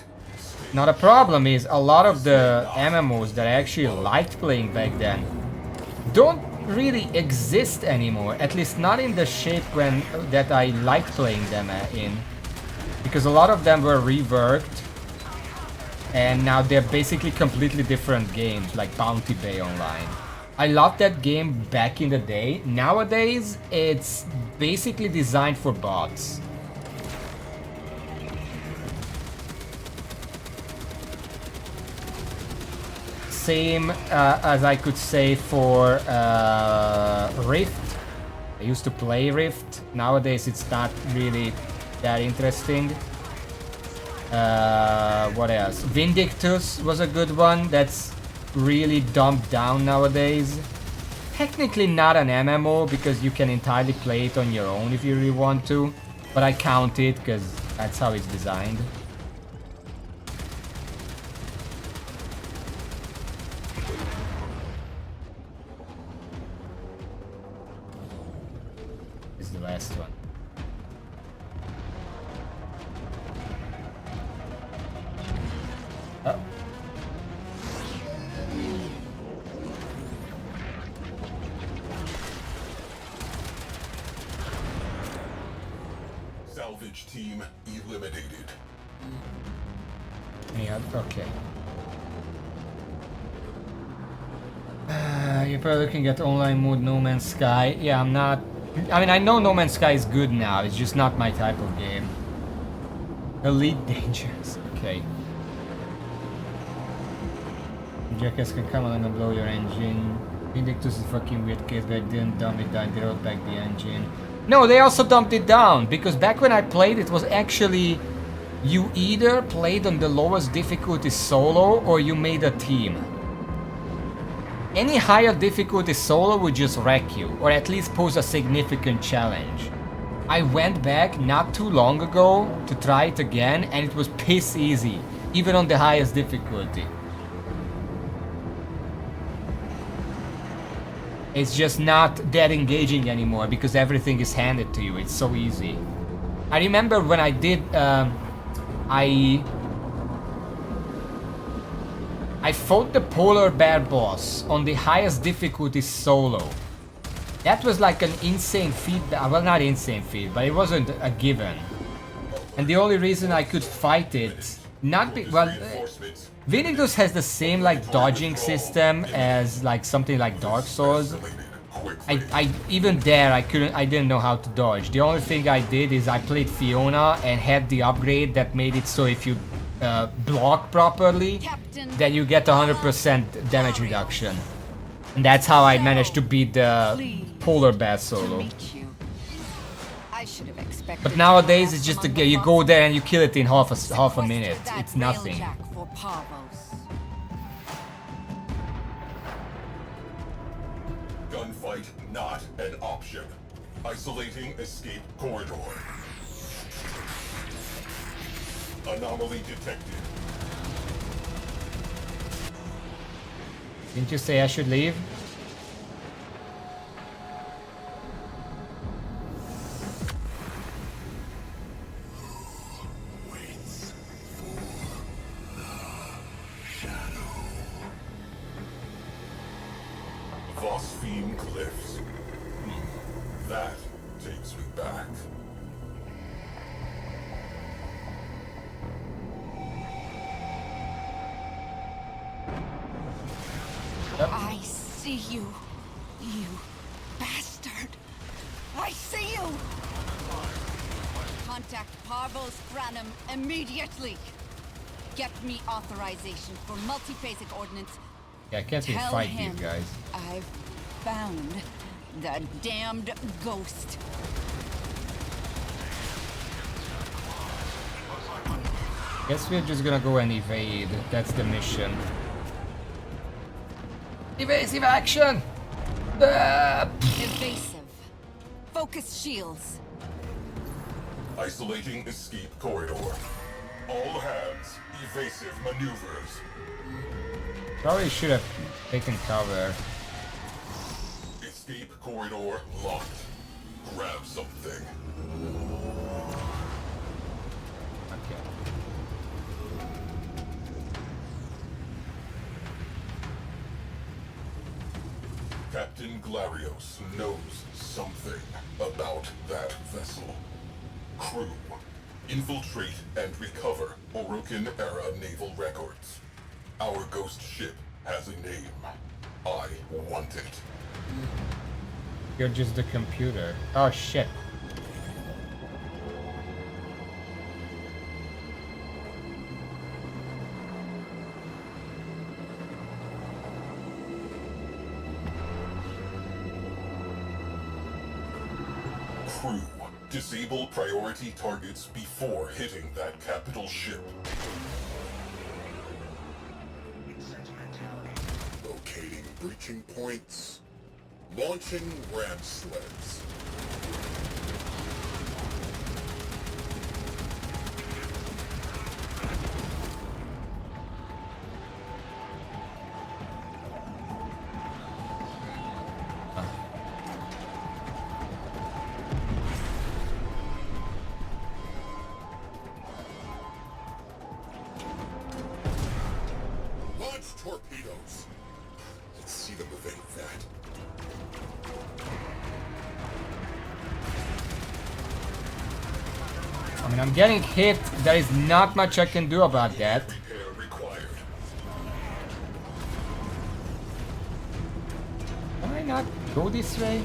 Now the problem is, a lot of the MMOs that I actually liked playing back then don't really exist anymore, at least not in the shape that I liked playing them in, because a lot of them were reworked and now they're basically completely different games, like Bounty Bay Online. I loved that game back in the day. Nowadays it's basically designed for bots. Same as I could say for Rift. I used to play Rift. Nowadays it's not really that interesting. What else? Vindictus was a good one. That's really dumbed down nowadays. Technically not an MMO because you can entirely play it on your own if you really want to. But I count it because that's how it's designed. Last one. Oh. Salvage team eliminated. Yeah, okay. You're probably looking at online mode No Man's Sky. Yeah, I'm not. I mean, I know No Man's Sky is good now, it's just not my type of game. Elite Dangerous, okay. Jackass can come along and blow your engine. Vindictus is a fucking weird case, but they didn't dump it down, they wrote back the engine. No, they also dumped it down, because back when I played it was actually... You either played on the lowest difficulty solo, or you made a team. Any higher difficulty solo would just wreck you, or at least pose a significant challenge. I went back not too long ago to try it again, and it was piss easy, even on the highest difficulty. It's just not that engaging anymore, because everything is handed to you, it's so easy. I remember when I did, I fought the polar bear boss on the highest difficulty solo. That was like an insane feat, well, not insane feat, but it wasn't a given. And the only reason I could fight it, not be, well, Vindictus has the same like dodging system as like something like Dark Souls. I even there I didn't know how to dodge. The only thing I did is I played Fiona and had the upgrade that made it so if you block properly, then you get 100% damage reduction. And that's how I managed to beat the polar bear solo. But nowadays it's just you go there and you kill it in half a minute. It's nothing. Gunfight not an option. Isolating escape corridor. Anomaly detected. Didn't you say I should leave? Phosphine Cliffs. That takes me back. I see you, you bastard. I see you! Contact Parvos Granum immediately. Get me authorization for multi-basic ordnance. Yeah, I can't even fight these guys. I've found the damned ghost. Guess we're just gonna go and evade. That's the mission. Evasive action! Evasive. Focus shields. Isolating escape corridor. All hands, evasive maneuvers. Probably should have taken cover. Escape corridor locked. Grab something. Okay. Captain Glarios knows something about that vessel. Crew, infiltrate and recover Orokin-era naval records. Our ghost ship has a name. I want it. You're just the computer. Oh shit. Crew, disable priority targets before hitting that capital ship. Locating breaching points. Launching ram sleds. Launch torpedoes. Let's see them evade that. I mean, I'm getting hit. There is not much I can do about that. Can I not go this way?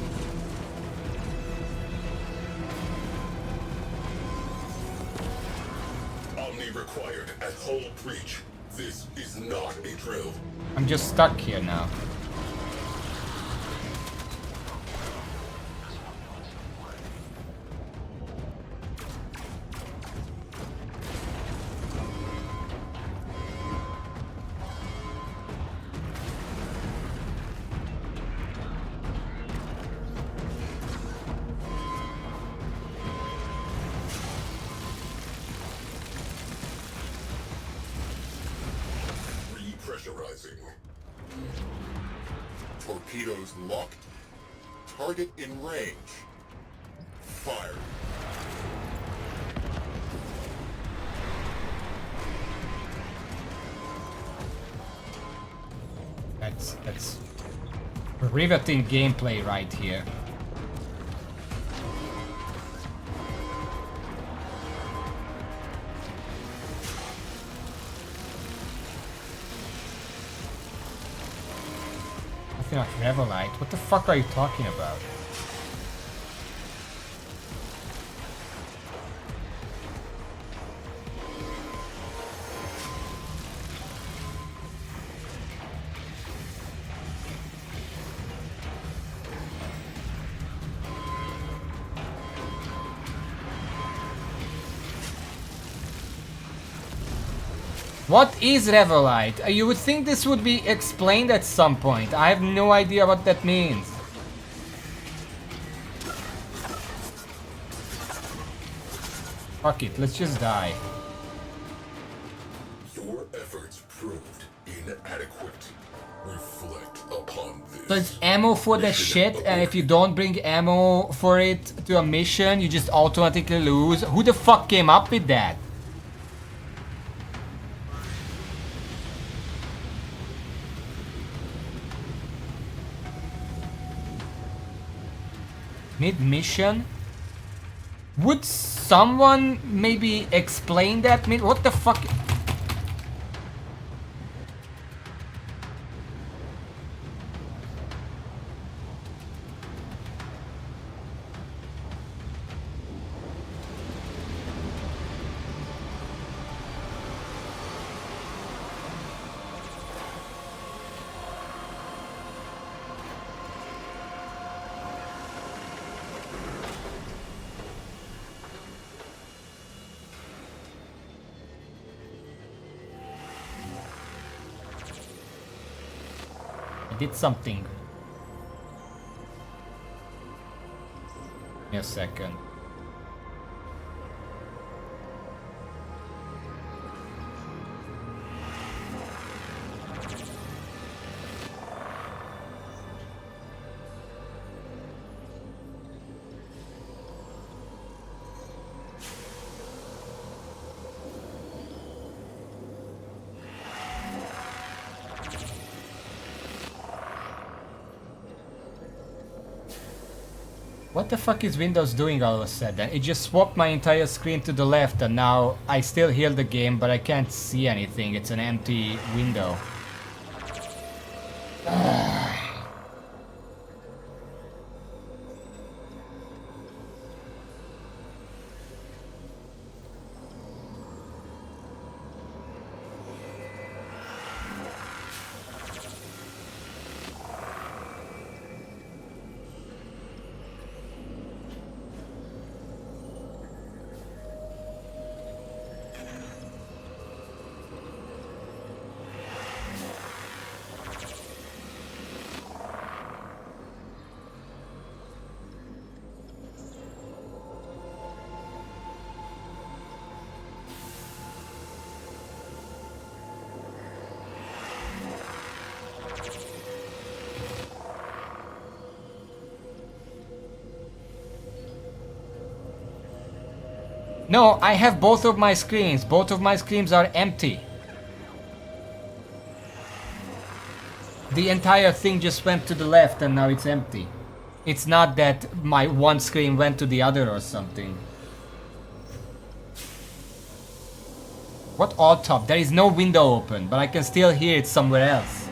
Omni required at hull breach. This is not a drill. I'm just stuck here now. Torpedoes locked. Target in range. Fire. That's riveting gameplay right here. Nothing like Revelite. What the fuck are you talking about? What is Revelite? You would think this would be explained at some point. I have no idea what that means. Fuck it, let's just die. Your efforts proved inadequate. Reflect upon this. So it's ammo for that shit, and if you don't bring ammo for it to a mission, you just automatically lose. Who the fuck came up with that? Mid-mission? Would someone maybe explain that? What the fuck? I did something. Give me a second. What the fuck is Windows doing all of a sudden? It just swapped my entire screen to the left and now I still hear the game but I can't see anything. It's an empty window. No, I have both of my screens. Both of my screens are empty. The entire thing just went to the left and now it's empty. It's not that my one screen went to the other or something. What alt top? There is no window open, but I can still hear it somewhere else.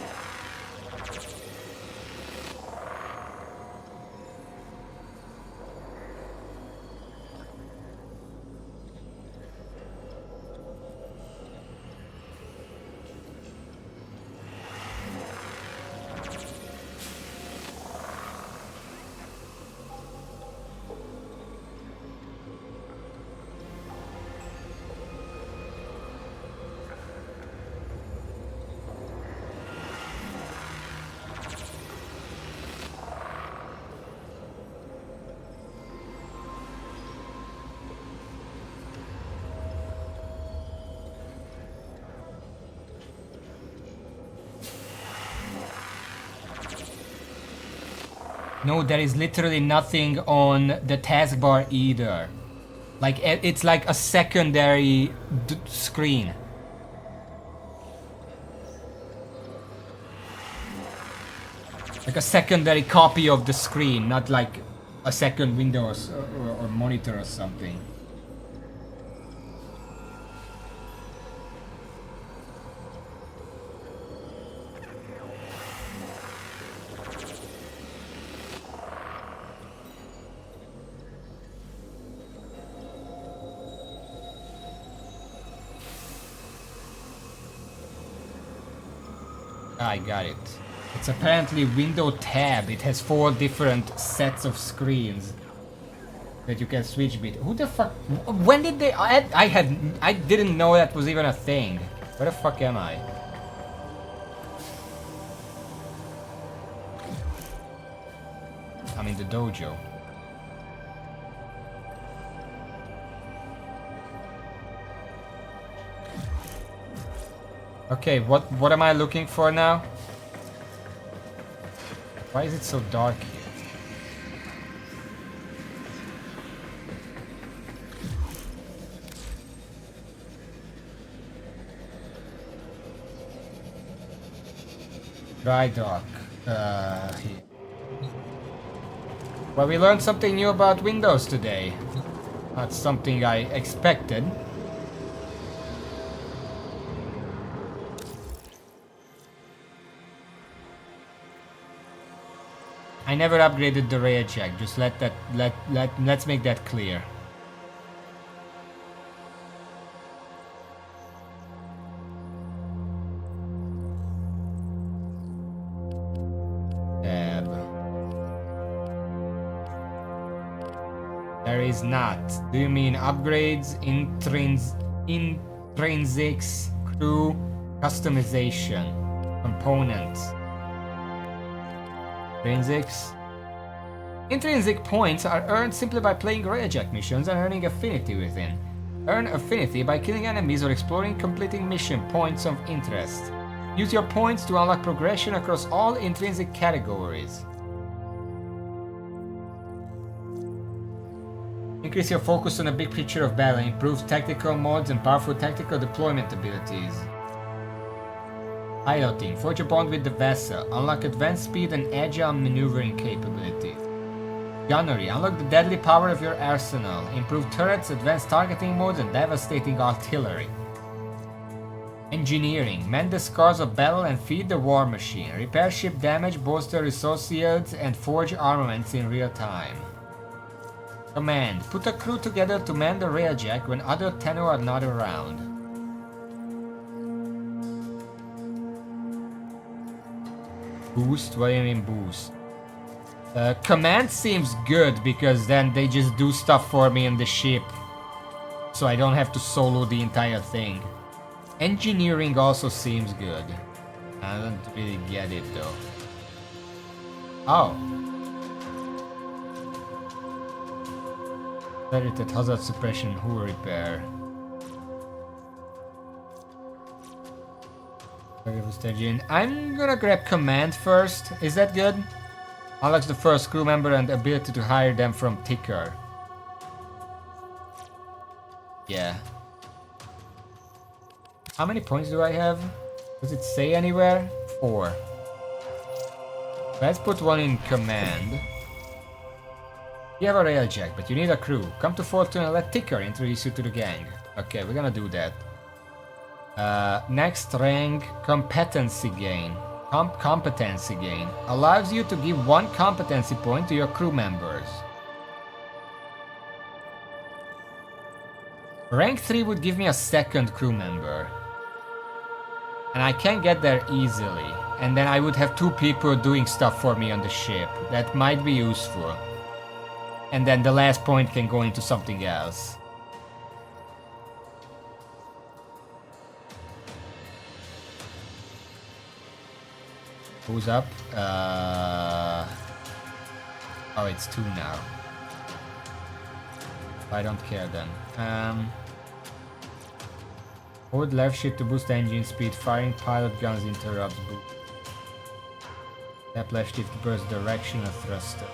No, there is literally nothing on the taskbar either. Like, it's like a secondary screen. Like a secondary copy of the screen, not like a second window or monitor or something. I got it. It's apparently window tab. It has 4 different sets of screens that you can switch between. Who the fuck? When did they? I didn't know that was even a thing. Where the fuck am I? I'm in the dojo. Okay, what am I looking for now? Why is it so dark here? Dry dock. Here. Well, we learned something new about Windows today. That's something I expected. I never upgraded the rail jack. Just let's make that clear. Tab. There is not. Do you mean upgrades, intrinsics, crew, customization, components? Intrinsics. Intrinsic points are earned simply by playing Railjack missions and earning affinity within. Earn affinity by killing enemies or exploring completing mission points of interest. Use your points to unlock progression across all intrinsic categories. Increase your focus on the big picture of battle, improve tactical mods and powerful tactical deployment abilities. Piloting. Forge a bond with the vessel. Unlock advanced speed and agile maneuvering capabilities. Gunnery. Unlock the deadly power of your arsenal. Improve turrets, advanced targeting modes, and devastating artillery. Engineering. Mend the scars of battle and feed the war machine. Repair ship damage, bolster associates, and forge armaments in real time. Command. Put a crew together to man the railjack when other Tenno are not around. Boost? What do you mean boost? Command seems good because then they just do stuff for me in the ship. So I don't have to solo the entire thing. Engineering also seems good. I don't really get it though. Oh. Targeted hazard suppression, hull repair. I'm gonna grab command first. Is that good? Unlocks the first crew member and the ability to hire them from ticker. Yeah. How many points do I have? Does it say anywhere? 4. Let's put one in command. You have a railjack, but you need a crew. Come to Fortune and let Ticker introduce you to the gang. Okay, we're gonna do that. Next rank, competency gain. Competency gain allows you to give 1 competency point to your crew members. Rank 3 would give me a 2nd crew member. And I can get there easily. And then I would have 2 people doing stuff for me on the ship. That might be useful. And then the last point can go into something else. Who's up? Oh, it's 2 now. I don't care then. Hold left shift to boost engine speed. Firing pilot guns interrupts boost. Tap left shift to burst directional thruster.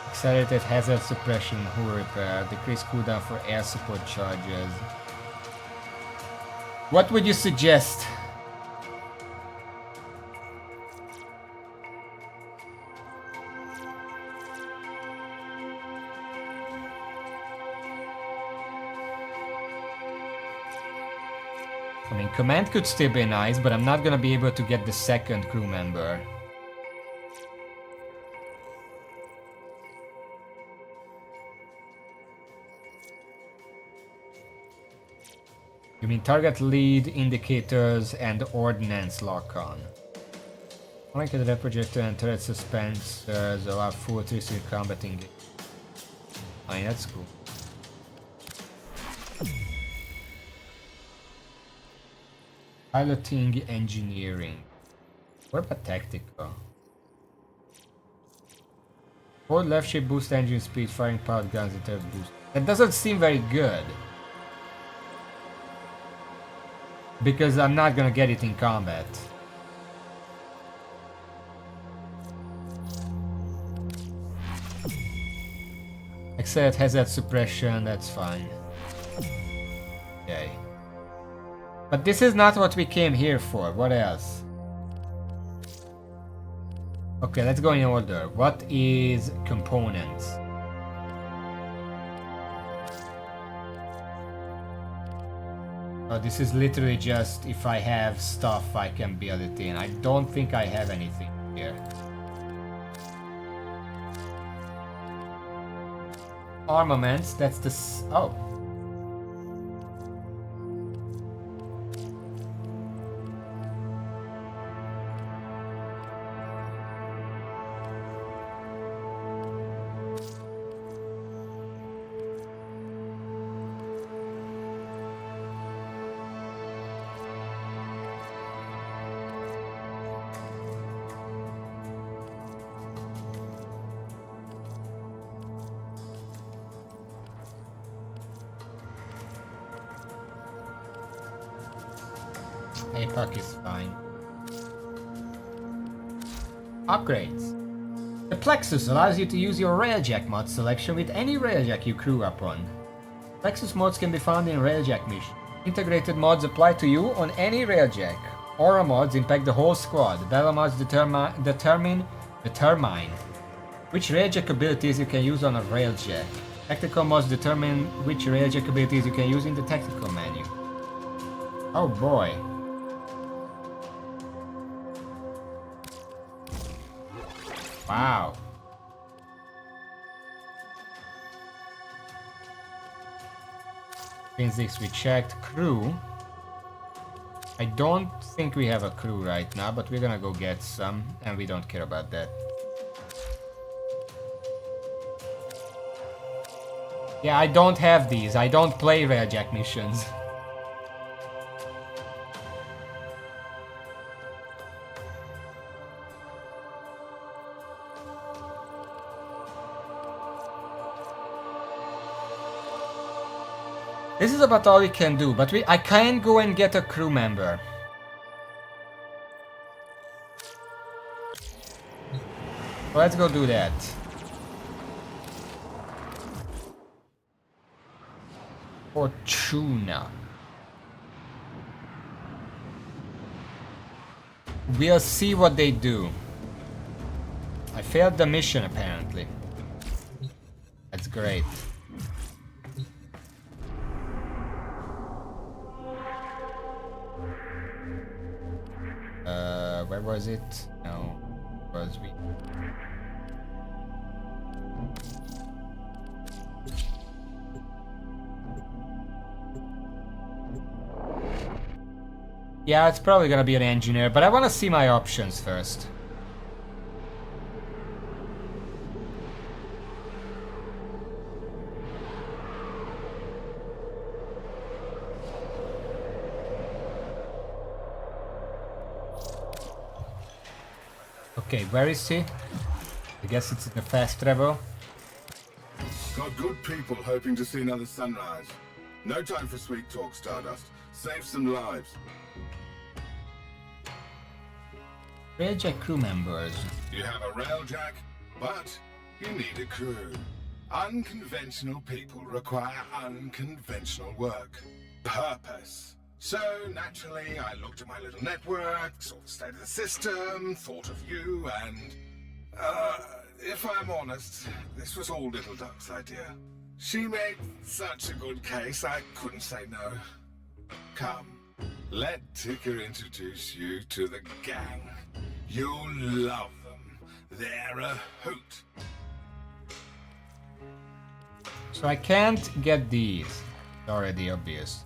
Accelerated hazard suppression, hull repair, decrease cooldown for air support charges. What would you suggest? I mean, command could still be nice, but I'm not gonna be able to get the second crew member. You mean target lead, indicators, and ordnance lock-on. Like the projector and turret suspensors allow full 360 combat engagement. I mean, that's cool. Piloting, engineering. What about tactical? Hold left shift, boost engine speed, firing powered guns, and turret boost. That doesn't seem very good. Because I'm not gonna get it in combat. Except hazard suppression, that's fine. Okay. But this is not what we came here for. What else? Okay, let's go in order. What is components? Oh, this is literally just if I have stuff I can build it in. I don't think I have anything here. Armaments, that's the oh. APAC is fine. Upgrades. The Plexus allows you to use your Railjack mod selection with any Railjack you crew up on. Plexus mods can be found in Railjack mission. Integrated mods apply to you on any Railjack. Aura mods impact the whole squad. Battle mods determine which Railjack abilities you can use on a Railjack. Tactical mods determine which Railjack abilities you can use in the tactical menu. Oh boy. Wow. Physics we checked. Crew. I don't think we have a crew right now, but we're gonna go get some, and we don't care about that. Yeah, I don't have these. I don't play Railjack missions. This is about all we can do, but I can go and get a crew member. So let's go do that. Fortuna. We'll see what they do. I failed the mission apparently. That's great. Where was it? No, was we? Yeah, it's probably gonna be an engineer, but I want to see my options first. Okay, where is he? I guess it's in the fast travel. Got good people hoping to see another sunrise. No time for sweet talk, Stardust. Save some lives. Railjack crew members. You have a railjack, but you need a crew. Unconventional people require unconventional work. Purpose. So, naturally, I looked at my little network, saw the state of the system, thought of you, and... if I'm honest, this was all Little Duck's idea. She made such a good case, I couldn't say no. Come, let Ticker introduce you to the gang. You'll love them. They're a hoot. So I can't get these. It's already obvious.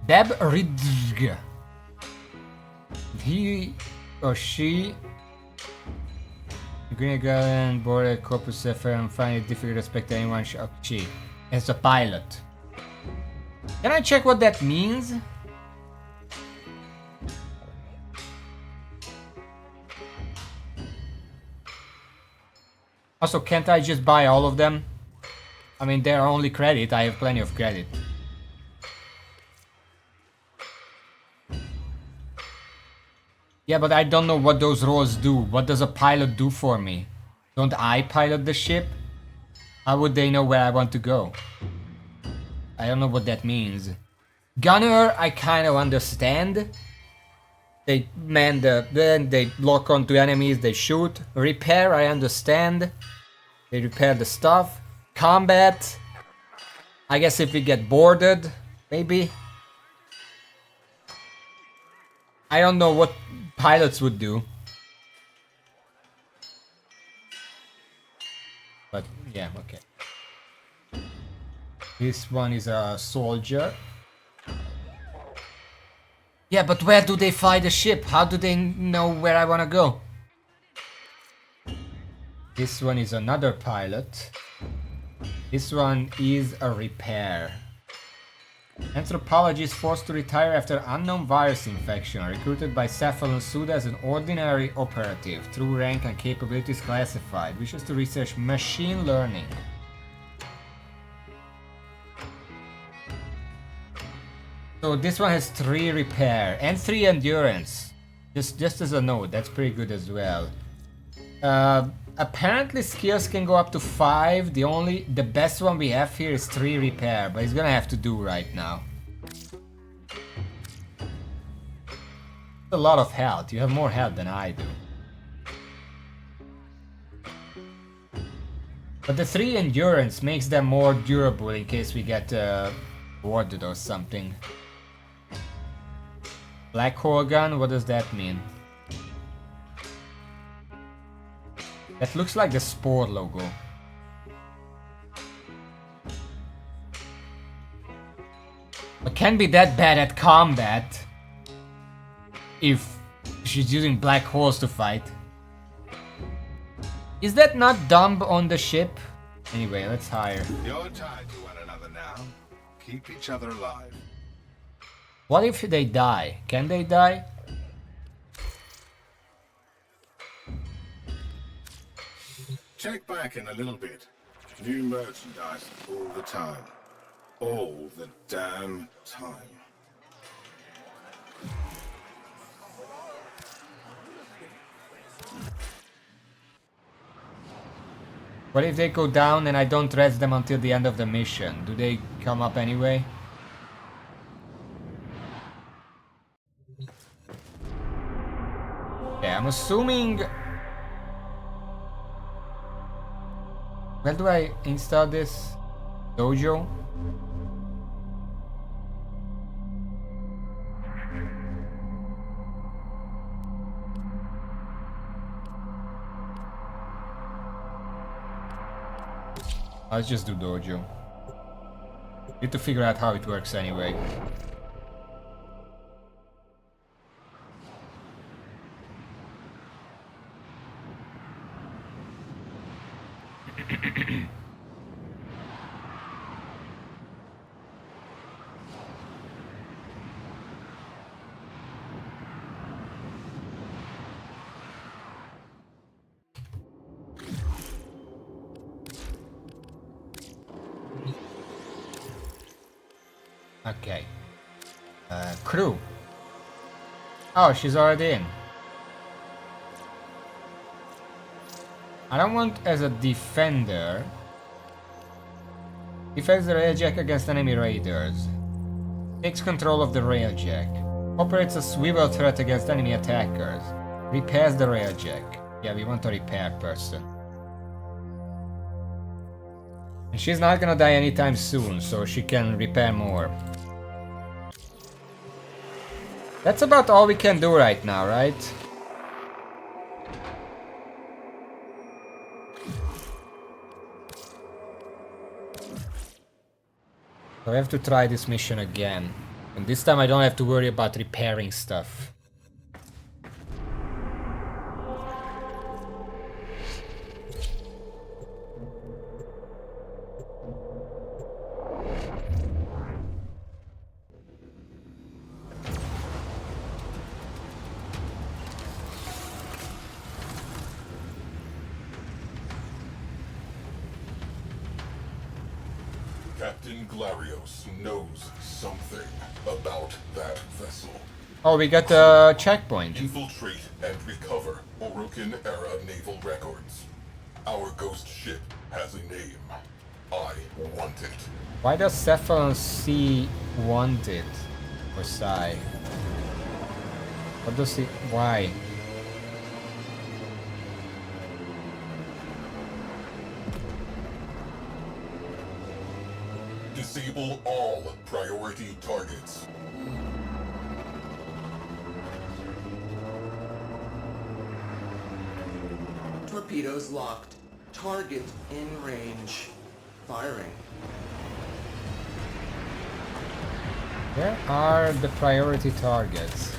Deb Ridge. He or she Green Garden boarded Corpus Zephyr and find it difficult to respect anyone. She as a pilot. Can I check what that means? Also, can't I just buy all of them? I mean, they're only credit. I have plenty of credit. Yeah, but I don't know what those roles do. What does a pilot do for me? Don't I pilot the ship? How would they know where I want to go? I don't know what that means. Gunner, I kind of understand. They man then they lock onto enemies, they shoot. Repair, I understand. They repair the stuff. Combat, I guess if we get boarded, maybe. I don't know what pilots would do. But yeah, okay. This one is a soldier. Yeah, but where do they fly the ship? How do they know where I wanna go? This one is another pilot. This one is a repair. Anthropologist forced to retire after unknown virus infection. Recruited by Cephalon Suda as an ordinary operative. Through rank and capabilities classified. Wishes to research machine learning. So this one has 3 repair and 3 endurance. Just as a note, that's pretty good as well. Apparently skills can go up to 5. The best one we have here is 3 repair, but he's gonna have to do right now. A lot of health. You have more health than I do. But the 3 endurance makes them more durable in case we get boarded or something. Black hole gun, what does that mean? That looks like the Spore logo. But can't be that bad at combat if she's using black holes to fight. Is that not dumb on the ship? Anyway, let's hire. You're tied to one another now. Keep each other alive. What if they die? Can they die? Check back in a little bit. New merchandise all the time. All the damn time. What if they go down and I don't rest them until the end of the mission? Do they come up anyway? Okay, I'm assuming... Where do I install this? Dojo? Let's just do Dojo. Need to figure out how it works anyway. Okay. Crew. Oh, she's already in. I don't want as a defender. Defends the railjack against enemy raiders. Takes control of the railjack. Operates a swivel threat against enemy attackers. Repairs the railjack. Yeah, we want a repair person. And she's not gonna die anytime soon, so she can repair more. That's about all we can do right now, right? So I have to try this mission again. And this time I don't have to worry about repairing stuff. Captain Glarios knows something about that vessel. Oh, we got the checkpoint. Infiltrate and recover Orokin-era naval records. Our ghost ship has a name. I want it. Why does Cephalon C want it? Or Psy? What does he... Why? Disable all priority targets. Torpedoes locked. Target in range. Firing. Where are the priority targets?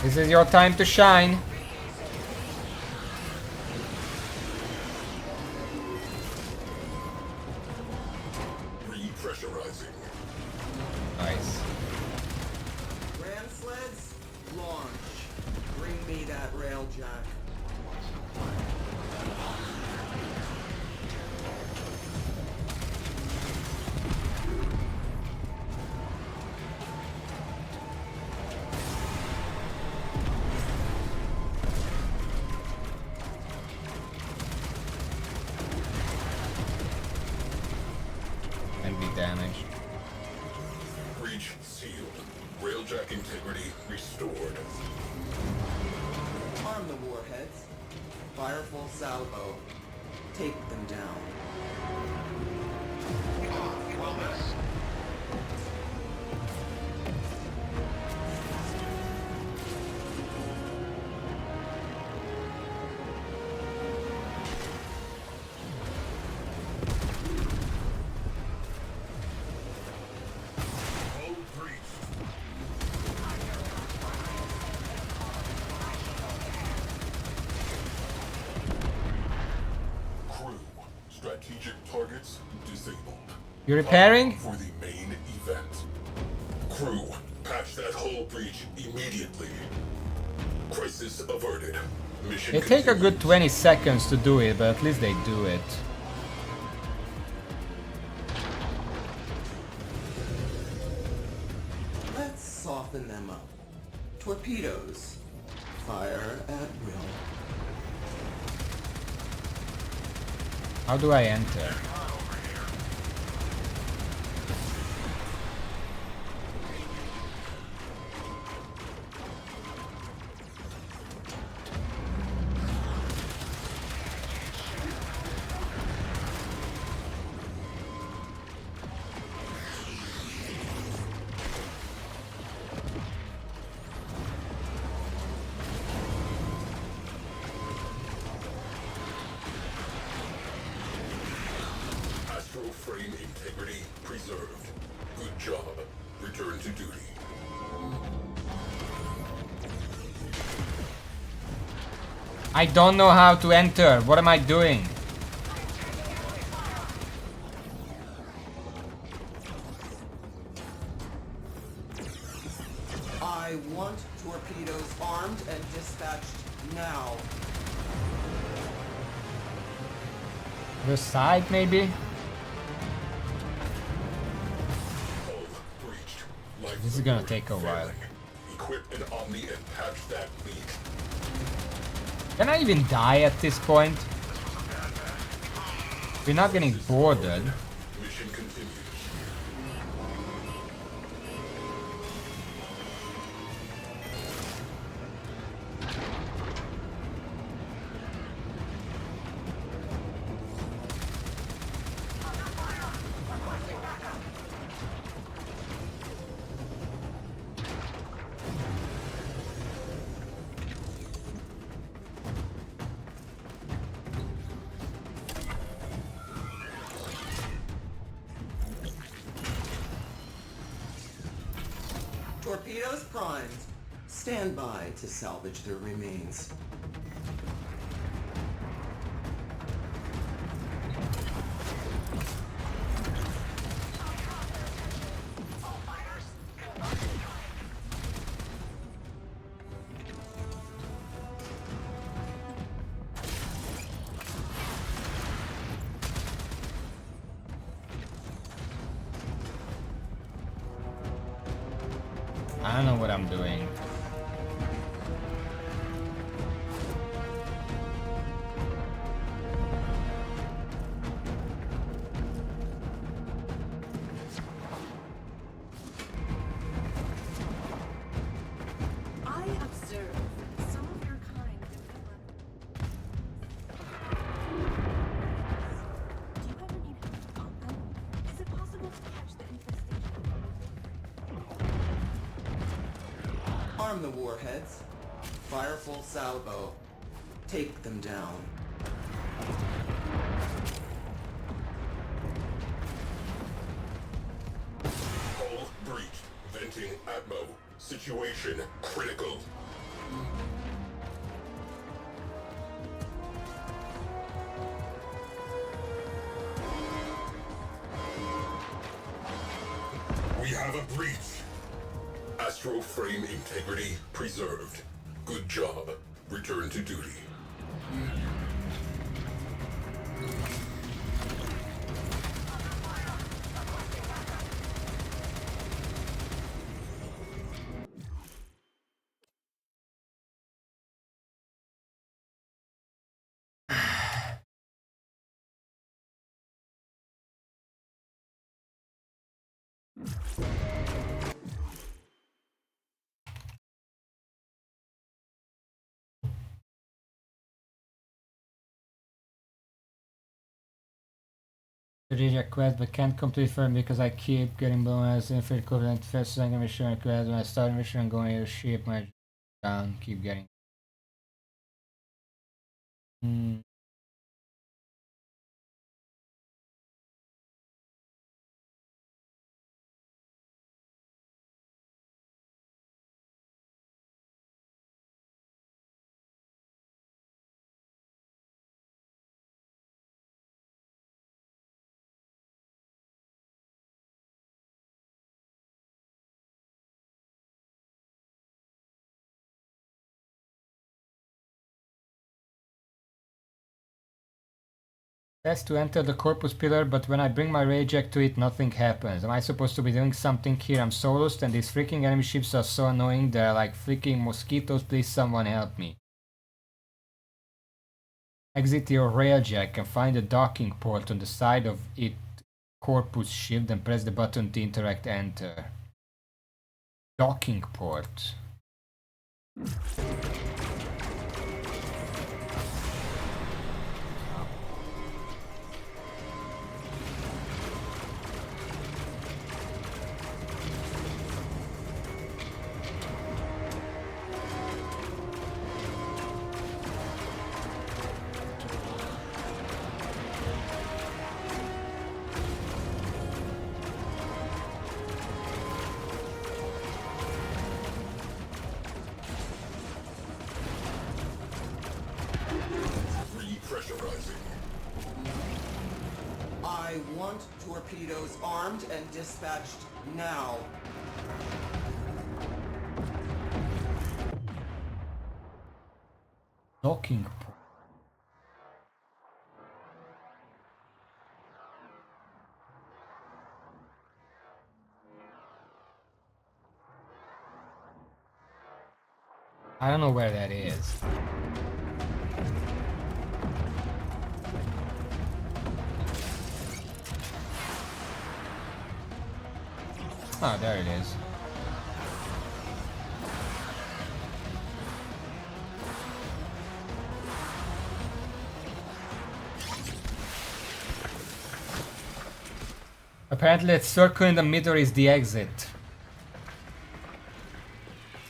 This is your time to shine. Repressurizing. Nice. Ram sleds, launch. Bring me that railjack. And be damaged. Breach sealed. Railjack integrity restored. Arm the warheads. Fire full salvo. Take them down. Strategic targets disabled. You repairing? For the main event. Crew, patch that hull breach immediately. Crisis averted. Mission It take a good 20 seconds to do it, but at least they do it. Let's soften them up. Torpedoes. Fire at will. How do I enter? Frame integrity preserved. Good job. Return to duty. I don't know how to enter. What am I doing? I want torpedoes armed and dispatched now. The side, maybe? Hull breached. Life This is gonna take a while. Equip an Omni and patch that leak. Can I even die at this point? We're not getting boarded. Mission continues. Torpedoes primed. Stand by to salvage their remains. I don't know what I'm doing. I observe some of your kind develop. Do you ever need help to pump them? Is it possible to catch the infestation? Arm the warheads. Fire full salvo. Take them down. Hull breach. Venting Atmo. Situation critical. We have a breach. Astro frame integrity preserved. Good job. Return to duty. To reject quest but can't complete firm because I keep getting blown as infinite equivalent first second mission request. When I start a mission I'm going to ship my down, keep getting. That's to enter the corpus pillar, but when I bring my reject to it, nothing happens. Am I supposed to be doing something here? I'm so lost and these freaking enemy ships are so annoying. They're like freaking mosquitoes. Please someone help me. Exit your railjack and find a docking port on the side of it corpus ship, then press the button to interact enter. Docking port. Repressurizing. I want torpedoes armed and dispatched now. Docking port. I don't know where that is. Oh, there it is. Apparently that circle in the middle is the exit.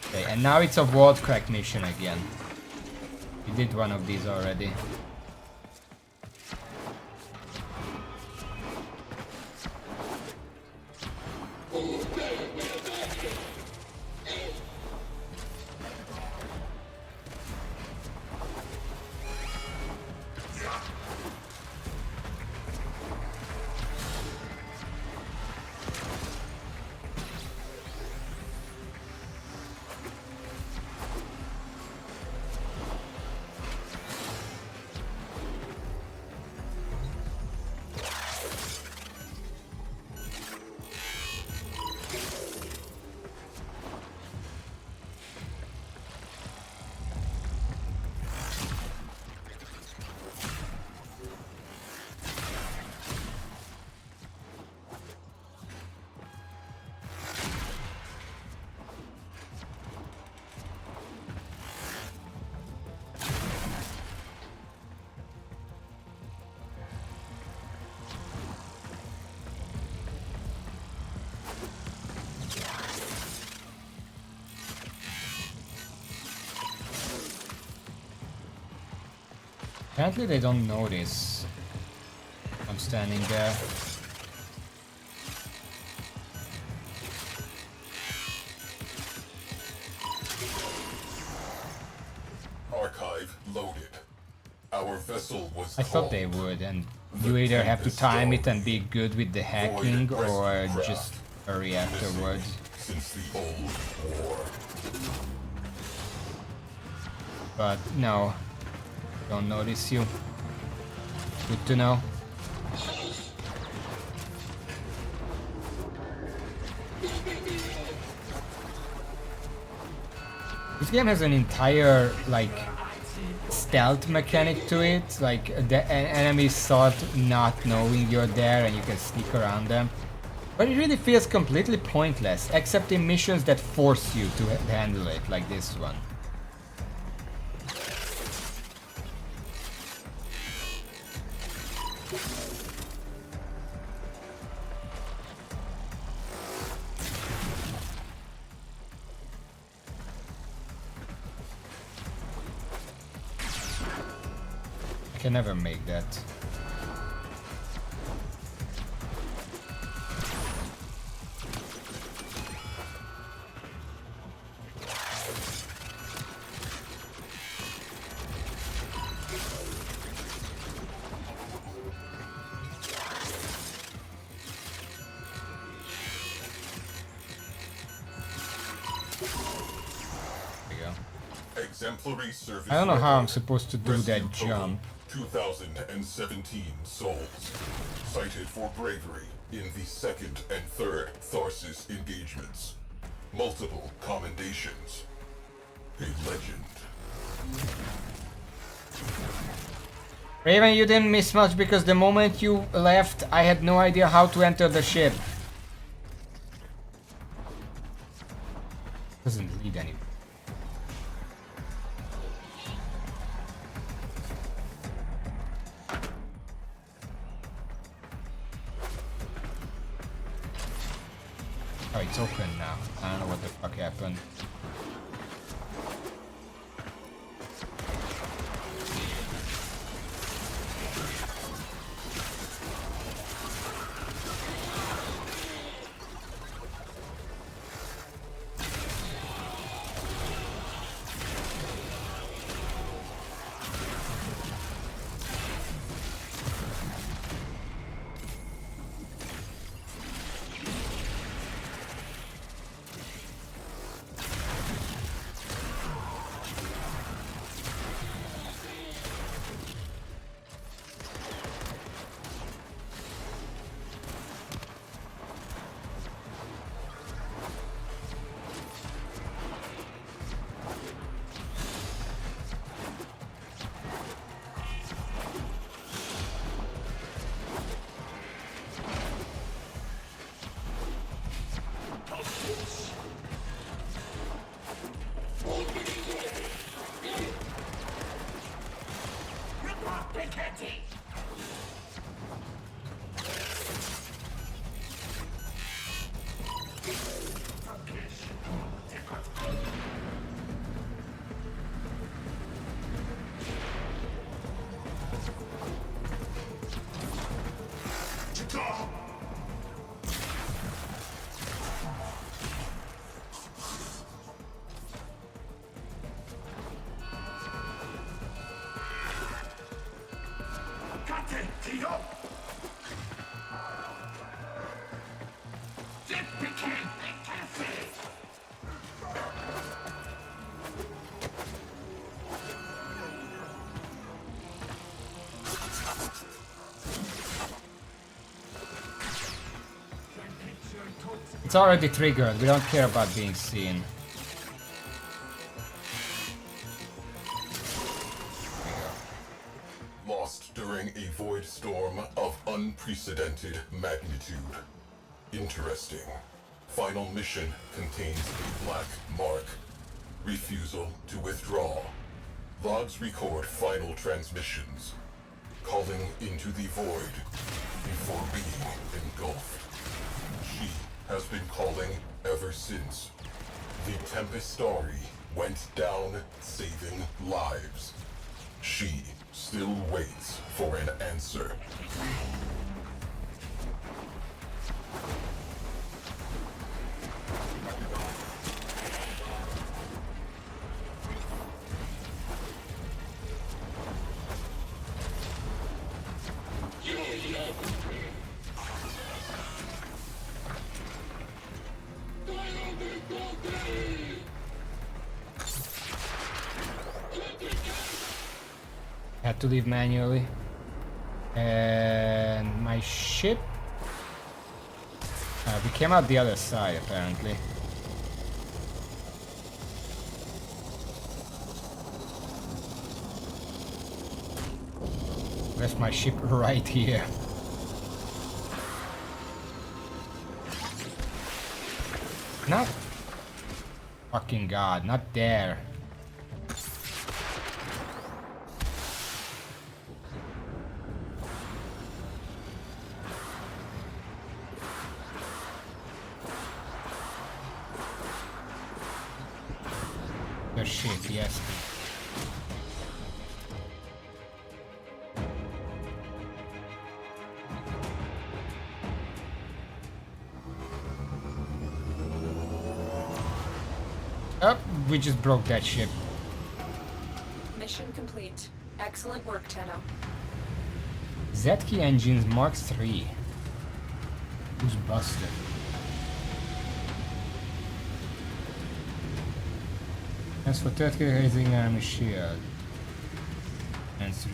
Okay, and now it's a vault crack mission again. We did one of these already. Apparently they don't notice I'm standing there. Archive loaded. Our vessel was I thought they would, and you either have to time it and be good with the hacking or just hurry afterwards. Since the old war. But no, don't notice you. Good to know. This game has an entire, like, stealth mechanic to it. Like, the enemies start not knowing you're there and you can sneak around them. But it really feels completely pointless, except in missions that force you to handle it, like this one. I can never make that. Exemplary service. I don't know how I'm supposed to do that jump. 2017 souls. Cited for bravery in the 2nd and 3rd Tharsis engagements. Multiple commendations. A legend. Raven, you didn't miss much because the moment you left, I had no idea how to enter the ship. Doesn't lead anywhere. Oh, it's open now. I don't know what the fuck happened. It's already triggered. We don't care about being seen. Lost during a void storm of unprecedented magnitude. Interesting. Final mission contains a black mark. Refusal to withdraw. Logs record final transmissions. Calling into the void before being engulfed. She has been calling ever since. The Tempestari went down saving lives. She still waits for an answer. Had to leave manually. And my ship... we came out the other side, apparently. Where's my ship? Right here. Not... Fucking god, not there. Your ship, yes. Oh, we just broke that ship. Mission complete. Excellent work, Tenno. Z-key engines Mark III. Who's busted? As for third kill raising army shield. And 3.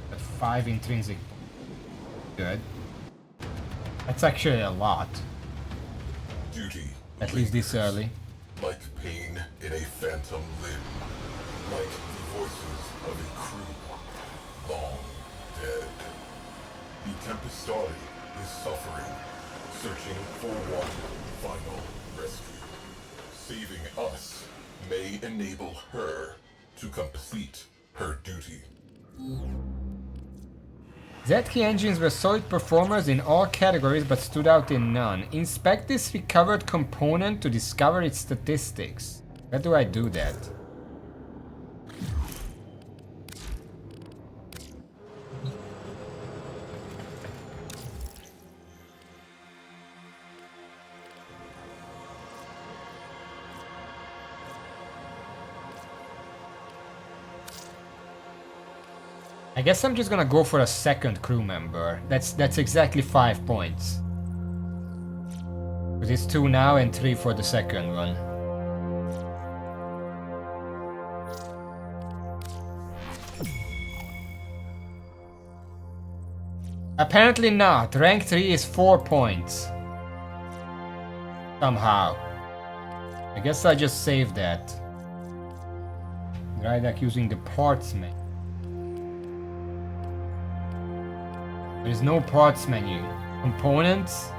But 5 intrinsic. Good. That's actually a lot. Duty. At least this early. Like pain in a phantom limb. Like the voices of a crew. Long dead. The Tempestari is suffering. Searching for one final rescue. Saving us may enable her to complete her duty. Z-key engines were solid performers in all categories but stood out in none. Inspect this recovered component to discover its statistics. Where do I do that? I guess I'm just gonna go for a second crew member. That's exactly 5 points. Because it's 2 now and 3 for the second one. Apparently not. Rank 3 is 4 points. Somehow. I guess I just saved that. Rydak using the parts menu. There is no parts menu. Components?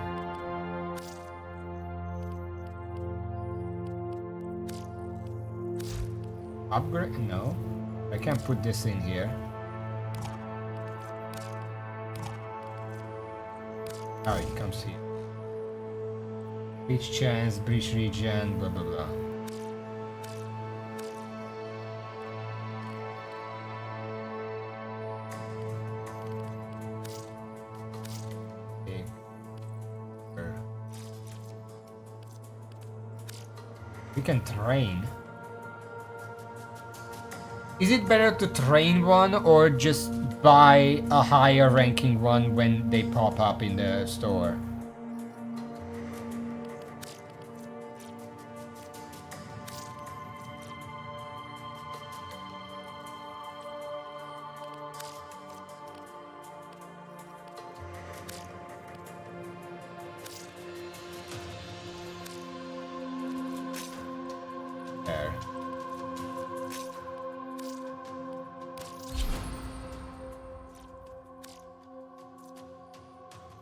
Upgrade? No. I can't put this in here. Oh, it comes here. Breach chance, breach regen, blah blah blah. We can train. Is it better to train one or just buy a higher ranking one when they pop up in the store?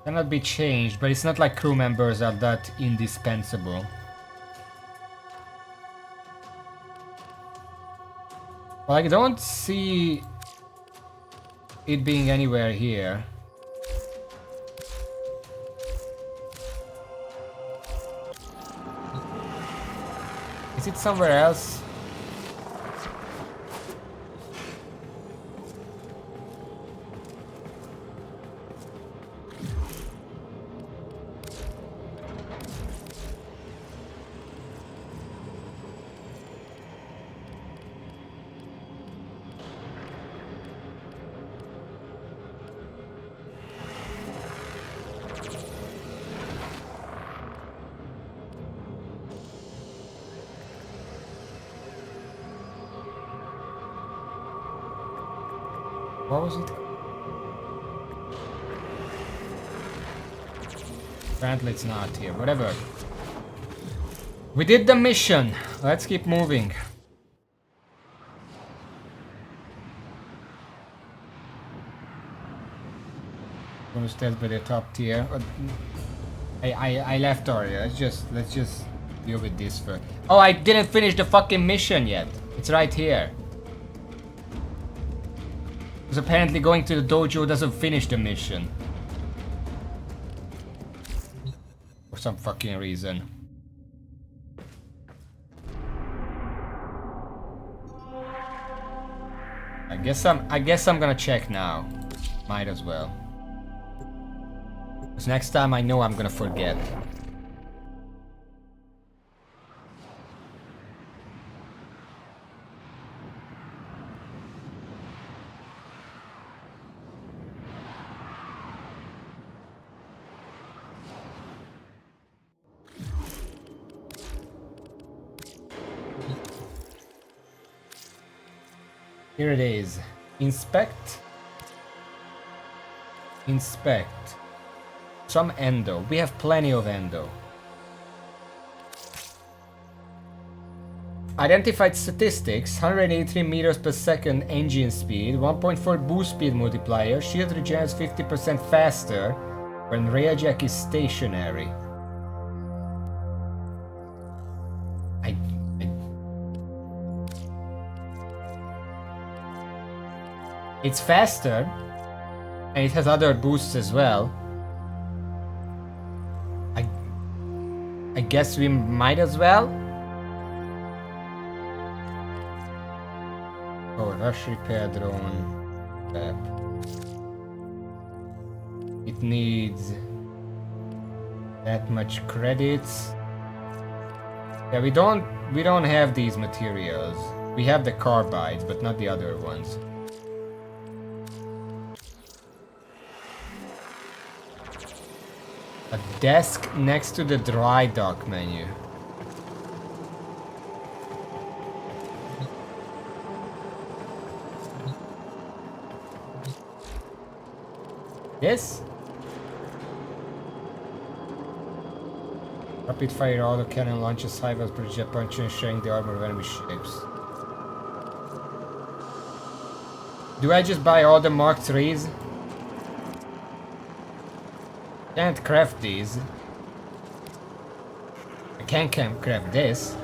Cannot be changed, but it's not like crew members are that indispensable. Well, I don't see it being anywhere here. Is it somewhere else? What was it? Apparently it's not here. Whatever. We did the mission. Let's keep moving. Gonna stay by the top tier. I left already. Let's just deal with this first. Oh, I didn't finish the fucking mission yet. It's right here. Because apparently going to the dojo doesn't finish the mission. For some fucking reason. I guess I'm gonna check now. Might as well. Because next time I know I'm gonna forget. Here it is. Inspect. Inspect. Some endo. We have plenty of endo. Identified statistics. 183 meters per second engine speed. 1.4 boost speed multiplier. Shield regenerates 50% faster when Rayajack is stationary. It's faster, and it has other boosts as well. I guess we might as well. Oh, rush repair drone. It needs that much credits. Yeah, we don't have these materials. We have the carbides, but not the other ones. A desk next to the dry dock menu. Yes? Rapid fire autocannon launches high velocity jet punches, sharing the armor of enemy ships. Do I just buy all the Mark IIIs? Can't craft these. I can't craft this.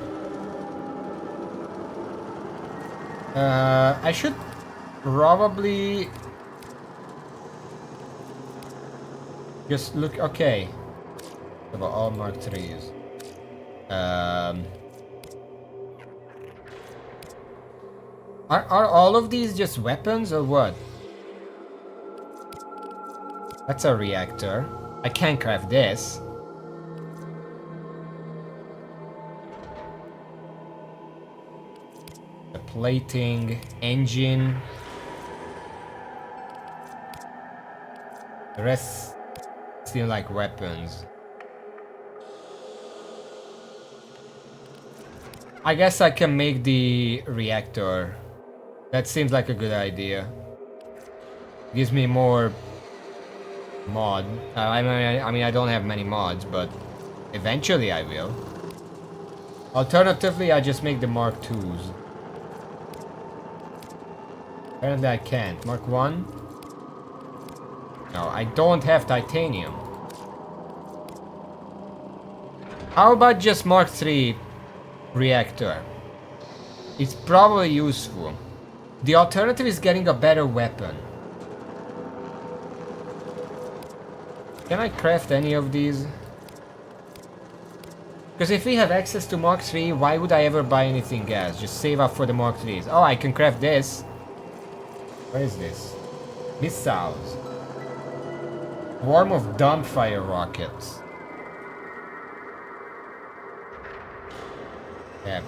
I should probably just look. Okay, about all Mark IIIs. Are all of these just weapons or what? That's a reactor. I can't craft this. The plating, engine. The rest seem like weapons. I guess I can make the reactor. That seems like a good idea. Gives me more mod. I mean, I don't have many mods, but eventually I will. Alternatively, I just make the Mark IIs. Apparently I can't. Mark 1? No, I don't have titanium. How about just Mark III reactor? It's probably useful. The alternative is getting a better weapon. Can I craft any of these? Because if we have access to Mark III, why would I ever buy anything else? Just save up for the Mark IIIs. Oh, I can craft this. What is this? Missiles. Swarm of dumbfire rockets. Yep.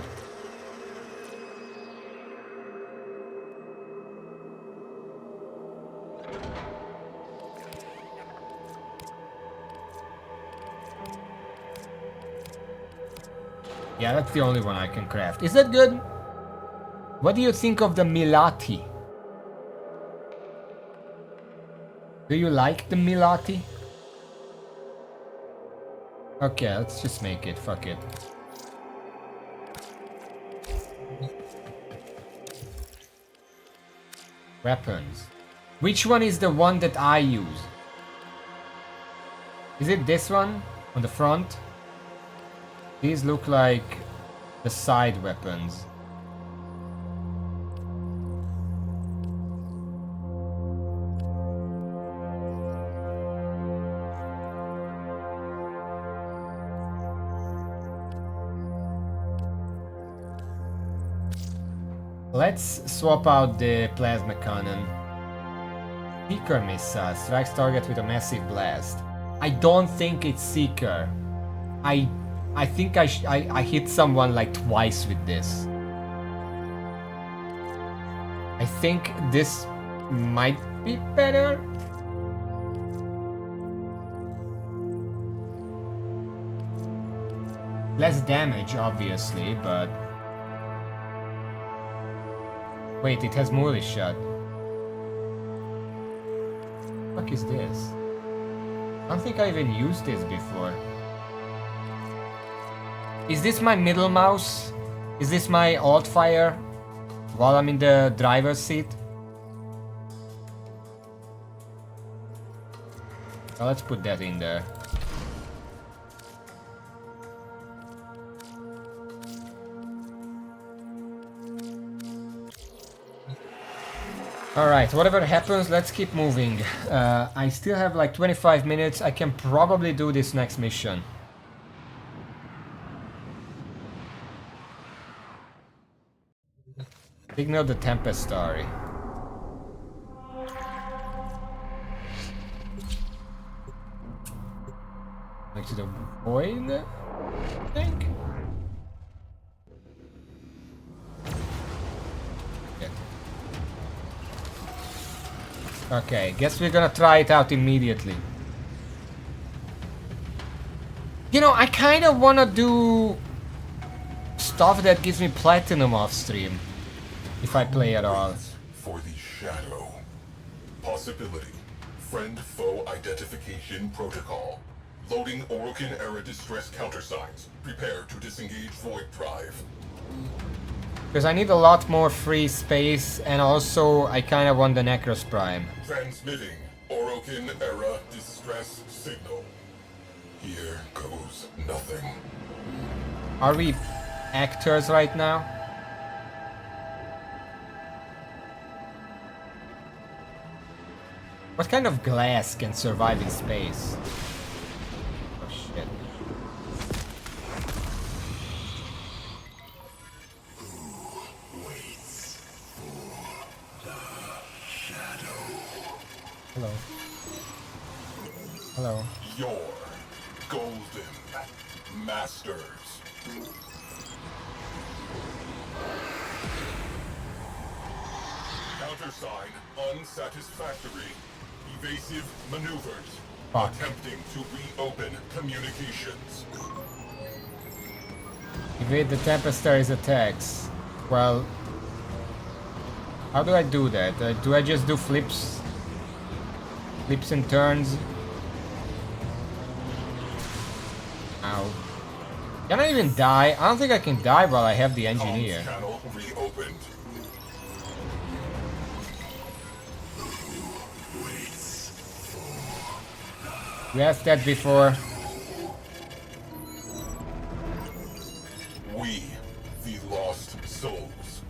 Yeah, that's the only one I can craft. Is that good? What do you think of the Milati? Do you like the Milati? Okay, let's just make it. Fuck it. Weapons. Which one is the one that I use? Is it this one? On the front? These look like the side weapons. Let's swap out the plasma cannon. Seeker missile strikes target with a massive blast. I don't think it's Seeker. I think I hit someone like twice with this. I think this might be better. Less damage, obviously, but... Wait, it has melee shot. What the fuck is this? I don't think I even used this before. Is this my middle mouse? Is this my alt fire while I'm in the driver's seat? Well, let's put that in there. Alright, whatever happens, let's keep moving. I still have like 25 minutes. I can probably do this next mission. Signal the Tempest Story. Next to the void, I think? Yeah. Okay, guess we're gonna try it out immediately. You know, I kind of wanna do stuff that gives me platinum off stream. If I play at all. For the shadow. Possibility. Friend-foe identification protocol. Loading Orokin-era distress countersigns. Prepare to disengage Void Drive. Because I need a lot more free space, and also I kind of want the Necros Prime. Transmitting Orokin-era distress signal. Here goes nothing. Are we actors right now? What kind of glass can survive in space? Oh shit. Hello. Hello. Your golden masters. Countersign unsatisfactory. Evasive maneuvers. Fuck. Attempting to reopen communications. Evade the Tempestary's attacks. Well, how do I do that? Do I just do flips? Flips and turns? Ow. Can I even die? I don't think I can die while I have the engineer. Channel reopened. We asked that before. lost souls.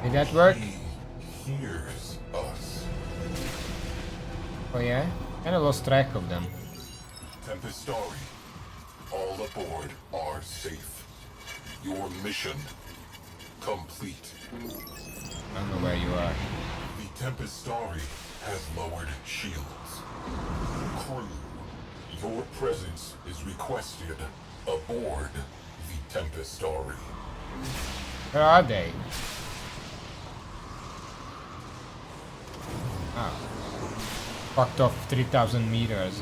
Did that work? He hears us. Oh yeah? Kinda lost track of them. Tempestari, all aboard are safe. Your mission complete. I don't know where you are. The Tempestari has lowered shields. Crew, your presence is requested aboard the Tempestari. Where are they? Ah. Fucked off 3,000 meters.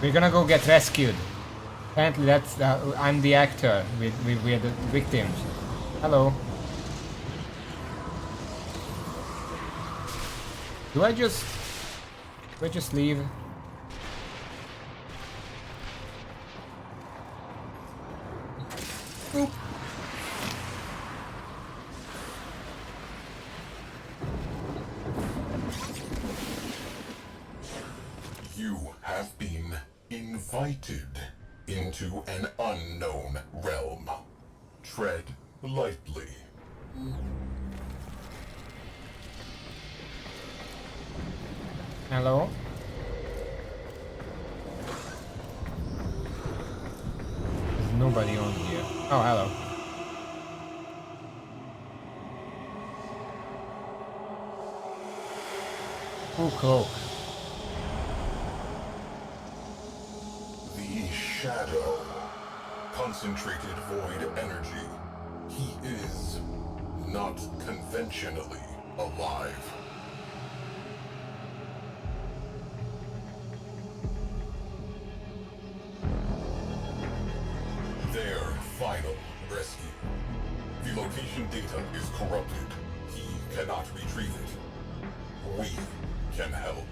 We're gonna go get rescued. Apparently that's I'm the actor. We're the victims. Hello. Do I just leave? Oop. You have been invited into an unknown realm. Tread lightly. Hello? There's nobody on here. Oh, hello. Cool cloak. The Shadow. Concentrated void energy. He is not conventionally alive. Their final rescue. The location data is corrupted. He cannot retrieve it. We can help.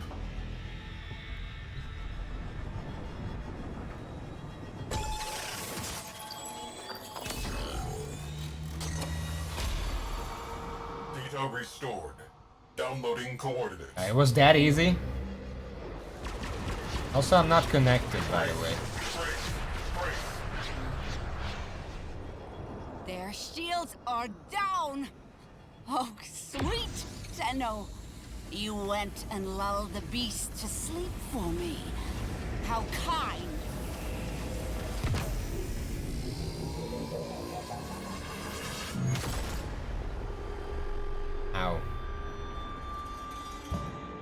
Data restored. Downloading coordinates. It was that easy? Also, I'm not connected, by the way. Their shields are down! Oh, sweet Tenno! You went and lulled the beast to sleep for me. How kind! Ow.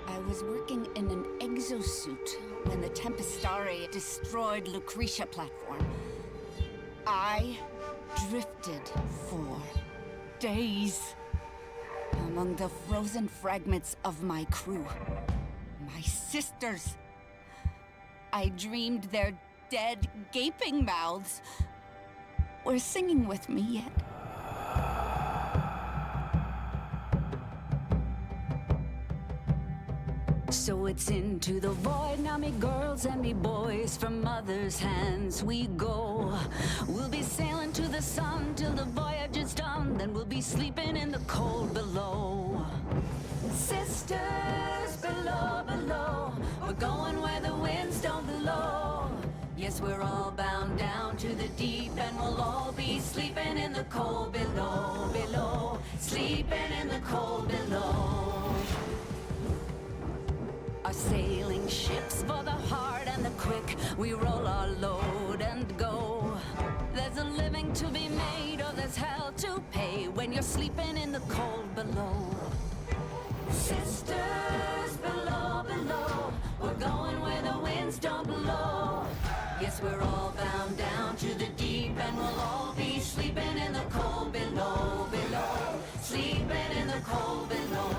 I was working in an exosuit when the Tempestari destroyed Lucretia platform. I drifted for days among the frozen fragments of my crew. My sisters. I dreamed their dead, gaping mouths were singing with me yet. So it's into the void now, me girls and me boys. From mother's hands we go. We'll be sailing to the sun till the voyage is done. Then we'll be sleeping in the cold below. Sisters below, below. We're going where the winds don't blow. Yes, we're all bound down to the deep, and we'll all be sleeping in the cold below, below. Sleeping in the cold below. Our sailing ships for the hard and the quick, we roll our load and go. There's a living to be made, or there's hell to pay when you're sleeping in the cold below. Sisters below, below, we're going where the winds don't blow. Yes, we're all bound down to the deep, and we'll all be sleeping in the cold below, below. Sleeping in the cold below.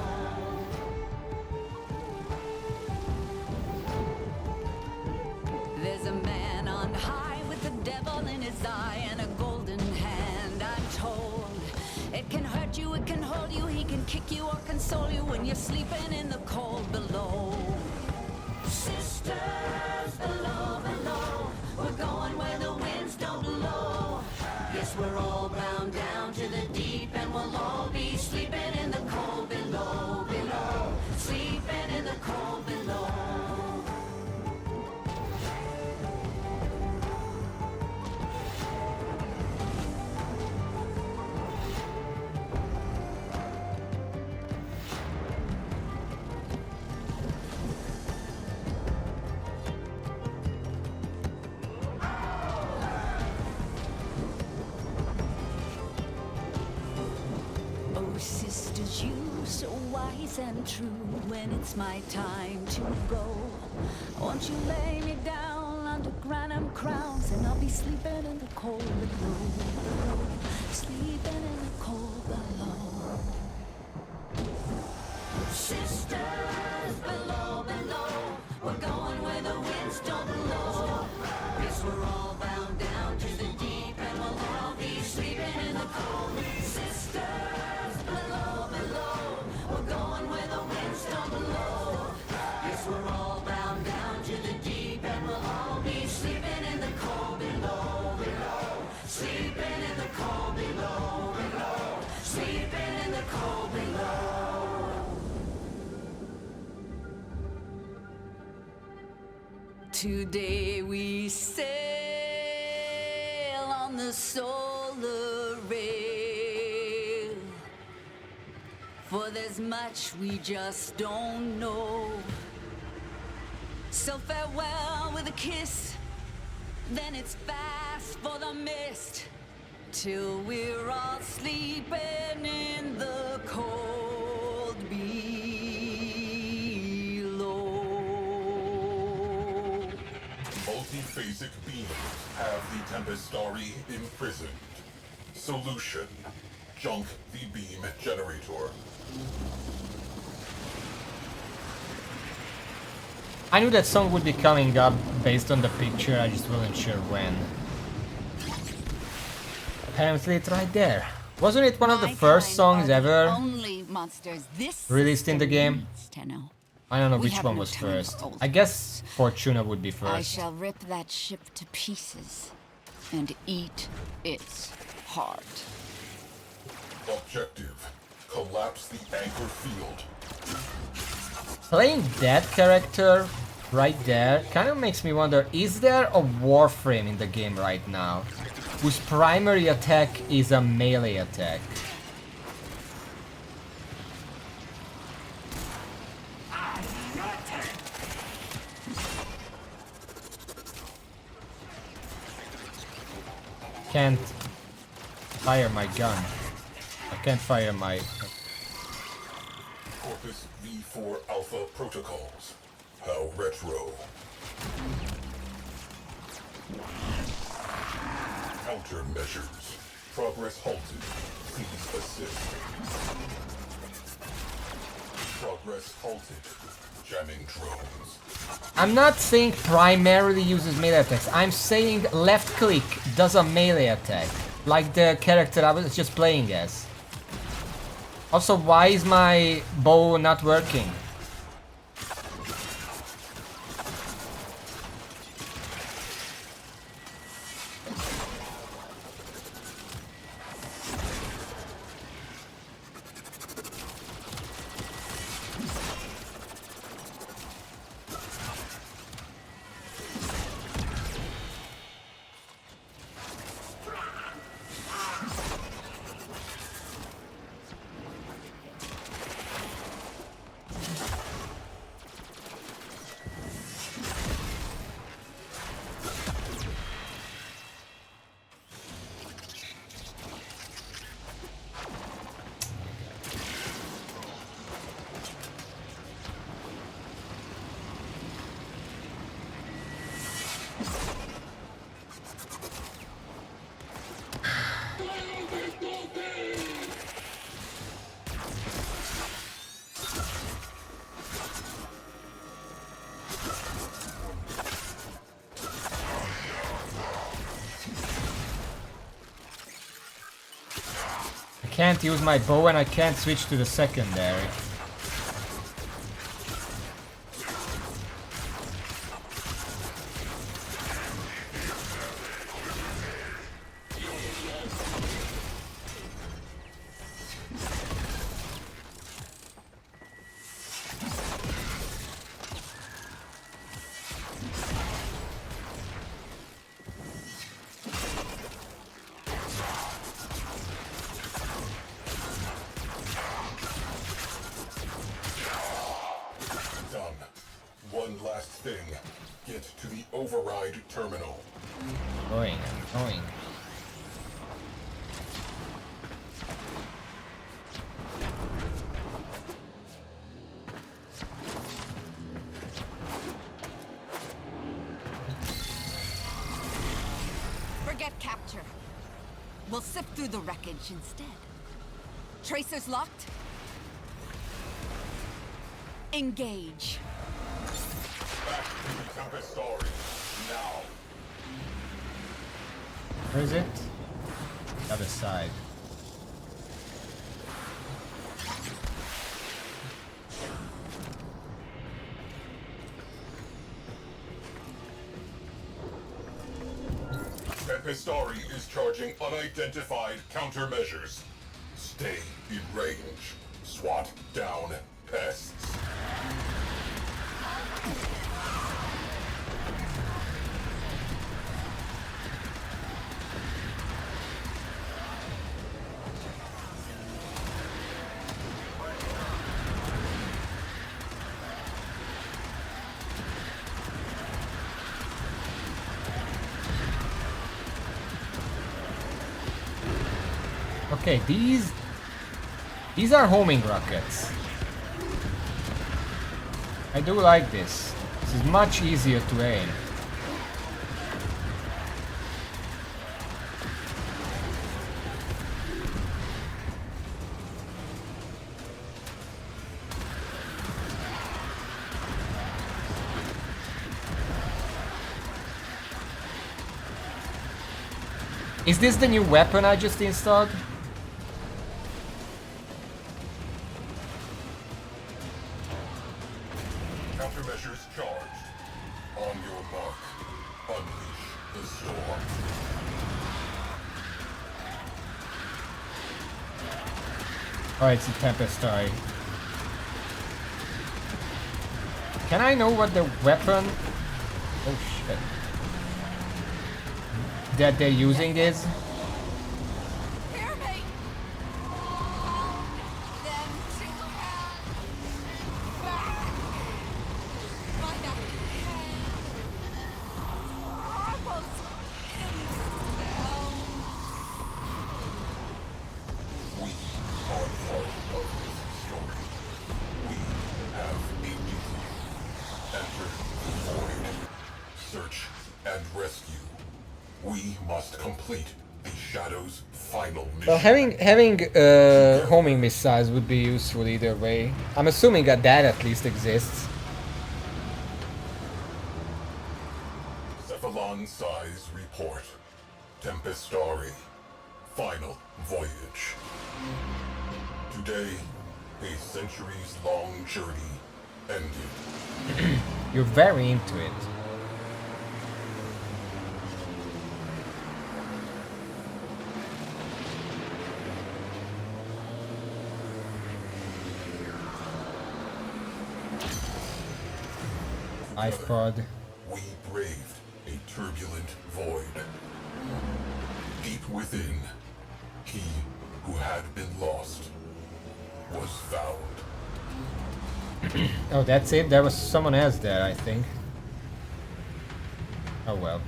There's a man on high with the devil in his eye and a golden hand, I'm told. It can hurt you, it can hold you, he can kick you or console you when you're sleeping in the cold below. Sisters below, below, we're going where the winds don't blow. Yes, we're all bound down to the deep, and we'll all be sleeping in the cold below, below. Sleep so wise and true when it's my time to go. Won't you lay me down under granum crowns, and I'll be sleeping in the cold below, below, sleeping in the cold below. Sisters below, below, we're going where the winds don't blow. Yes, we're all bound down to the deep, and we'll all be sleeping in the cold. Sisters below, below, we're going where the winds don't blow. Yes, we're all bound down to the deep, and we'll all be sleeping in the cold below, below, sleeping in the cold below, below, sleeping in the cold below. Today we sail on the solar rail, for there's much we just don't know. So farewell with a kiss, then it's fast for the mist, till we're all sleeping in the cold below. Multiphasic beams have the Tempestari imprisoned. Solution: junk the beam generator. I knew that song would be coming up based on the picture, I just wasn't sure when. Apparently it's right there. Wasn't it one of the first songs ever Only monsters this released in the game? to know. I don't know We which have one no was time first. for old I guess Fortuna would be first. I shall rip that ship to pieces and eat its heart. Objective: collapse the anchor field. Playing that character right there kind of makes me wonder, is there a Warframe in the game right now whose primary attack is a melee attack? Can't fire my gun. I can't fire my... Corpus V4 Alpha protocols. How retro. Countermeasures. Progress halted. Please assist. Progress halted. Jamming drones. I'm not saying primarily uses melee attacks. I'm saying left click does a melee attack. Like the character I was just playing as. Also, why is my bow not working? I can't use my bow and I can't switch to the secondary. Done. One last thing. Get to the override terminal. Going. We'll sift through the wreckage instead. Tracers locked? Engage. Back to the Tempest story. Now. Where is it? The other side. Tempestari is charging unidentified countermeasures. Stay in range. SWAT down pests. Okay, these are homing rockets. I do like this. This is much easier to aim. Is this the new weapon I just installed? Countermeasures charged. On your mark. Unleash the storm. Oh, it's a Tempestari. Can I know what the weapon... Oh shit. That they're using is? Search and rescue. We must complete the Shadow's final mission. Well, having homing missiles would be useful either way. I'm assuming that at least exists. Cephalon size report. Tempestari. Final voyage. Today, a centuries-long journey ended. You're very into it. iPod. We braved a turbulent void. Deep within, he who had been lost was found. Oh, that's it? There was someone else there, I think. Oh well.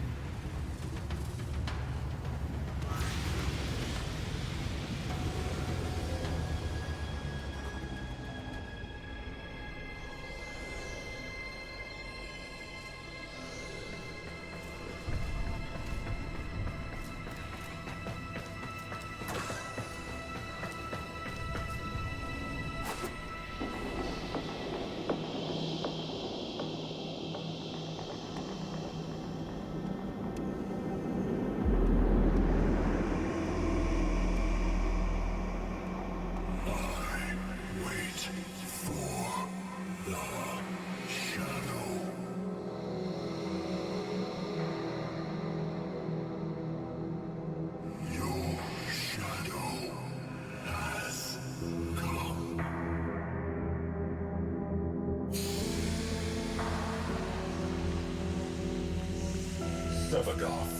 Sevagoth,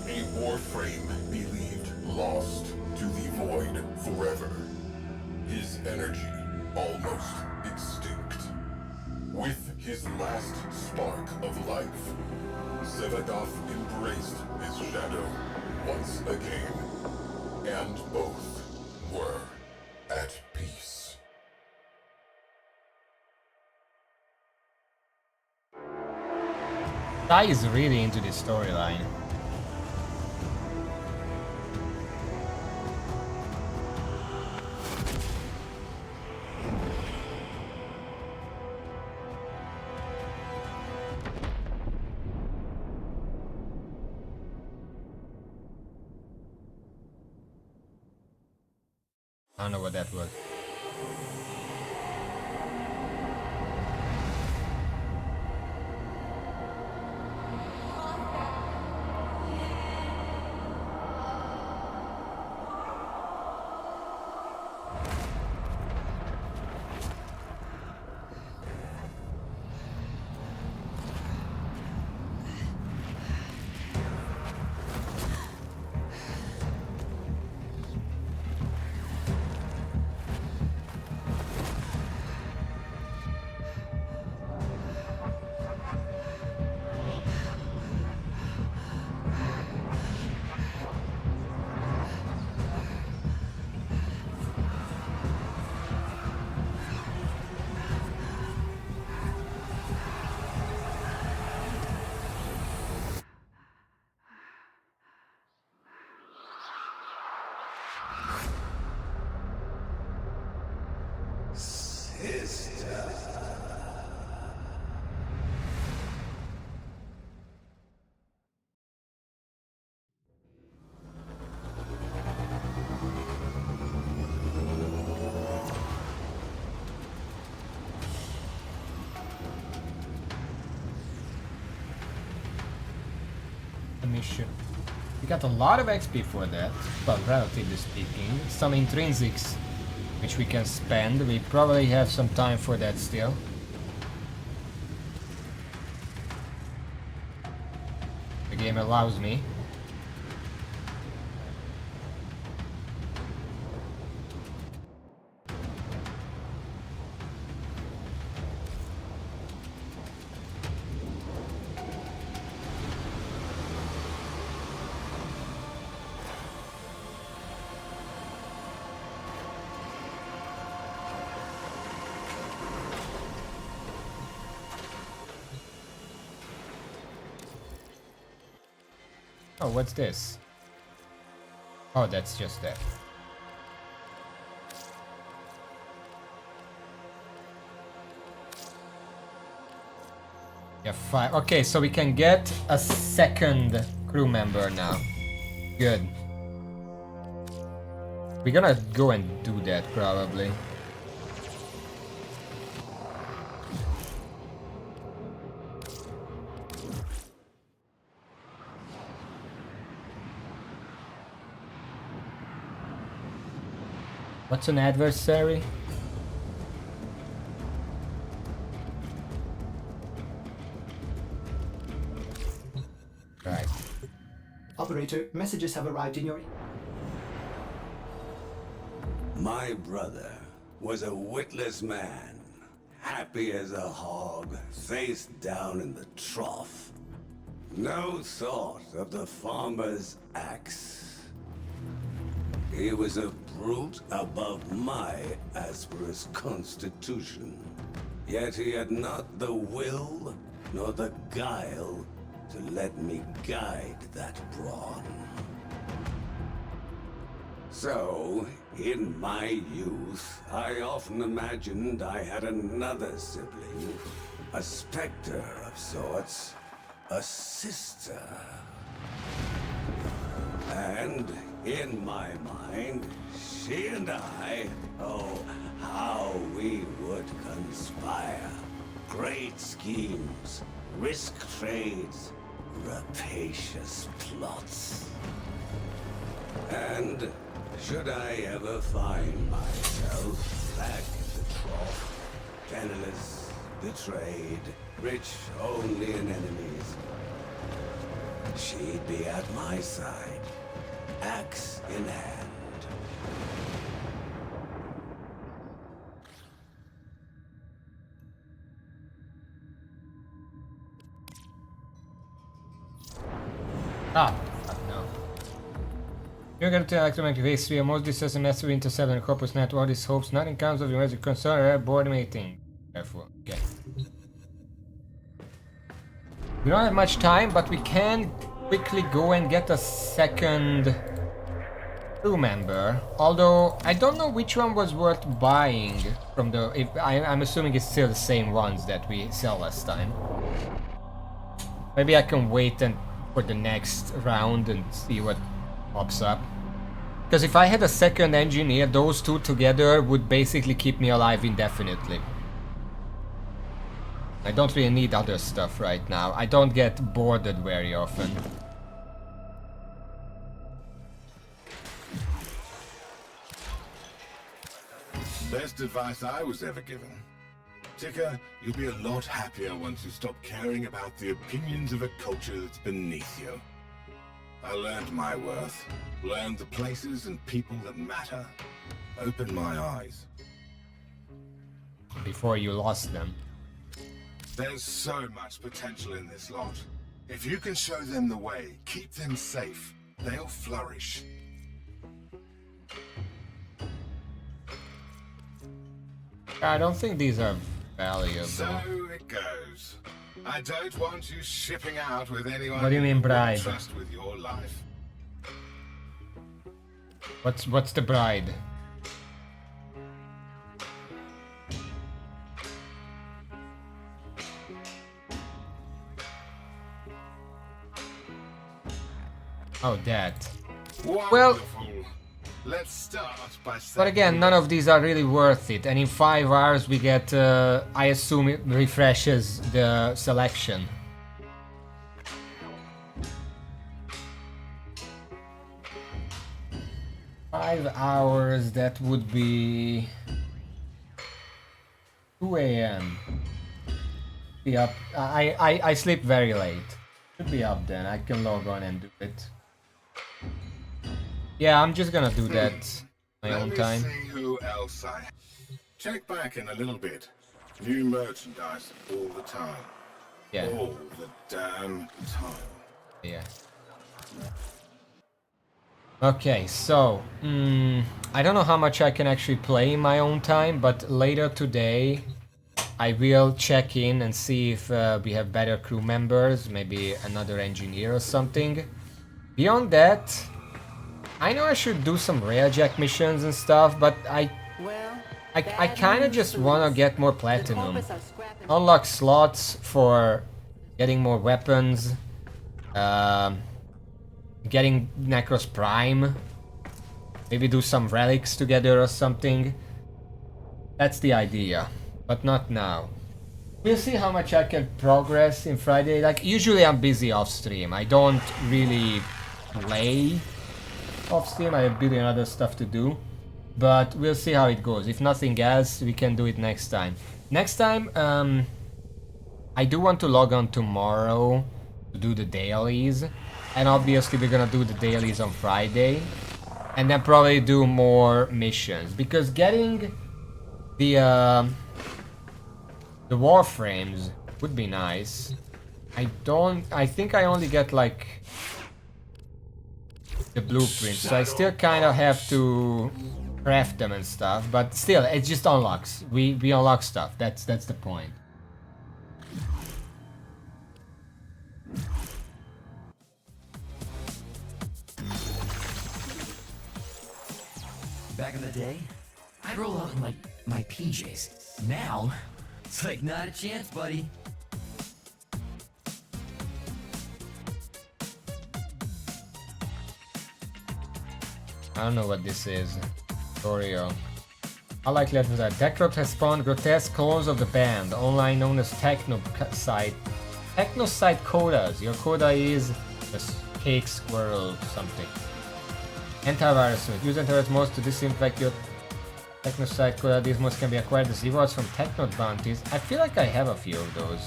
a Warframe believed lost to the void forever. His energy almost extinct. With his last spark of life, Sevagoth embraced his shadow once again, and both were at peace. Tai is really into this storyline. I don't know what that was. Mission. We got a lot of XP for that, well, relatively speaking. Some intrinsics which we can spend. We probably have some time for that still. The game allows me. Oh, what's this? Oh, that's just that. Yeah, 5. Okay, so we can get a second crew member now. Good. We're gonna go and do that probably. What's an adversary? Right. Operator, messages have arrived in your... My brother was a witless man, happy as a hog, face down in the trough. No thought of the farmer's axe. He was a brute above my asperous constitution. Yet he had not the will nor the guile to let me guide that brawn. So, in my youth, I often imagined I had another sibling, a specter of sorts, a sister. And in my mind, she and I, oh, how we would conspire. Great schemes, risk trades, rapacious plots. And should I ever find myself back at the trough, penniless, betrayed, rich only in enemies, she'd be at my side, axe in hand. Ah, no. You're going to electromagnetic waves via most distance and massive interceptor and corpus net. All these hopes, nothing comes of your magic concern or board meeting. Therefore, okay. We don't have much time, but we can quickly go and get a second crew member. Although I don't know which one was worth buying from the. I'm assuming it's still the same ones that we sell last time. Maybe I can wait and for the next round and see what pops up. Because if I had a second engineer, those two together would basically keep me alive indefinitely. I don't really need other stuff right now. I don't get boarded very often. Best advice I was ever given. Ticker, you'll be a lot happier once you stop caring about the opinions of a culture that's beneath you. I learned my worth, learned the places and people that matter, opened my eyes. Before you lost them. There's so much potential in this lot. If you can show them the way, keep them safe, they'll flourish. I don't think these are valuable. So it goes. I don't want you shipping out with anyone What do you mean who bride? won't trust with your life. What's the bride? Oh, that. Well, let's start by but again, none of these are really worth it. And in 5 hours we get, I assume it refreshes the selection. Five hours, that would be 2 a.m. Be up. I sleep very late. Should be up then. I can log on and do it. Yeah, I'm just gonna do that my own time. Let me see who else I have. Check back in a little bit. New merchandise all the time. Yeah. All the damn time. Yeah. Okay, so I don't know how much I can actually play in my own time, but later today I will check in and see if we have better crew members, maybe another engineer or something. Beyond that, I know I should do some railjack missions and stuff, but I kind of just want to get more platinum. Unlock slots for getting more weapons, getting Necros Prime, maybe do some relics together or something. That's the idea, but not now. We'll see how much I can progress in Friday. Like, usually I'm busy off stream. I don't really play off stream. I have a billion other stuff to do, but we'll see how it goes. If nothing else, we can do it next time. Next time, I do want to log on tomorrow to do the dailies, and obviously we're gonna do the dailies on Friday, and then probably do more missions, because getting the Warframes would be nice. I think I only get like the blueprints, so I still kind of have to craft them and stuff, but still, it just unlocks. We unlock stuff. That's the point. Back in the day, I'd roll out in like my PJs. Now, it's like not a chance, buddy. I don't know what this is. Oreo. I like letters that Decrot has spawned grotesque clones of the band, online known as Technosite. Technosite Codas. Your coda is a cake squirrel something. Antivirus. Use antivirus mods to disinfect your Technosite Coda. These mods can be acquired as rewards from Technot bounties. I feel like I have a few of those.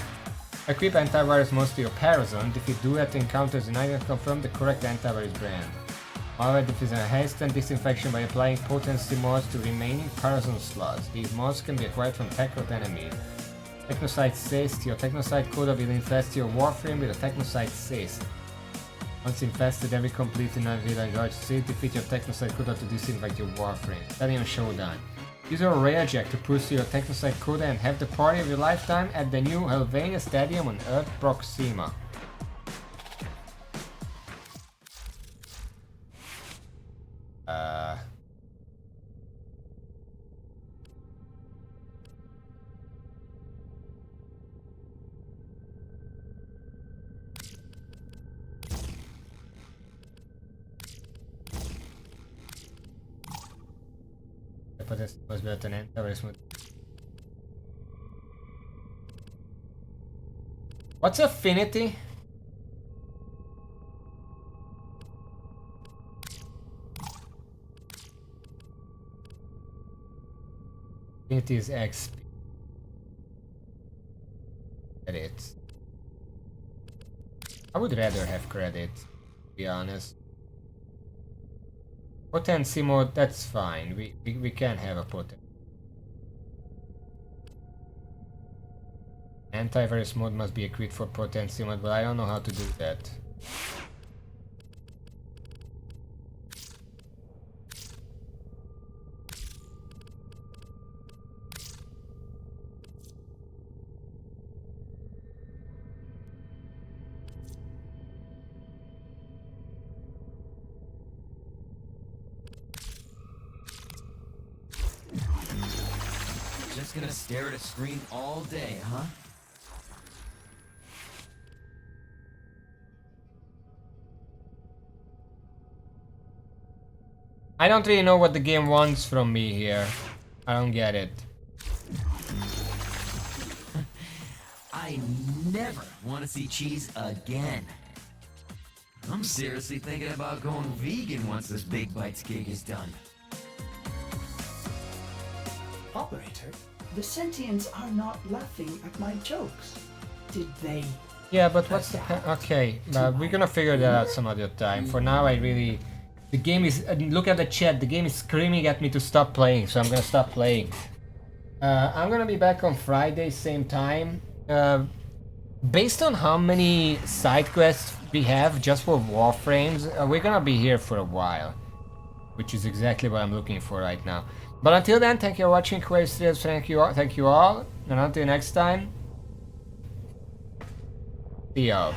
Equip antivirus mods to your Parazon. If you do that, encounters an item, confirm the correct antivirus brand. However, this is a haste and disinfection by applying potency mods to remaining Parazon slots. These mods can be acquired from Technot enemies. Technosite Cyst. Your Technosite Coda will infest your Warframe with a Technosite Cyst. Once infested, every complete in a village city, defeat your Technosite Coda to disinfect your Warframe. Stadium Showdown. Use your Railjack to pursue your Technosite Coda and have the party of your lifetime at the new Helvania Stadium on Earth Proxima. But this was better than very smooth. What's affinity? Affinity is XP. Credits. I would rather have credit, to be honest. Potency mode, that's fine. We can have a potency. Antivirus mode must be equipped for potency mode, but I don't know how to do that. Just gonna stare at a screen all day, huh? I don't really know what the game wants from me here. I don't get it. I never want to see cheese again. I'm seriously thinking about going vegan once this Big Bites gig is done. Operator, the sentients are not laughing at my jokes. Did they? Yeah, but what's the okay? We're gonna figure that out some other time. For now, I really, the game is. Look at the chat. The game is screaming at me to stop playing, so I'm gonna stop playing. I'm gonna be back on Friday, same time. Based on how many side quests we have just for Warframes, we're gonna be here for a while, which is exactly what I'm looking for right now. But until then, thank you for watching, Questers. Thank you all, and until next time, see y'all.